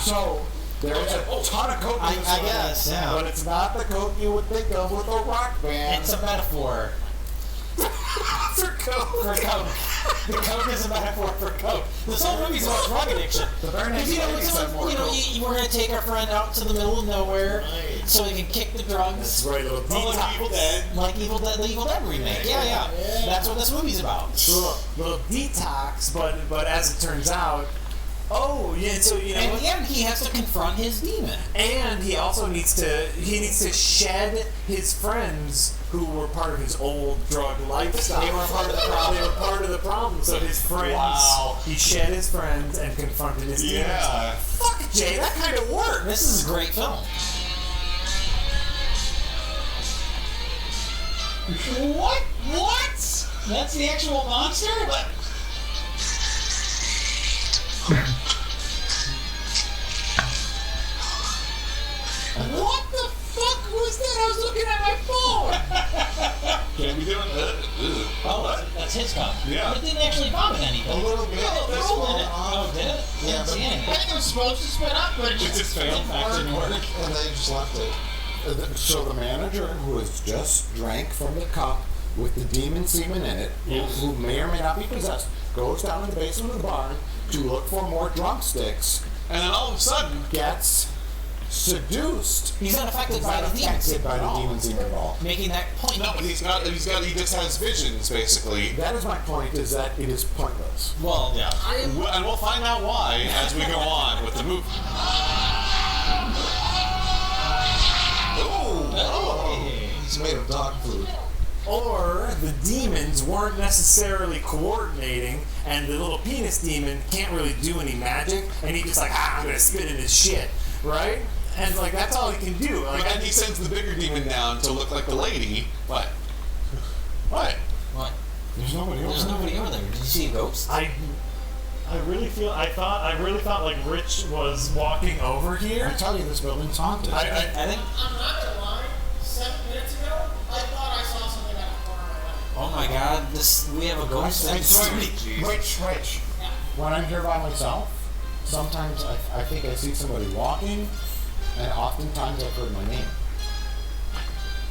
F: So, there's a ton of coke in this
C: I
F: movie,
C: guess, yeah.
F: But it's not the coke you would think of with a rock band.
C: It's a metaphor.
T: For coke. For coke. The coke is a metaphor for coke. This whole movie's about drug addiction.
C: Because we're gonna take our friend out to the middle of nowhere so he can kick the drugs.
T: That's right, little
C: Evil Dead. Like the Evil Dead remake. Yeah. That's what this movie's about.
T: Little detox, but as it turns out, so
C: in the end, he has to confront his demon,
T: and he also needs to shed his friends who were part of his old drug lifestyle.
C: They were part of the problem.
T: They were part of the problem. So his friends, he shed his friends and confronted his demons.
E: Yeah.
T: Fuck Jay, that kind of worked.
C: This is a great film.
T: What?
C: That's the actual monster?
T: What the fuck was that? I was looking at my phone.
E: Can't be doing that.
C: That's Hitchcock.
E: Yeah.
C: It didn't actually vomit anything.
P: A little bit.
C: Oh, did it?
P: Yeah,
C: Didn't see anything.
H: I think it was supposed to spit up, but it just
E: failed.
C: Didn't work.
P: And they just left it. So the manager, who has just drank from the cup with the demon semen in it, who may or may not be possessed, goes down in the basement of the barn to look for more drumsticks,
E: and then all of a sudden
P: gets seduced.
C: He's unaffected by the demons.
P: By the demons in the ball.
C: Making that point.
E: No, but he just has visions, basically.
P: That is my point, is that it is pointless.
C: Well, yeah.
E: And we'll find out why as we go on with the movie.
P: He's made of dog food.
T: Or the demons weren't necessarily coordinating, and the little penis demon can't really do any magic, and he just like, I'm gonna spit in his shit, right? And like that's all he can do.
E: But then he sends the bigger demon down to look like the lady. What?
P: There's nobody over there.
C: There's nobody over there. Did you see a ghost?
T: I really thought like Rich was walking over here.
P: I tell you, this building's haunted.
C: I think.
H: I'm not gonna lie. 7 minutes ago, I thought I saw something out the corner of my eye.
C: Oh my God! We have a ghost.
P: Rich. When I'm here by myself, sometimes I think I see somebody walking, and oftentimes I've heard my name.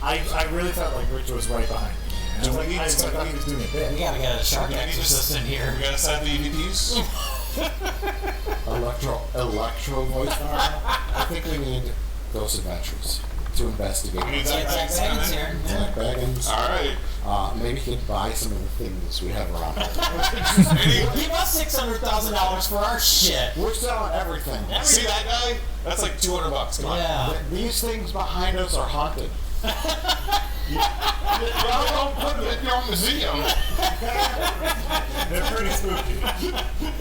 T: I really felt like Rich was right behind me. I thought he was doing a bit.
C: We gotta get a shark exorcist in here.
E: We gotta set the EVPs.
P: Electro voice power. I think we need Ghost Adventures to investigate.
E: We need Zach
C: Baggins here.
P: Zach Baggins.
E: All right.
P: Maybe he could buy some of the things we have around here.
C: Give us $600,000 for our shit.
P: We're selling everything.
E: See that guy? That's like $200. Come on.
C: Yeah.
P: These things behind us are haunted.
E: Well, don't put it in your museum.
T: They're pretty spooky.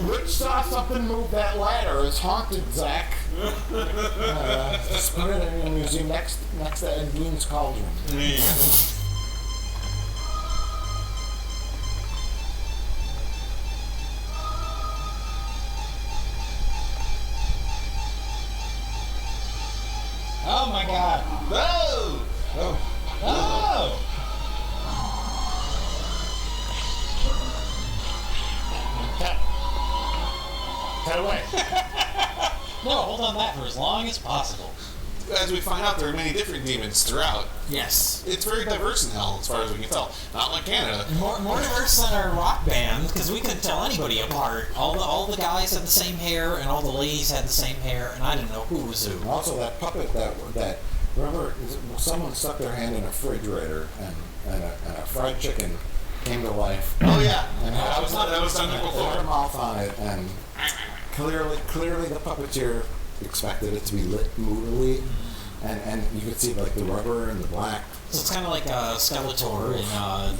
P: Rich saw something move that ladder. It's haunted, Zach. Just put it in a museum next to Ed Gein's cauldron.
C: Oh my God! Oh!
T: Cut away.
C: No, hold on that for as long as possible.
E: As we find out, there are many different demons throughout.
C: Yes.
E: It's very diverse in hell, as far as we can tell. Not like Canada.
C: More diverse than our rock band, because we couldn't tell anybody apart. All the guys had the same hair, and all the ladies had the same hair, and I didn't know who was who.
P: And also that puppet that remember someone stuck their hand in a refrigerator and a fried chicken came to life.
E: Oh yeah.
P: And
E: that was done before.
P: Had a mouth on it, and clearly the puppeteer expected it to be lit moodily, and you could see like the rubber and the black.
C: So it's kind of like Skeletor in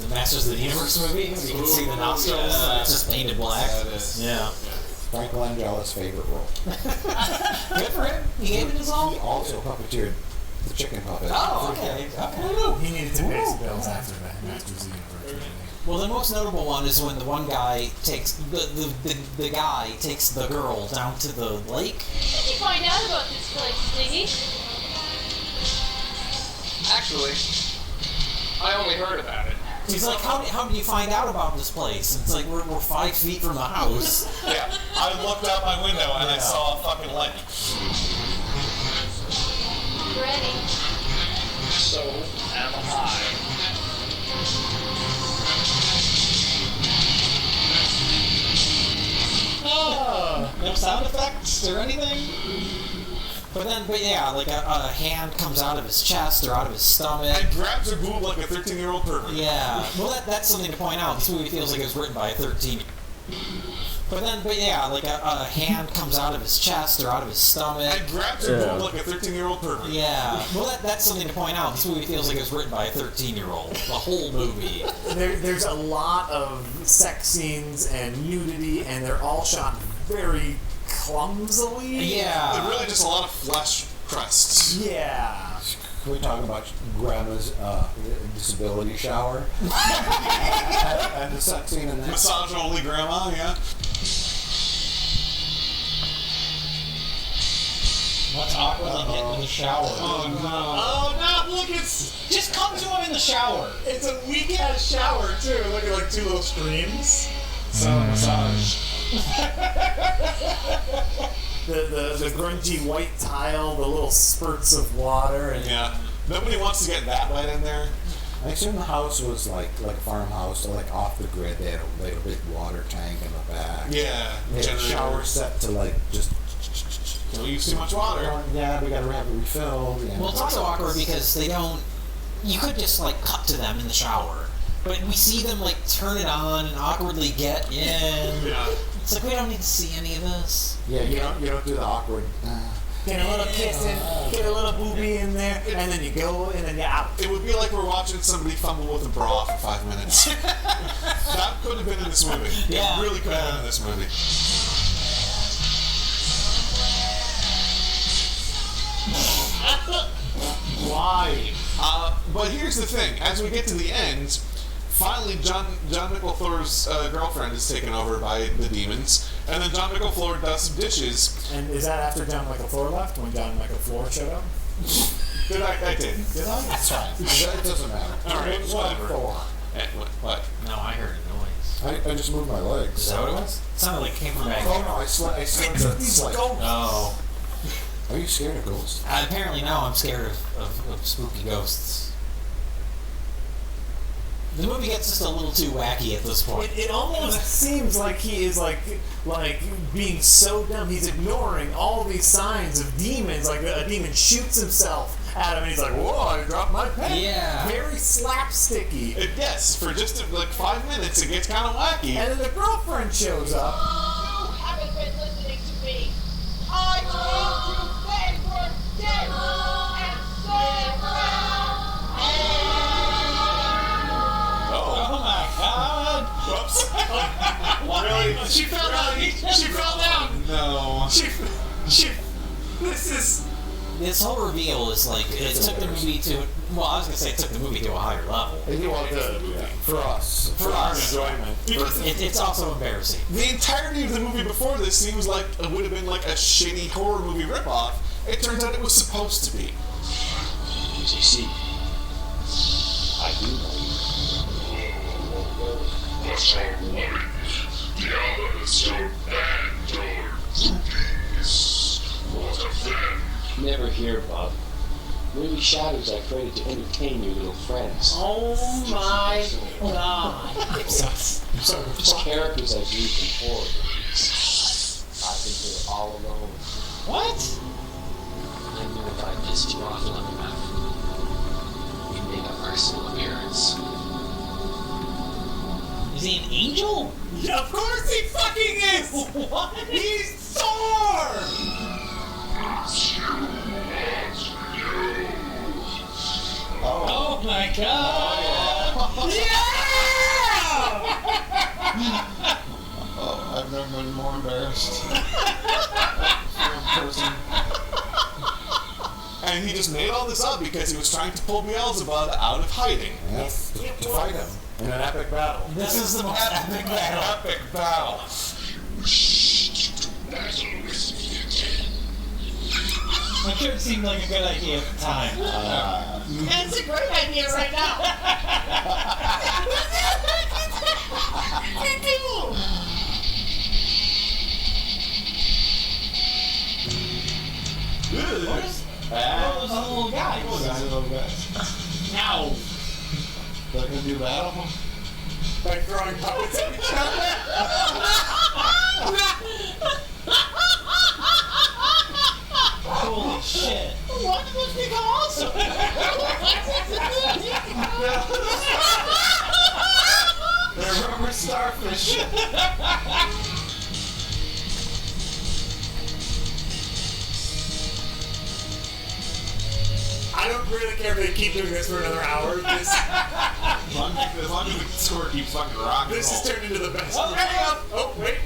C: the Masters of the Universe movie. You can see the nostrils. It's just painted black. Yeah.
P: Frank Langella's favorite role.
C: Good for him. He gave it his all.
P: He also puppeteered the chicken puppet.
C: Oh, okay.
T: He needed to pay some bills after that Masters of the Universe.
C: Well, the most notable one is when the one guy takes the guy takes the girl down to the lake.
K: How did you find out about this place, Stingy?
L: Actually, I only heard about it.
C: He's like, how did you find out about this place? And it's like, we're 5 feet from the house.
E: Yeah, I looked out my window and I saw a fucking light.
K: Ready?
L: So am I.
A: chest or anything. But yeah, like a hand comes out of his chest or out of his stomach.
E: And grabs her boob like a 13-year-old pervert.
A: Yeah. Well, that's something to point out. This movie feels like it was written by a 13. But yeah, like a hand comes out of his chest or out of his stomach.
E: And grabs her boob like a 13-year-old pervert.
A: Yeah. Well, that's something to point out. This movie feels like it was written by a 13-year-old. The whole movie.
T: There's a lot of sex scenes and nudity, and they're all shot very clumsily.
A: Yeah.
E: They're really just a lot of flesh crests.
T: Yeah.
P: Can we talk about Grandma's disability shower? and the sex scene in that?
E: Massage only grandma, yeah.
C: What's awkwardly getting in the shower?
E: Oh no. Oh no, look, it's...
C: Just come to him in the shower.
T: It's a weak-ass shower, too. Look at, like, two little streams. Massage. the grungy white tile, the little spurts of water, and
E: yeah, nobody wants to get that wet in there.
P: I assume the house was like a farmhouse, or like off the grid. They had a big water tank in the back.
E: Yeah,
P: they had a shower set to like just.
E: Don't use too much water.
P: Yeah, we gotta have it refilled. Yeah.
A: Well, it's also awkward because they don't. You could just like cut to them in the shower, but we see them like turn it on and awkwardly get in.
E: Yeah.
A: It's like we don't need to see any of this.
P: Yeah, you don't do the awkward.
T: Get a little kiss in, get a little boobie in there, and then you go, and then you're out.
E: It would be like we're watching somebody fumble with a bra for 5 minutes. That could have been in this movie.
A: Yeah.
E: It really could have been in this movie.
T: Why?
E: But here's the thing. As we get to the end, finally John Micklethorpe's girlfriend is taken over by the demons, and then John Micklethorpe does some dishes.
T: And is that after John Micklethorpe left, when John Micklethorpe showed up?
E: Did I did.
T: Did I?
P: That's fine. It doesn't matter.
E: Alright, whatever. What?
A: No, I heard a noise.
P: I just moved my legs.
A: Is that what it was? It sounded like it came from back
P: Oh
A: there.
P: no, I started to slide.
A: Oh.
P: Are you scared of ghosts?
A: Apparently no, I'm scared of spooky ghosts. The movie gets just a little too wacky at this point.
T: It almost seems like he is like being so dumb. He's ignoring all these signs of demons. Like a demon shoots himself at him, and he's like, "Whoa, I dropped my pen."
A: Yeah.
T: Very slapsticky.
E: Yes, for just like 5 minutes, it gets kind of wacky.
T: And then the girlfriend shows up.
J: You haven't been listening to me. I told you they were dead. And so
C: Oh my god!
E: Whoops.
T: Really?
E: She fell down. She fell down. No.
T: She. This is.
A: This whole reveal is like it took the movie to. Well, I was gonna say it took the movie to a higher level.
P: For us.
A: For us.
E: Enjoyment.
A: It's also embarrassing.
E: The entirety of the movie before this seems like it would have been like a shitty horror movie ripoff. It turns out it was supposed to be.
L: You see, I do know.
J: What's our worry? The others don't band your groupies. What of them?
L: Never hear, Bob. Merely shadows I created to entertain your little friends.
C: Oh my god!
L: Just characters I've used in horror movies. I think they're all alone.
C: What?
L: I knew if I pissed you off long enough, you'd make a personal appearance.
C: Is he an angel?
T: Yeah, of course he fucking is!
C: What?
T: He's Thor!
C: Oh my god!
F: Oh, I've never been more embarrassed.
E: And he just made all this up because he was trying to pull Beelzebub out of hiding.
P: Yes, to fight him in an epic battle.
A: This is the most epic battle.
E: Epic battle.
C: It sure seemed like a good idea at the time.
H: And it's a great idea right now.
C: What is that? Was a little guy. Now.
F: They're gonna do battle?
T: By throwing puppets at each other?
C: Holy shit.
H: Why did this become awesome?
F: They're rubber starfish.
T: I don't really care if they keep doing this for another hour. This,
E: As long as the score keeps fucking rocking.
T: this has turned into the best.
H: Oh, hang on.
T: Oh, wait.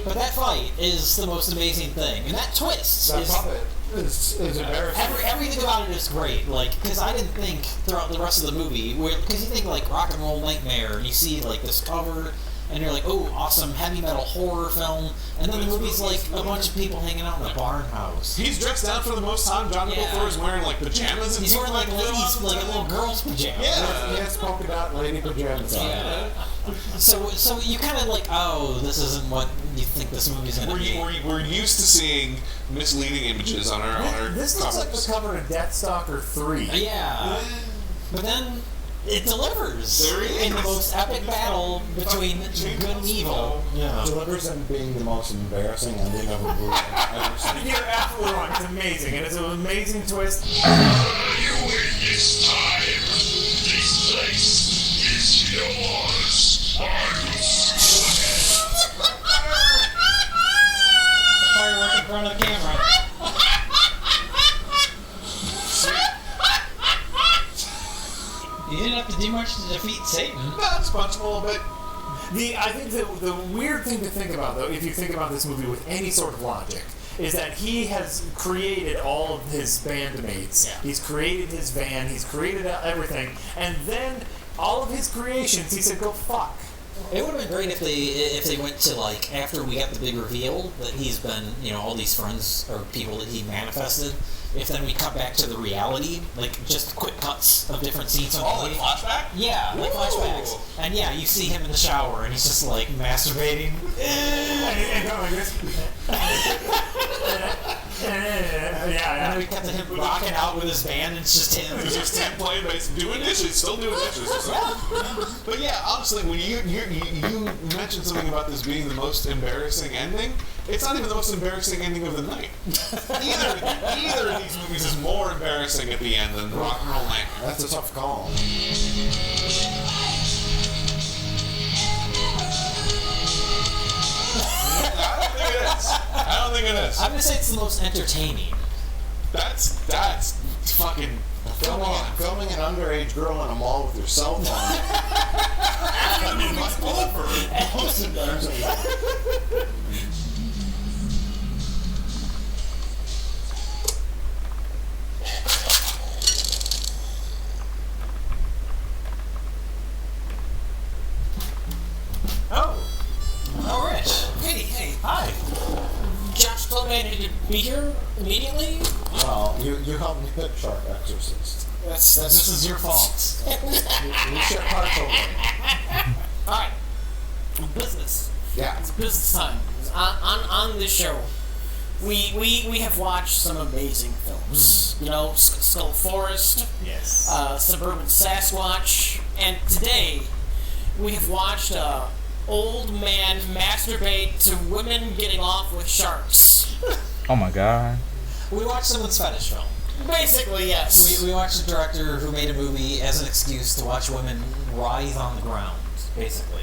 C: But that fight is the most amazing thing, and that twist
P: That
C: is
P: puppet is embarrassing.
C: everything about it is great. Like, because I didn't think throughout the rest of the movie, because you think like Rock and Roll Nightmare, and you see like this cover, and you're like, oh, awesome heavy metal horror film, and then the movie's like a bunch of people hanging out in a barn house.
E: He's dressed down for the most time. John Goldthorpe is wearing like pajamas and
C: He's wearing like ladies, like a little girl's pajamas.
E: Yeah.
P: He has polka dot lady pajamas on.
C: Yeah. So you kind of like, oh, this isn't what you think this movie's gonna be.
E: We're used to seeing misleading images on our
T: This looks like the cover of Deathstalker 3.
C: Yeah. But then it delivers in the most epic battle between good and evil.
T: Yeah.
P: Delivers in being the most embarrassing ending of a movie I've ever seen.
T: You're absolutely wrong. It's amazing, and it's an amazing twist.
J: You win this time. This place is yours. I
C: Firework in front of the camera. You didn't have to do much to defeat Satan.
E: That's punch a little bit.
T: I think the weird thing to think about, though, if you think about this movie with any sort of logic, is that he has created all of his bandmates.
C: Yeah.
T: He's created his van. He's created everything, and then all of his creations, he said, "Go fuck."
C: It would have been great if they went to like after we got the big reveal that he's been all these friends or people that he manifested. If then we cut back to the reality, like just quick cuts of different scenes.
E: Oh, like flashback?
C: Yeah, like flashbacks. And yeah, you see him in the shower and he's just like masturbating.
T: And going like this.
C: And then we cut to him rocking out with his band and it's just him.
E: It's just him playing bass, doing dishes, still doing dishes. But yeah, honestly, when you mentioned something about this being the most embarrassing ending, it's not even the most embarrassing ending of the night. Either of these movies is more embarrassing at the end than Rock and Roll Nightmare.
P: That's a tough call.
E: I don't think it is.
C: I'm gonna say it's the most entertaining.
E: That's fucking. Come on.
P: Filming an underage girl in a mall with your cell phone. Most embarrassing.
C: Oh, Rich. Hey. Hi.
H: Josh told me I needed to be here immediately.
P: Well, you helped me pick Shark Exorcist.
C: This is your fault.
P: You share parts over it.
H: All right. Business.
P: Yeah.
H: It's business time. On this show, we have watched some amazing films. You know, Skull Forest.
T: Yes.
H: Suburban Sasquatch. And today, we have watched old man masturbate to women getting off with sharks.
N: Oh my god.
C: We watched someone's fetish film.
H: Basically, yes.
C: We watched a director who made a movie as an excuse to watch women writhe on the ground, basically.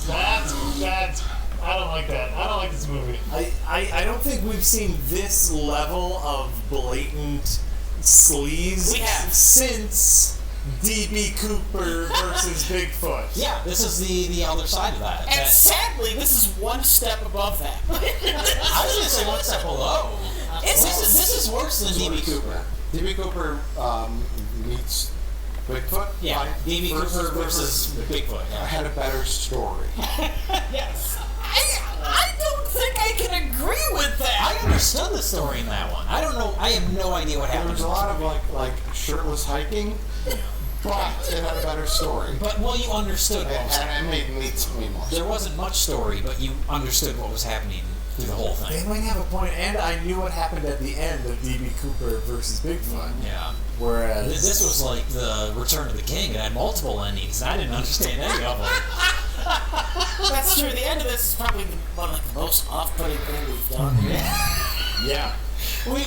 T: That's I don't like that. I don't like this movie. I don't think we've seen this level of blatant sleaze since D.B. Cooper versus Bigfoot.
C: Yeah, this is the other side of that.
H: And sadly, this is one step above that.
C: I was gonna say one step below. This is worse than D.B. Cooper.
P: D.B. Cooper meets Bigfoot.
C: Yeah, D.B. Cooper versus Bigfoot.
P: I had a better story.
C: Yes.
H: I don't think I can agree with that.
C: I understood the story in that one. I don't know. I have no idea what
P: There
C: happened.
P: was a lot of like shirtless hiking. but it had a better story.
H: But you understood what was
P: And it made more.
H: There wasn't much story, but you understood what was happening through the whole thing.
T: They might have a point, and I knew what happened at the end of D.B. Cooper versus Bigfoot.
H: Yeah.
T: Whereas
H: This was like the Return of the King. It had multiple endings, and I didn't understand any of them.
C: That's true. The end of this is probably one of the most off-putting thing we've done.
T: Yeah.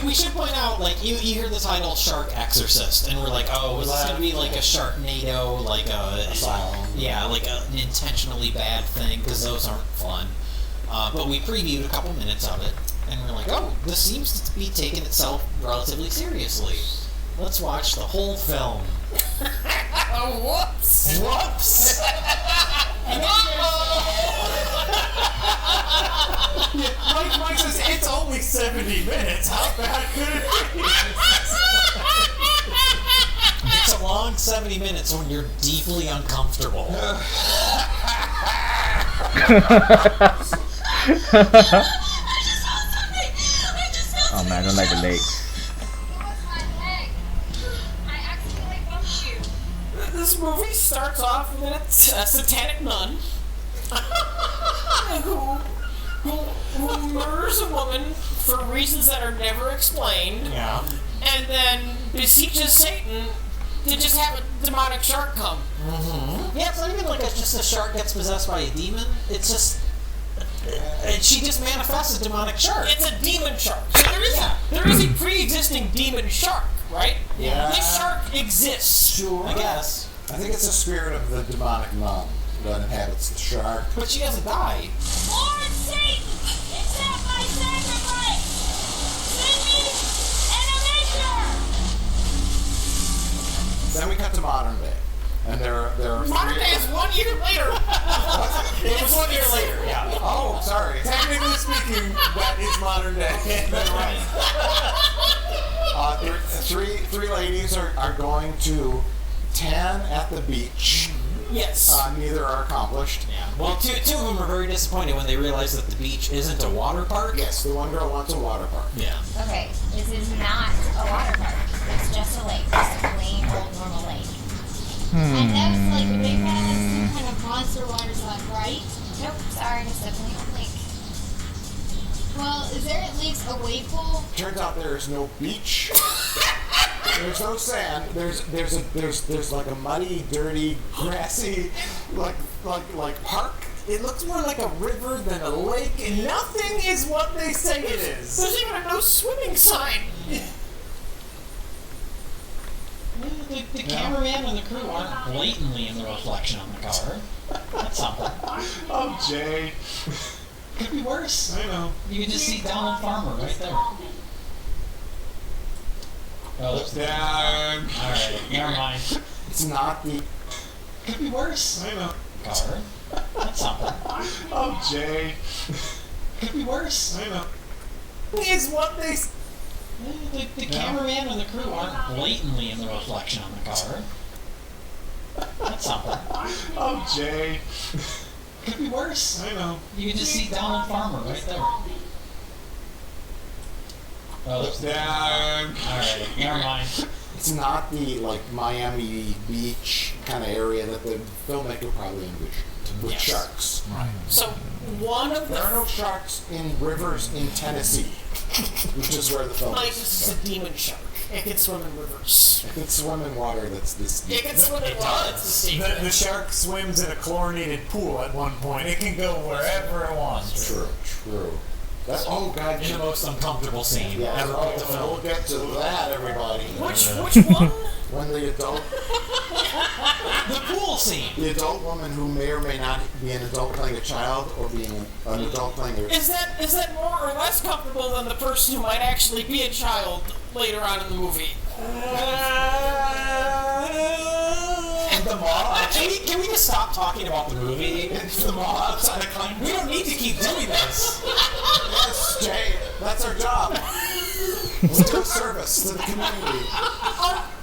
H: We should point out, like, you hear the title Shark Exorcist, and we're like, oh, is this going to be like a Sharknado, like a...
P: Asylum.
H: Yeah, like an intentionally bad thing, because those aren't fun. But we previewed a couple minutes of it, and we're like, oh, this seems to be taking itself relatively seriously. Let's watch the whole film.
C: Oh, whoops!
H: Whoops!
T: Mike says it's only 70 minutes. How bad could it be?
H: It's a long 70 minutes when you're deeply uncomfortable.
N: Oh man, I don't like the legs.
C: This movie starts off with a satanic nun who murders a woman for reasons that are never explained.
H: Yeah.
C: And then beseeches Satan to just have a demonic shark come.
H: Mm-hmm. Yeah, it's not even like just a shark gets possessed by a demon. It's just... And she just manifests a demonic shark.
C: It's a demon shark. So there is a pre-existing demon shark, right?
P: Yeah.
C: This shark exists.
P: Sure.
H: I guess.
P: I think it's the spirit of the demonic nun that inhabits the shark.
H: But she doesn't die.
J: Lord Satan, accept my sacrifice. Send me an avenger.
P: Then we cut to modern day. And there are
C: Modern day is 1 year later.
T: It was 1 year later, yeah.
P: Oh, sorry.
T: Technically speaking, that is modern day.
P: Right. Three ladies are going to tan at the beach.
C: Yes.
P: Neither are accomplished.
H: Yeah. Well, two of them are very disappointed when they realize that the beach isn't a water park.
P: Yes, the one girl wants a water park.
H: Yeah.
K: Okay, this is not a water park. It's just a lake. Just a plain old normal lake.
S: And that's like the big one, that's some kind of monster water slide, right?
K: Nope, sorry, it's definitely a lake.
S: Well, is there at least a wave pool?
P: Turns out there is no beach. There's no sand. There's like a muddy, dirty, grassy, like park.
T: It looks more like a river than a lake, and nothing is what they say it is.
C: There's even a no swimming sign.
H: The cameraman and the crew aren't blatantly in the reflection on the car. That's something.
D: Oh, Jay.
H: Could be worse.
D: I know.
H: You can just see Donald Farmer right there. Oh, there's the
D: Down.
H: Alright, never mind.
P: It's not the.
H: Could be worse.
D: I know.
H: Car. That's something.
D: Oh, Jay.
H: Could be worse.
D: I know.
T: Is what they.
H: The cameraman and the crew aren't blatantly in the reflection on the car. That's something.
D: Oh, Jay.
H: Could be worse.
D: I know.
H: You can just see Donald Farmer right there. Oh, there's the
D: Down.
H: Alright, never mind.
P: It's not the Miami Beach kind of area that the filmmaker probably envisioned with sharks.
T: Right.
C: So one of
P: There are no sharks in rivers in Tennessee, which is where the film
C: Like,
P: is.
C: this is a demon shark. It can swim in rivers.
P: If it's swim in water, that's this.
C: It can swim in water. It's the secret.
T: The shark swims in a chlorinated pool at one point. It can go wherever it wants.
P: True. That's oh god.
H: In the most uncomfortable scene
P: Yeah,
H: ever put to film.
P: we'll get to that, everybody.
C: Which one?
P: When the adult,
H: The pool scene.
P: the adult woman who may or may not be an adult playing a child, or being an adult playing a.
C: Is that more or less comfortable than the person who might actually be a child later on in the movie?
H: And the mall. Can we just stop talking about the movie?
P: It's the mall outside of Clinton.
H: We don't need to keep doing this.
P: Yes, Jay, that's our job. We're doing service to the community.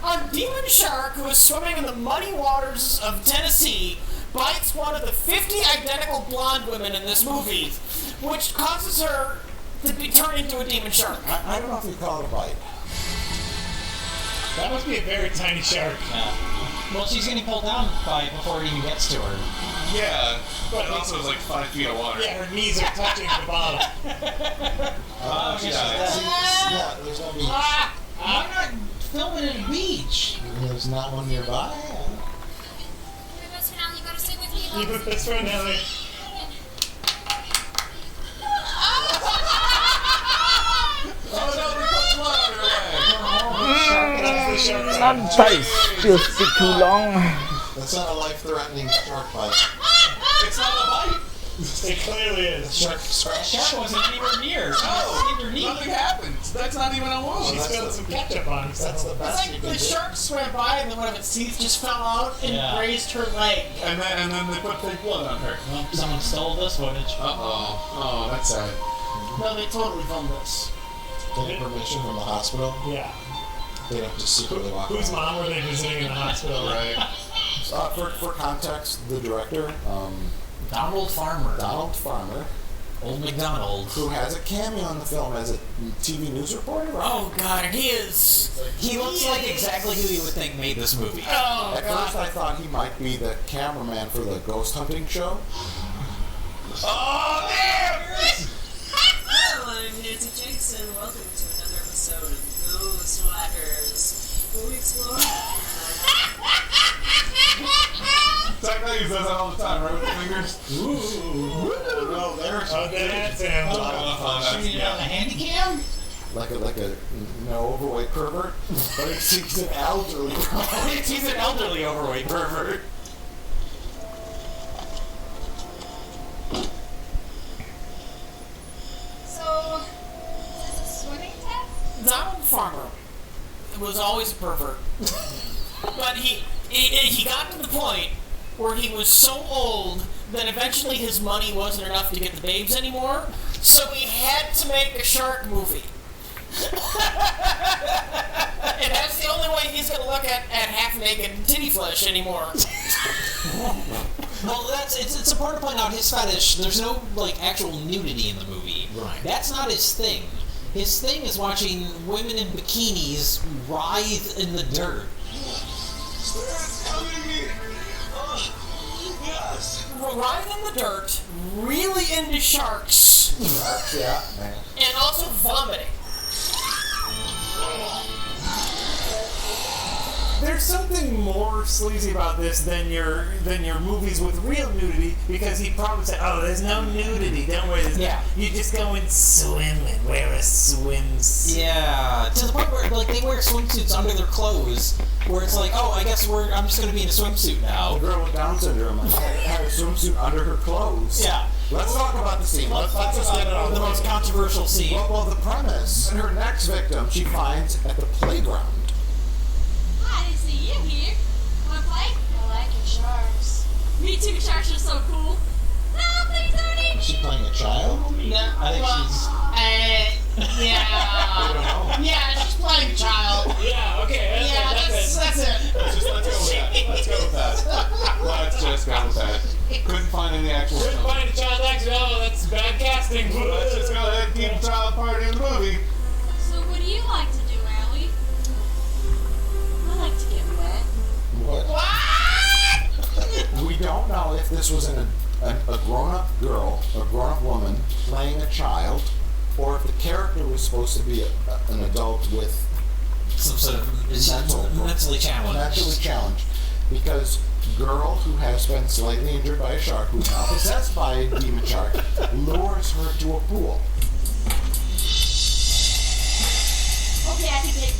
C: A demon shark who is swimming in the muddy waters of Tennessee bites one of the 50 identical blonde women in this movie, which causes her to be turned into a demon shark.
P: I don't know if you call it a bite.
T: That must be a very tiny shark.
C: Yeah. Well, she's getting pulled down by it before it even gets to her.
E: Yeah, but also it's like 5 feet of water.
T: Yeah, her knees are touching the bottom.
C: Oh,
P: yeah, there's no beach.
C: I'm not filming at a beach.
P: There's not one nearby.
T: You put this friend, Ellie.
N: Not bite. Still speak too long.
P: That's not a life-threatening shark bite.
E: It's not a bite.
T: It clearly is.
P: Shark
C: wasn't anywhere near.
E: Nothing happened. That's not even a wound.
T: She spilled some ketchup on herself.
P: That's the best you
H: It's
P: can
H: like the
P: do.
H: shark swam by and then one of its teeth just fell out and
C: Yeah.
H: grazed her leg.
E: And then they put fake blood on her.
C: Well, someone stole this footage.
E: Oh, that's sad.
H: No, they totally filmed this.
P: They get permission from the hospital.
T: Yeah.
P: They don't just secretly walk
T: Whose
P: around.
T: mom were they visiting in the hospital?
E: Right.
P: For context, the director,
C: Donald Farmer.
P: Donald Farmer,
C: Old McDonald.
P: who has a cameo in the film as a TV news reporter. Right?
C: Oh God, and he looks like exactly who you would think made this movie.
H: Oh,
P: At first, I thought he might be the cameraman for the ghost hunting show.
E: Oh, damn!
I: Hello, I'm Nancy Jenks, and welcome to another episode of Ghost Whackers, where we explore.
E: Zach Nuggies does that all the time, right? With the fingers.
T: Ooh.
P: No, there's
T: that's him.
C: Shooting it on the handy cam?
P: like a overweight pervert, but he's an elderly.
C: He's an elderly overweight pervert.
S: So, is this a swimming test?
H: Donald Farmer was always a pervert. But he got to the point where he was so old that eventually his money wasn't enough to get the babes anymore, so he had to make a shark movie. And that's the only way he's gonna look at half-naked titty flesh anymore.
C: Well, it's important to point out his fetish. There's no like actual nudity in the movie.
T: Right.
C: That's not his thing. His thing is watching women in bikinis writhe in the dirt.
H: Writhe in the dirt, really into sharks,
P: Yeah, man.
H: and also vomiting.
T: There's something more sleazy about this than your movies with real nudity, because he probably said, "Oh, there's no nudity. Don't worry.
C: Yeah.
T: You just go and swim and wear a swimsuit."
C: Yeah, to the point where like they wear swimsuits under their clothes, where it's like, oh, I guess I'm just gonna be in a swimsuit now.
P: The girl with Down syndrome had a swimsuit under her clothes.
C: Yeah.
P: Let's talk about the scene. Let's just get it on
C: The most controversial scene.
P: Well, the premise. And her next victim she finds at the playground.
S: I didn't see you here. Wanna play? I like your sharks. Me too, sharks are so cool. No, please don't eat
P: Is she playing a child?
H: No,
C: I think she's.
H: yeah. Yeah, she's playing a child.
T: Yeah. Okay.
H: That's it.
E: Let's go with that. Let's go with that. Let's just go with that. Couldn't find any actual
T: Couldn't
E: film.
T: find a child actor. Oh, that's bad casting.
E: Let's just go ahead and keep a child party in the movie.
S: So what do you like to do, Allie? I like to get wet.
P: What? We don't know if this was a grown-up girl, a grown-up woman playing a child, or if the character was supposed to be an adult with
C: Some sort of mentally challenged.
P: mentally challenged. Because girl who has been slightly injured by a shark, who's now possessed by a demon shark, lures her to a pool.
S: Okay, I can take it.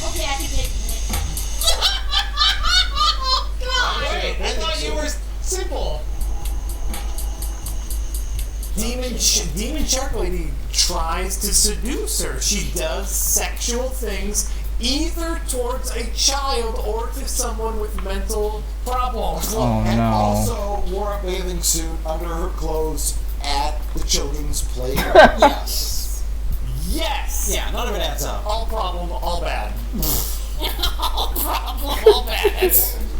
S: Okay, I can take it.
T: I thought you were simple. Demon Shark Lady tries to seduce her. She does sexual things either towards a child or to someone with mental problems.
P: And also wore a bathing suit under her clothes at the children's playground.
C: Yes.
T: Yes.
C: Yeah, none of it adds up.
T: All problem, all bad.
H: All problem, all bad.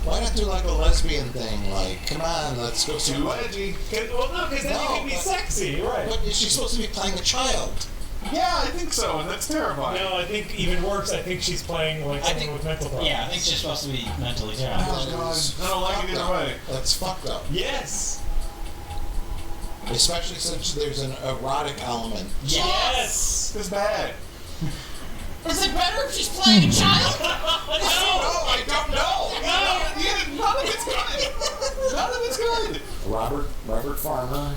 P: Why not do like a lesbian thing? Like, come on, let's go see.
T: Too edgy. Well, no, because then you can be sexy, right?
P: But she's supposed to be playing a child.
E: Yeah, I think so, and that's terrifying.
T: No, I think even worse. I think she's playing like someone with mental problems.
C: Yeah, I think she's supposed to be mentally
P: Oh,
C: challenged.
P: God.
E: I don't like it either way.
P: That's fucked up.
T: Yes.
P: Especially since there's an erotic element.
T: Yes.
E: It's bad.
H: Is it better if she's playing a child?
E: No, I don't know. None of it's good. None of it's good.
P: Robert Farmer,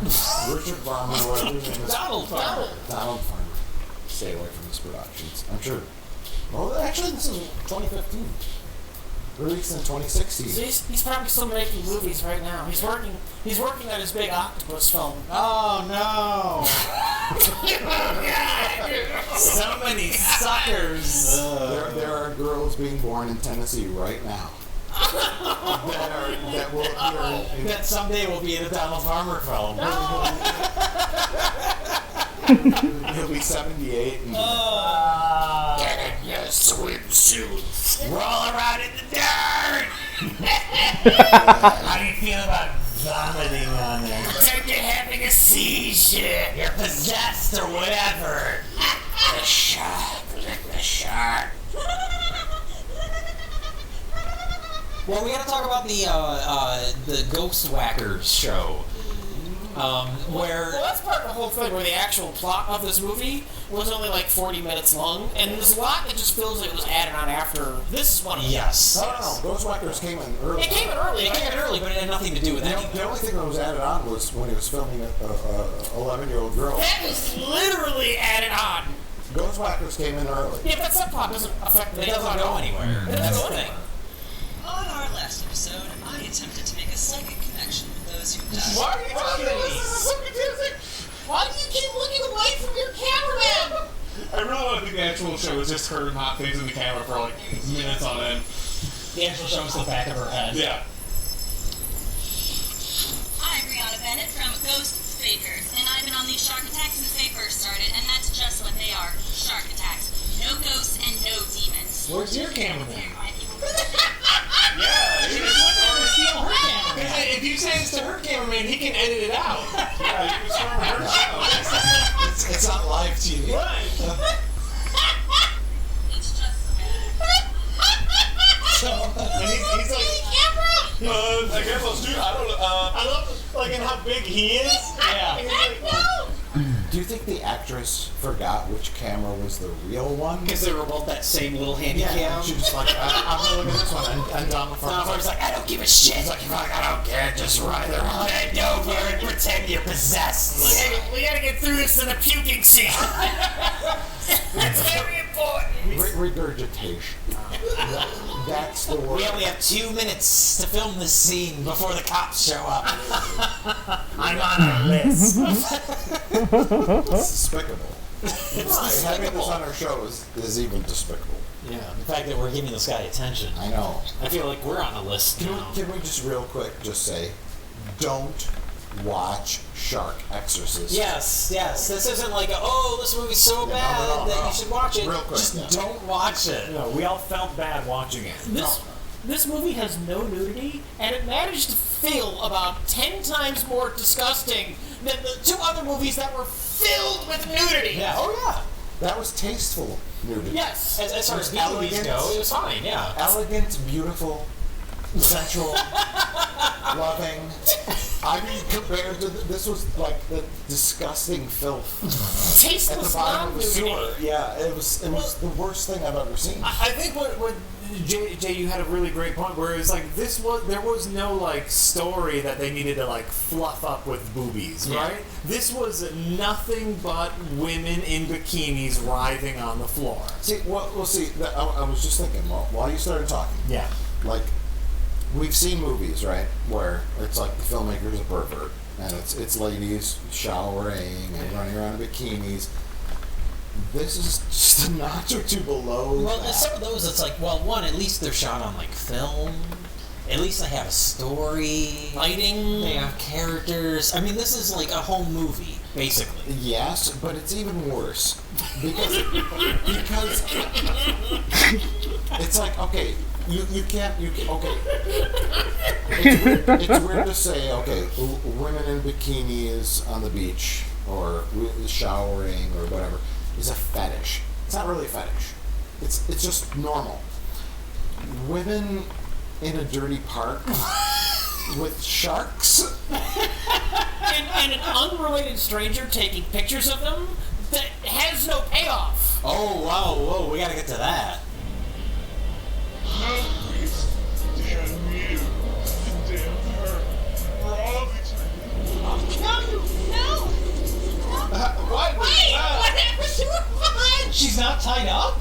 P: Richard Farmer, whatever his name is.
C: Donald Farmer.
P: Donald Farmer. Stay away from his productions. I'm sure. Well, actually, this is 2015. Released in 2016.
H: He's probably still making movies right now. He's working on his big octopus film.
C: Oh no! So many suckers.
P: There are girls being born in Tennessee right now. that will appear in,
C: That someday will be in a Donald Farmer film.
P: he'll be 78. And,
H: Get in your swimsuit. Roll around in the dirt.
C: How do you feel about vomiting on there?
H: Pretend you're having a seizure.
C: You're possessed or whatever.
H: The shark. Lick the shark.
C: Well, we gotta talk about the Ghost Whackers show. Where
H: Well, that's part of the whole thing, where the actual plot of this movie was only like 40 minutes long, and there's a lot that just feels like it was added on after. This is one of them.
C: yes,
P: no. Ghostwhackers came in early.
H: It came in early.
C: it came in early, but it had nothing to do with anything.
P: The only thing that was added on was when he was filming a 11-year-old girl.
H: That was literally added on.
P: Ghostwhackers came in early.
H: Yeah, but that plot doesn't affect the
C: It doesn't go anywhere.
H: It
C: That's
H: doesn't
C: the
H: go
C: thing.
H: anywhere.
I: On our last episode, I attempted to make a psychic connection with those who died.
H: Why are you talking to me? This is so confusing. Why do you keep looking away from your cameraman?
E: I really don't think the actual show was just her not facing the camera for like minutes on end.
C: The actual show is the back of her head.
E: Yeah.
S: I'm Brianna Bennett from Ghost Fakers, and I've been on these shark attacks since they first started, and that's just what they are, shark attacks. No ghosts and no demons.
T: Where's your cameraman?
E: Yeah, he just went over to steal her cameraman. If you say it's to her cameraman, he can edit it out. Yeah, you was from her show.
P: It's not live TV.
E: Right.
S: It's just
E: So, and he's like, I guess I'll shoot. I don't know.
T: I love like in how big he is.
C: Yeah.
T: He's like,
P: Do you think the actress forgot which camera was the real one?
C: Because they were both that same little handy
P: Yeah,
C: cam.
P: she was like, I'm gonna look at this one, and Donald
C: Farmer's like, I don't give a shit. He's like, fuck, I don't care, just ride around and over and pretend you're possessed.
H: We gotta get through this in a puking scene. That's very important.
P: Regurgitation. That's the word.
C: We only have 2 minutes to film this scene before the cops show up. I'm on our list.
P: It's despicable.
C: It's
P: Having this on our show is even despicable.
C: Yeah, the fact that we're giving this guy attention.
P: I know.
C: I feel like we're on a list now.
P: Can we just real quick just say, don't watch Shark Exorcist.
C: Yes. This isn't like this movie's so bad that you should watch it.
P: Real quick,
C: Just don't watch it.
T: no, we all felt bad watching it.
H: This movie has no nudity, and it managed to feel about 10 times more disgusting than the 2 other movies that were filled with nudity.
C: Yeah. Oh yeah.
P: That was tasteful nudity.
H: Yes.
C: As far as movies go, it was fine. Yeah.
P: Elegant, beautiful, sensual, loving. I mean, compared to this was like the disgusting filth at
H: Tasteless
P: the bottom of the
H: non-nudity.
P: sewer. Yeah, it was the worst thing I've ever seen.
T: I think what Jay, you had a really great point where it's like there was no like story that they needed to like fluff up with boobies,
C: Yeah.
T: right? This was nothing but women in bikinis writhing on the floor.
P: See, I was just thinking while you started talking.
T: Yeah.
P: Like, we've seen movies, right, where it's like the filmmaker's a pervert, and it's ladies showering and running around in bikinis. This is just a notch or two below.
C: Well,
P: that.
C: some of those, it's like, well, one, at least they're shot on like film. At least they have a story.
H: Lighting.
C: They have characters. I mean, this is like a home movie, basically.
P: Yes, but it's even worse because it's like, okay, you can't okay. It's weird to say, okay, women in bikinis on the beach or showering or whatever. is a fetish. It's not really a fetish. It's just normal. Women in a dirty park with sharks.
H: And an unrelated stranger taking pictures of them that has no payoff.
A: Oh, wow, whoa, we gotta get to that.
J: Damn you. Damn her. For all these...
I: No!
J: Why?
I: Wait! What happened to her behind?
C: She's not tied up?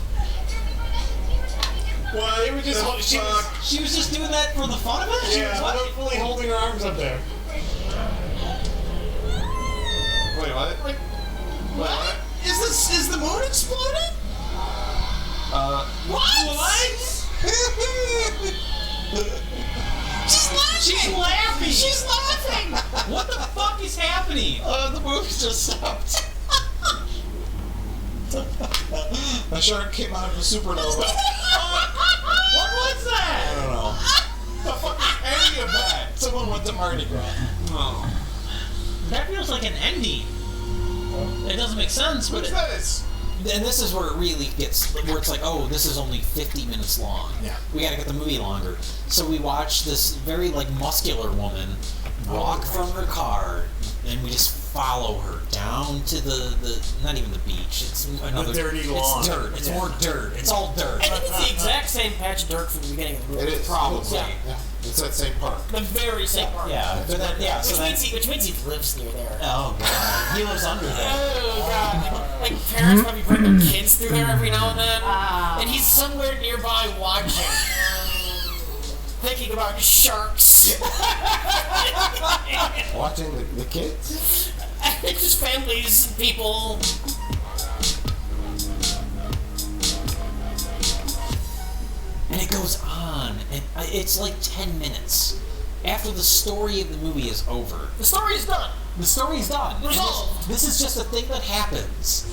T: Well, they were just
C: She was just doing that for the fun of it? She was what?
T: fully holding her arms up there.
E: Wait, what?
C: What? Is the moon exploding? What?
I: She's laughing! She's laughing!
C: What the fuck is happening?
T: The movie just stopped. A shark came out of a supernova.
C: What was that?
T: I don't know. The fuck is any of that? Someone went to Mardi Gras.
C: Oh. That feels like an ending. It doesn't make sense, but
A: And this is where it really gets, where it's like, oh, this is only 50 minutes long.
T: Yeah.
A: We gotta get the movie longer. So we watch this very, like, muscular woman walk from her car, and we just follow her down to the not even the beach. It's another
T: dirty lawn.
A: It's dirt. It's more dirt. It's all dirt.
H: I think it's the exact same patch of dirt from the beginning of the movie.
P: It is.
A: Probably.
P: Yeah. It's that same park.
H: The very same part.
A: Yeah, but then, yeah, so
H: Which means he lives near there.
A: Oh, God. He lives under there.
H: Oh, God. Like, parents probably bring their kids through there every now and then. And he's somewhere nearby watching. Thinking about sharks.
P: Watching the kids?
H: Just families, people.
A: And it goes on, and it's like 10 minutes after the story of the movie is over.
H: The story's done.
A: The story's done. And
H: Resolved.
A: this is just a thing that happens.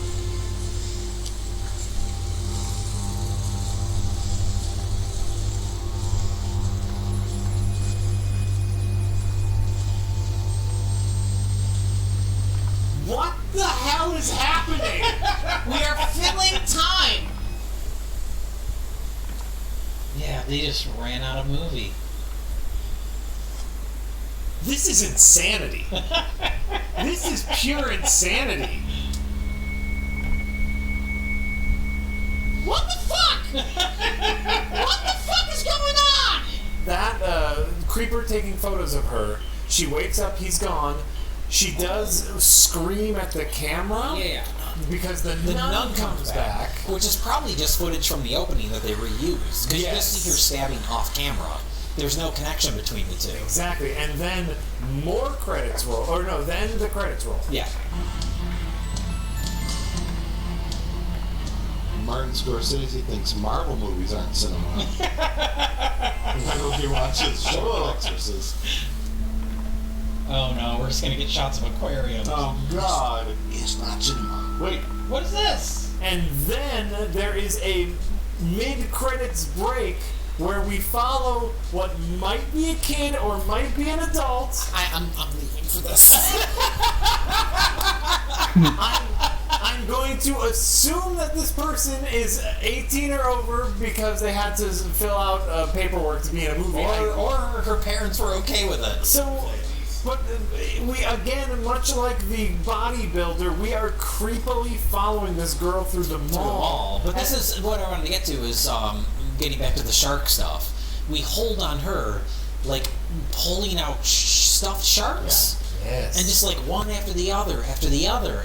C: what the hell is happening? We are filling time. Yeah, they just ran out of movie.
T: This is insanity. This is pure insanity.
I: What the fuck? What the fuck is going on?
T: That creeper taking photos of her. She wakes up, he's gone. She does scream at the camera.
A: Yeah.
T: Because the
A: nun
T: nun comes back.
A: Which is probably just footage from the opening that they reused. Because you just see her stabbing off camera. There's no connection between the two.
T: Exactly. And then more credits roll. Or no, then the credits roll.
A: Yeah.
P: Martin Scorsese thinks Marvel movies aren't cinema. Why don't he watches Show Exorcist?
C: Oh no, we're just gonna get shots of aquariums.
T: Oh God.
P: It's not cinema.
T: Wait.
C: What is this?
T: And then there is a mid-credits break where we follow what might be a kid or might be an adult.
H: I'm leaving for this.
T: I'm going to assume that this person is 18 or over because they had to fill out paperwork to be in a movie.
A: Or her parents were okay with it.
T: So, but we, again, much like the bodybuilder, we are creepily following this girl through the mall.
A: But this is what I wanted to get to is getting back to the shark stuff. We hold on her, like pulling out stuffed sharks.
P: Yes.
A: And just like one after the other,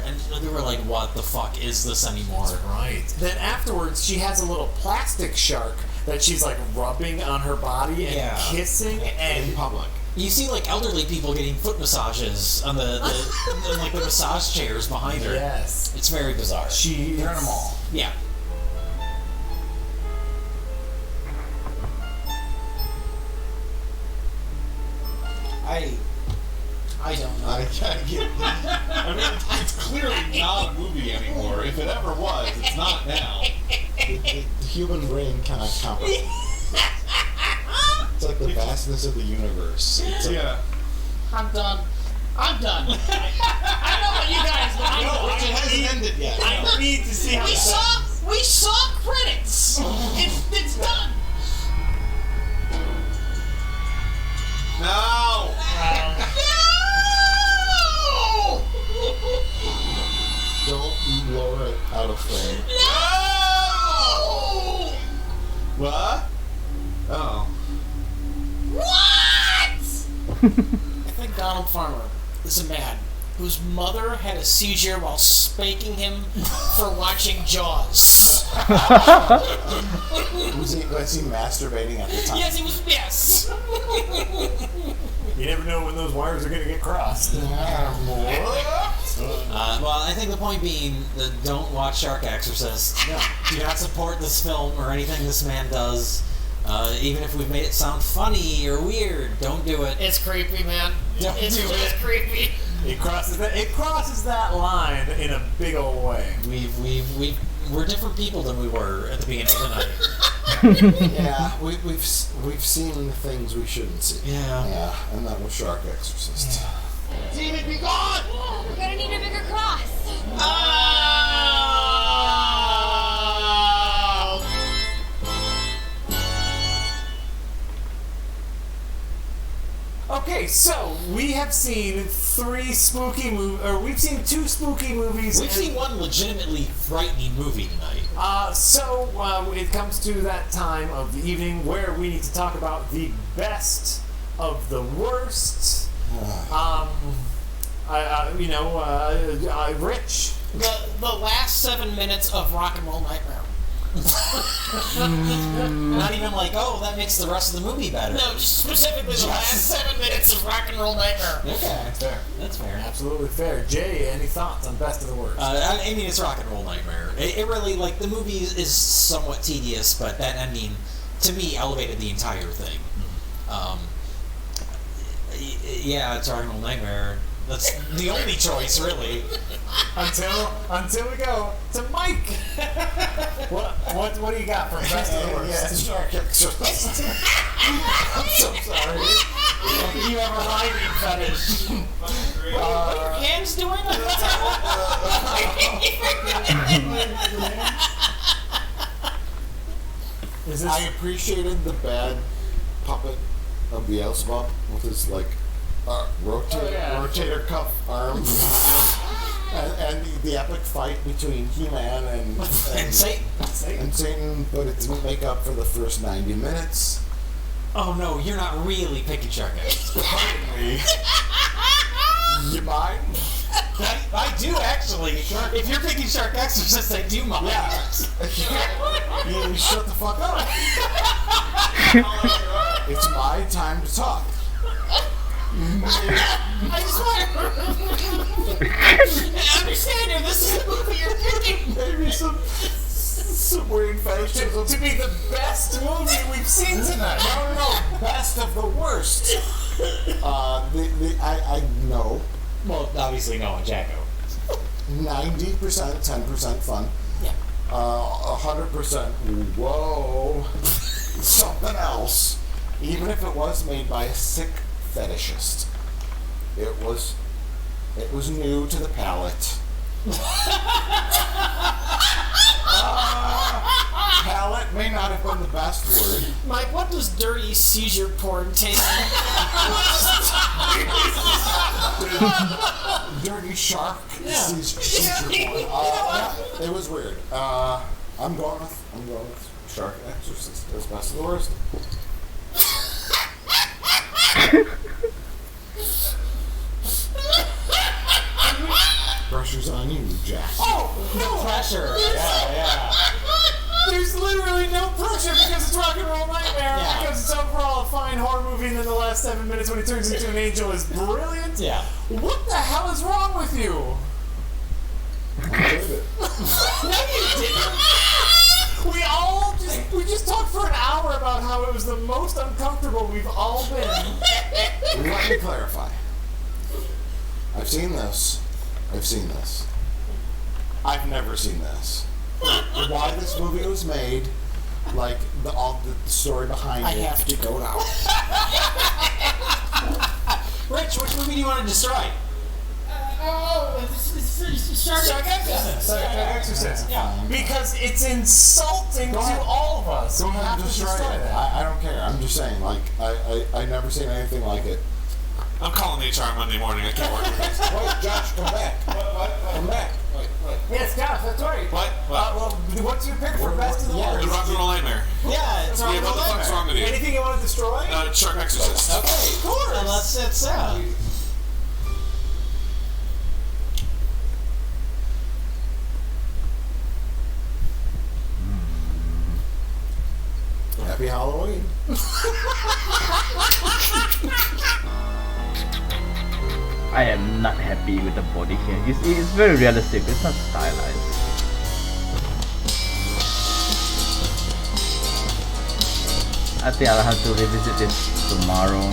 A: and we were like, "What the fuck is this anymore?"
T: Right. Then afterwards, she has a little plastic shark that she's like rubbing on her body and kissing
P: in public.
A: You see like elderly people getting foot massages on the like the massage chairs behind her.
T: Yes.
A: It's very bizarre.
T: They're in a mall.
A: Yeah.
C: I don't know.
P: I get it.
E: I mean, it's clearly not a movie anymore. If it ever was, it's not now.
P: The human brain cannot comprehend. It's like the vastness of the universe. It's
H: I'm done. I know what you guys want.
E: It hasn't ended yet.
T: I need to see
C: see how this
H: We saw credits. It's done.
E: No.
P: Don't lower it out of frame.
H: No!
E: What? Oh.
H: What? I think Donald Farmer is a man whose mother had a seizure while spanking him for watching Jaws.
P: Was he masturbating at the time?
H: Yes, he was. Yes.
T: You never know when those wires are going to get crossed.
A: Well, I think the point being that don't watch Shark Exorcist.
T: No.
A: Do not support this film or anything this man does. Even if we've made it sound funny or weird, don't do it.
H: It's creepy, man.
A: Don't
H: It's
A: do
H: just
A: it.
H: creepy.
T: It crosses that line in a big old way.
A: We're different people than we were at the beginning of the night.
P: Yeah, we've seen things we shouldn't see.
A: Yeah,
P: and that was Shark Exorcist.
H: Demon, be gone!
S: We're gonna need a bigger cross.
T: Okay, so we have seen we've seen 2 spooky movies.
A: We've seen one legitimately frightening movie tonight.
T: So it comes to that time of the evening where we need to talk about the best of the worst. Rich.
H: The last 7 minutes of Rock and Roll Nightmare.
A: Not even like, oh, that makes the rest of the movie better.
H: No, just specifically the last 7 minutes of Rock and Roll Nightmare.
A: Okay, that's fair. That's fair.
T: Absolutely fair. Jay, any thoughts on best of the worst?
A: I mean, it's Rock and Roll Nightmare. It really, like, the movie is somewhat tedious, but that ending, to me, elevated the entire thing. Yeah, it's Rock and Roll Nightmare. That's the only choice, really.
T: Until we go to Mike. What do you got for best of the worst?
P: Yeah, Shark Exorcist.
T: I'm so sorry. You have a rhyming fetish.
H: What are your hands doing on the table?
P: I appreciated the bad puppet of Beelzebub with his rotator cuff arms. And the epic fight between He-Man and Satan, but it didn't make up for the first 90 minutes.
A: Oh no, you're not really picking Shark Exorcist.
P: Pardon me. You mind?
A: I do actually. If you're picking Shark Exorcist, I do mind.
P: Yeah. You shut the fuck up. It's my time to talk.
H: I just want to understand if this is the movie you're picking.
P: Maybe some weird fetishism.
T: To be the best movie we've seen tonight.
P: No, best of the worst. I know.
A: Well, obviously no, Jacko.
P: 90%, 10% fun.
A: Yeah.
P: 100%, whoa, something else. Even if it was made by a sick fetishist, it was new to the palate. Palate may not have been the best word.
H: Mike, what does dirty seizure porn taste
P: Dirty shark seizure porn. It was weird. I'm going with Shark Exorcist as best of the worst. Pressure's on you, Jack.
H: Oh,
A: no pressure. Yeah.
T: There's literally no pressure because it's Rock and Roll Nightmare.
A: Yeah.
T: Because it's overall a fine horror movie, and then the last 7 minutes when he turns into an angel is brilliant.
A: Yeah.
T: What the hell is wrong with you?
P: I did it.
H: No, you didn't.
T: We just talked for an hour about how it was the most uncomfortable we've all been.
P: Let me clarify. I've seen this. I've never seen this. Why this movie was made, like the story behind it.
H: I have to go now.
A: Rich, which movie do you want to destroy?
H: Shark Exorcist.
T: Exorcist. Yeah. Because it's insulting to all of us.
P: Go
T: We
P: ahead
T: have
P: and
T: to
P: destroy
T: destroy
P: it.
T: that.
P: I don't care. I'm just saying, like, I never seen anything like it.
E: I'm calling HR Monday morning. I can't work with this.
P: Wait, Josh, come back. Come back.
T: Yes, Josh, that's right.
E: What?
T: Well, what's your pick for best of the worst?
E: The Rock and Roll Nightmare.
T: Yeah, it's
E: Yeah, what the fuck's wrong with you?
T: Anything you want to destroy?
E: Shark Exorcist.
T: Okay, of course. Then let's set sound.
P: Happy Halloween.
N: I am not happy with the body here. It's very realistic. It's not stylized. I think I'll have to revisit this tomorrow.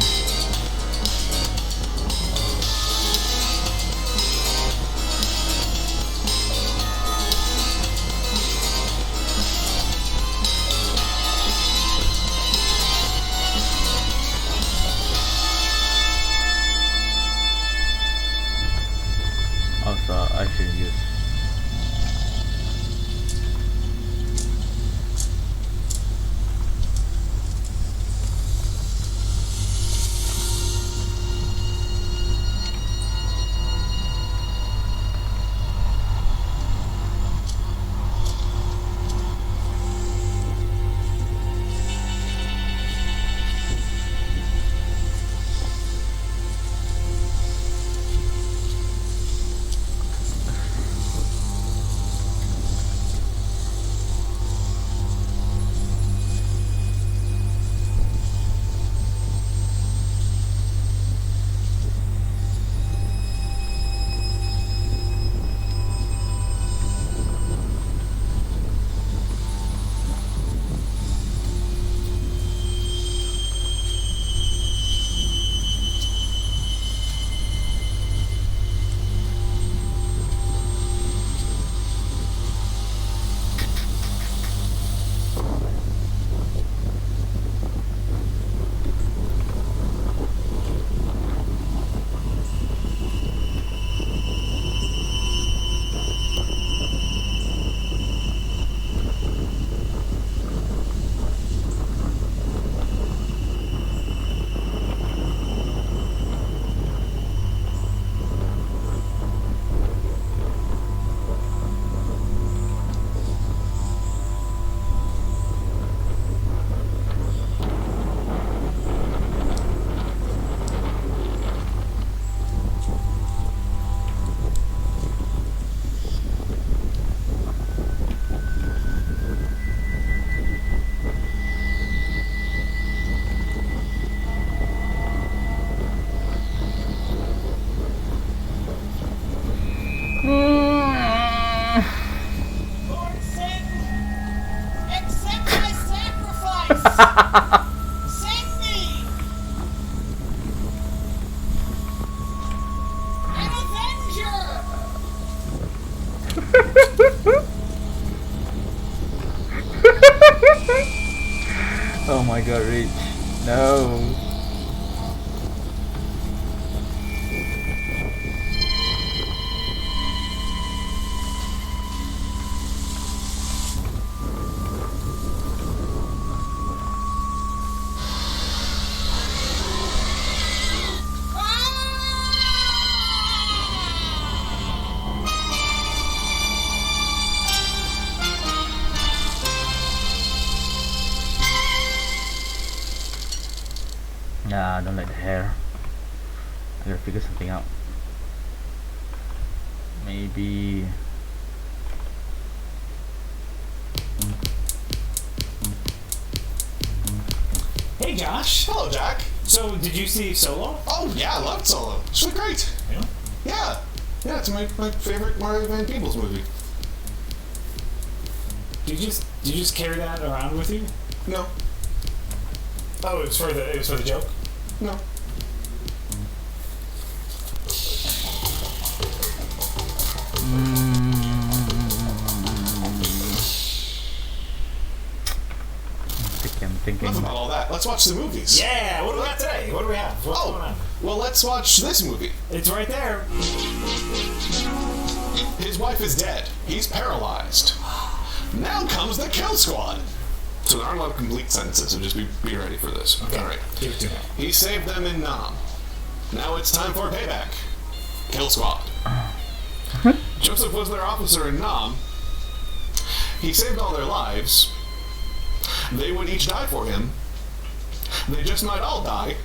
N: Also, I should use.
M: Save me! An Avenger!
N: Oh my god, Rich. No. Nah, I don't like the hair. I gotta figure something out. Maybe.
T: Hey, Josh.
E: Hello, Jack.
T: So, did you see Solo?
E: Oh, yeah, I loved Solo. It's really great.
T: Yeah?
E: Yeah. Yeah, it's my favorite Mario Van Peebles movie.
T: Did you just carry that around with you?
E: No.
T: Oh, it was for the joke?
E: No.
N: I'm thinking.
E: Enough about all that. Let's watch the movies.
T: Yeah, what do we got today? What do we have? What's going on?
E: Well, let's watch this movie.
T: It's right there.
E: His His wife is dead. He's paralyzed. Now comes the kill squad. So there aren't a lot of complete sentences, so just be ready for this. Okay. All right.
T: Give it to me.
E: He saved them in Nam. Now it's time for payback. Kill squad. Joseph was their officer in Nam. He saved all their lives. They would each die for him. They just might all die.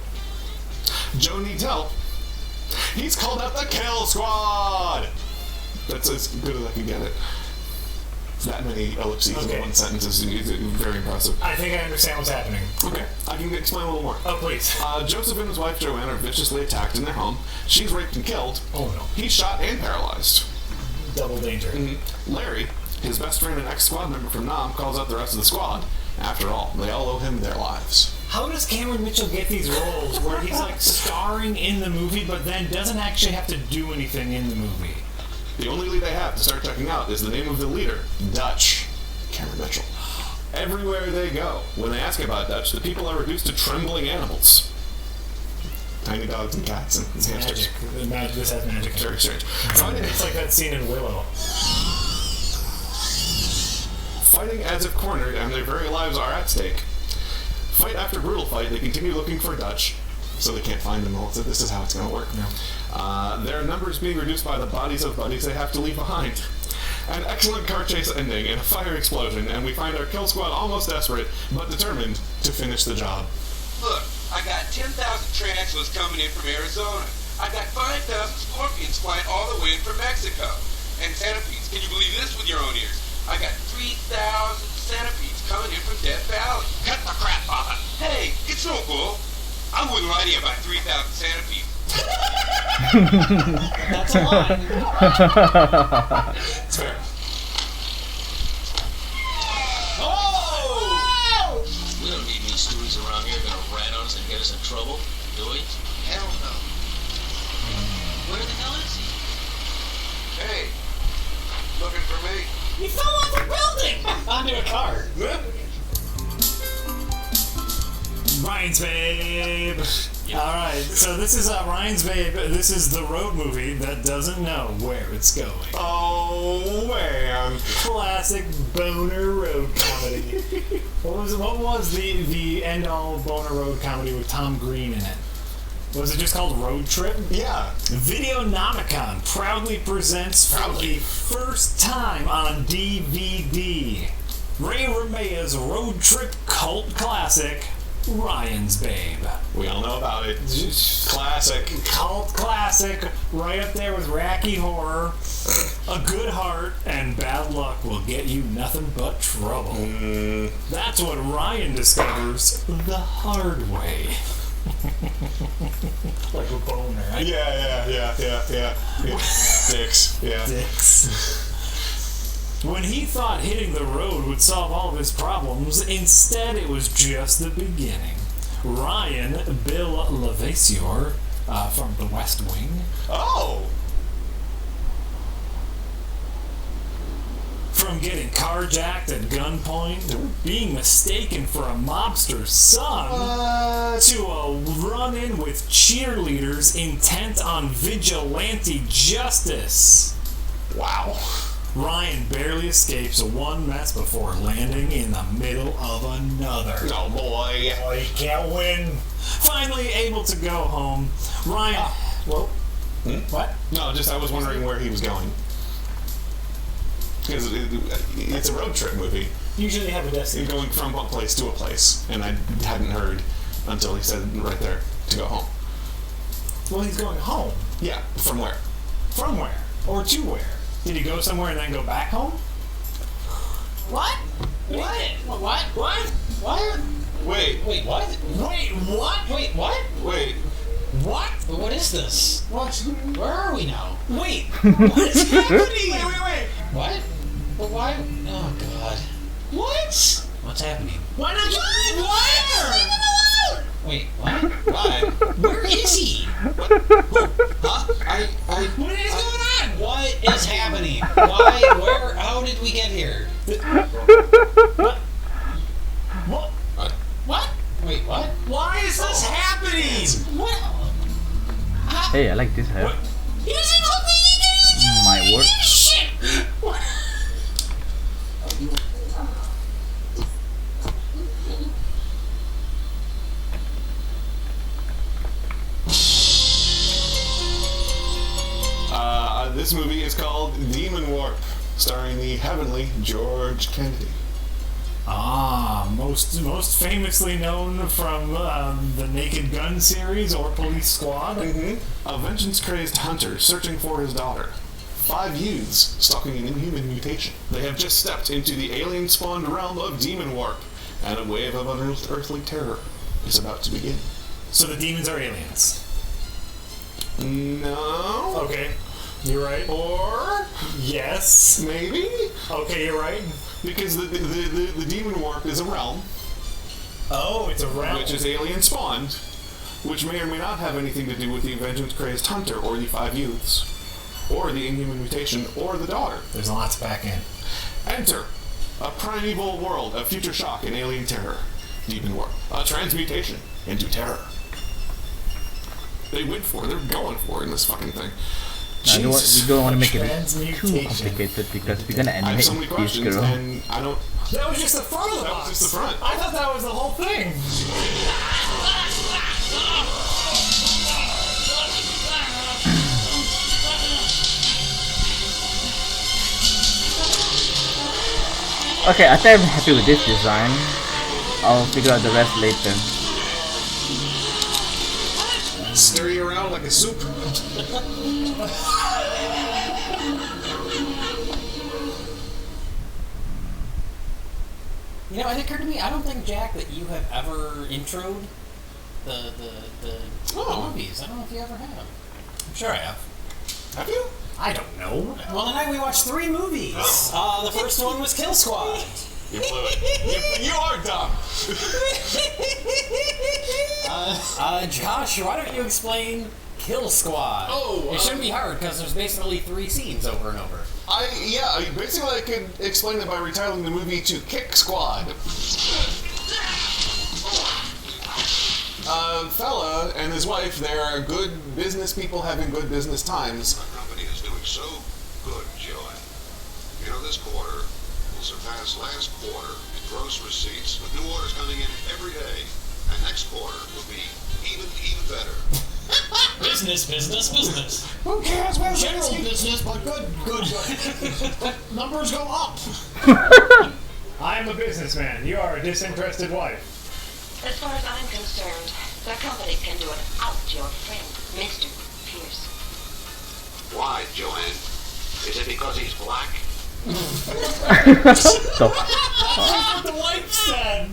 E: Joe needs help. He's called out the kill squad. That's as good as I can get it. That many ellipses in one sentence is very impressive.
T: I think I understand what's happening.
E: Okay, I can explain a little more.
T: Oh, please.
E: Joseph and his wife Joanne are viciously attacked in their home. She's raped and killed.
T: Oh no.
E: He's shot and paralyzed.
T: Double danger.
E: Larry, his best friend and ex-squad member from Nam, calls out the rest of the squad. After all, they all owe him their lives.
T: How does Cameron Mitchell get these roles where he's like starring in the movie but then doesn't actually have to do anything in the movie?
E: The only lead they have to start checking out is the name of the leader, Dutch. Cameron Mitchell. Everywhere they go, when they ask about Dutch, the people are reduced to trembling animals. Tiny dogs and cats and hamsters.
T: Magic. This has magic.
E: Very strange.
T: It's like that scene in Willow.
E: Fighting as if cornered and their very lives are at stake. Fight after brutal fight, they continue looking for Dutch, so they can't find him. So this is how it's going to work. Their numbers being reduced by the bodies of buddies they have to leave behind. An excellent car chase ending in a fire explosion, and we find our kill squad almost desperate, but determined to finish the job.
Q: Look, I got 10,000 tarantulas coming in from Arizona. I got 5,000 scorpions flying all the way in from Mexico. And centipedes, can you believe this with your own ears? I got 3,000 centipedes coming in from Death Valley. Cut the crap, Papa. Hey, it's no cool. I wouldn't lie to you about 3,000 centipedes.
C: That's a lie.
E: It's fair.
Q: Oh!
M: We don't need any students around here gonna rat on us and get us in trouble, do we?
Q: Hell no.
M: Where the hell is he?
Q: Hey, looking for me?
C: You fell off a building! Onto a car.
T: Ryan's Babe. All right, so this is Ryan's Babe. This is the road movie that doesn't know where it's going.
E: Oh man!
T: Classic boner road comedy. What was the end all boner road comedy with Tom Green in it? Was it just called Road Trip?
E: Yeah.
T: Videonomicon proudly presents for the first time on DVD Ray Romeo's road trip cult classic, Ryan's Babe.
E: We all know about it. Classic.
T: Cult classic, right up there with Racky Horror. A good heart and bad luck will get you nothing but trouble. That's what Ryan discovers the hard way. Like a boner. Right?
E: Yeah. Dicks. Yeah.
T: Dicks. When he thought hitting the road would solve all of his problems, instead it was just the beginning. Ryan, Bill Levasseur, from The West Wing.
E: Oh!
T: From getting carjacked at gunpoint, to being mistaken for a mobster's son, to a run-in with cheerleaders intent on vigilante justice.
E: Wow.
T: Ryan barely escapes one mess before landing in the middle of another.
E: Oh boy.
T: Oh, you can't win. Finally able to go home, Ryan... Well, what?
E: No, just I was wondering where he was going. Because it's a road trip movie.
T: Usually they have a destination.
E: Going from one place to a place, and I hadn't heard until he said right there to go home.
T: Well, he's going home.
E: Yeah, from where?
T: From where? Or to where? Did he go somewhere and then go back home?
C: What? What? What? What? What?
E: Wait.
C: Wait, what?
T: Wait, what?
C: Wait, what?
E: Wait.
C: What? What is this? What? Where are we now? Wait. What is happening?
E: Wait.
C: What? But why? Oh, God. What? What's happening?
T: Why not you?
C: Where? Wait, what? What? Where is he? What? Huh?
T: What is going on?
C: What is happening? Why? Where? How did we get here?
T: What? What?
C: What? Wait, what?
T: Why is this happening?
C: What?
N: Hey, I like this hair.
C: He doesn't look like he
N: might work.
C: Shit!
E: called Demon Warp, starring the heavenly George Kennedy.
T: Ah, most famously known from the Naked Gun series or Police Squad.
E: A vengeance-crazed hunter searching for his daughter. 5 youths stalking an inhuman mutation. They have just stepped into the alien-spawned realm of Demon Warp, and a wave of unearthly terror is about to begin.
T: So the demons are aliens?
E: No.
T: Okay, you're right.
E: Or
T: yes,
E: maybe.
T: Okay, you're right.
E: Because the Demon Warp is a realm.
T: Oh, it's a realm.
E: Which is alien spawned, which may or may not have anything to do with the vengeance-crazed hunter, or the 5 youths, or the inhuman mutation, or the daughter.
T: There's lots back in.
E: Enter a primeval world of future shock and alien terror. Demon Warp. A transmutation into terror. They're going for it in this fucking thing.
N: We don't want to make it too complicated because we're gonna animate
E: so
N: this girl.
E: And I don't.
T: That was just the front of the box.
E: That was just the front.
T: I thought that was the whole thing.
N: Okay, I think I'm happy with this design. I'll figure out the rest later.
E: Stir you around like a soup.
H: You know, it occurred to me, I don't think, Jack, that you have ever introed the movies. I don't know if you ever have. I'm sure I have.
E: Have you?
H: I don't know. Well, tonight we watched 3 movies. The first one was Kill Squad.
E: You blew it. You are dumb.
H: Josh, why don't you explain Kill Squad?
E: Oh,
H: it shouldn't be hard because there's basically 3 scenes over and over.
E: Basically I could explain it by retitling the movie to Kick Squad. A fella and his wife, they're good business people having good business times.
B: Our company is doing so good, Joanne. You know, this quarter will surpass last quarter in gross receipts, with new orders coming in every day. And next quarter will be even better.
C: Business. Who cares? We're general business, but good. Numbers go up.
T: I'm a businessman. You are a disinterested wife.
K: As far as I'm concerned, the company can do without your friend, Mr. Pierce.
B: Why, Joanne? Is it because he's black?
C: That's what the wife said.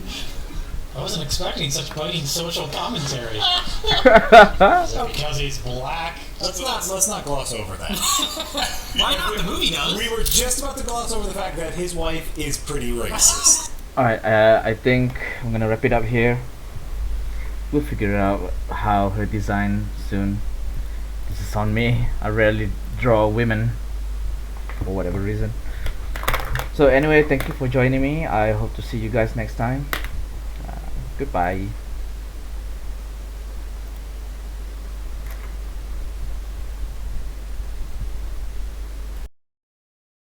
C: I wasn't expecting such biting social commentary. Because he's black. Let's not gloss over that.
H: Why not? The movie does.
T: We were just about to gloss over the fact that his wife is pretty racist.
N: Alright, I think I'm gonna wrap it up here. We'll figure out how her design soon. This is on me. I rarely draw women for whatever reason. So anyway, thank you for joining me. I hope to see you guys next time. Goodbye.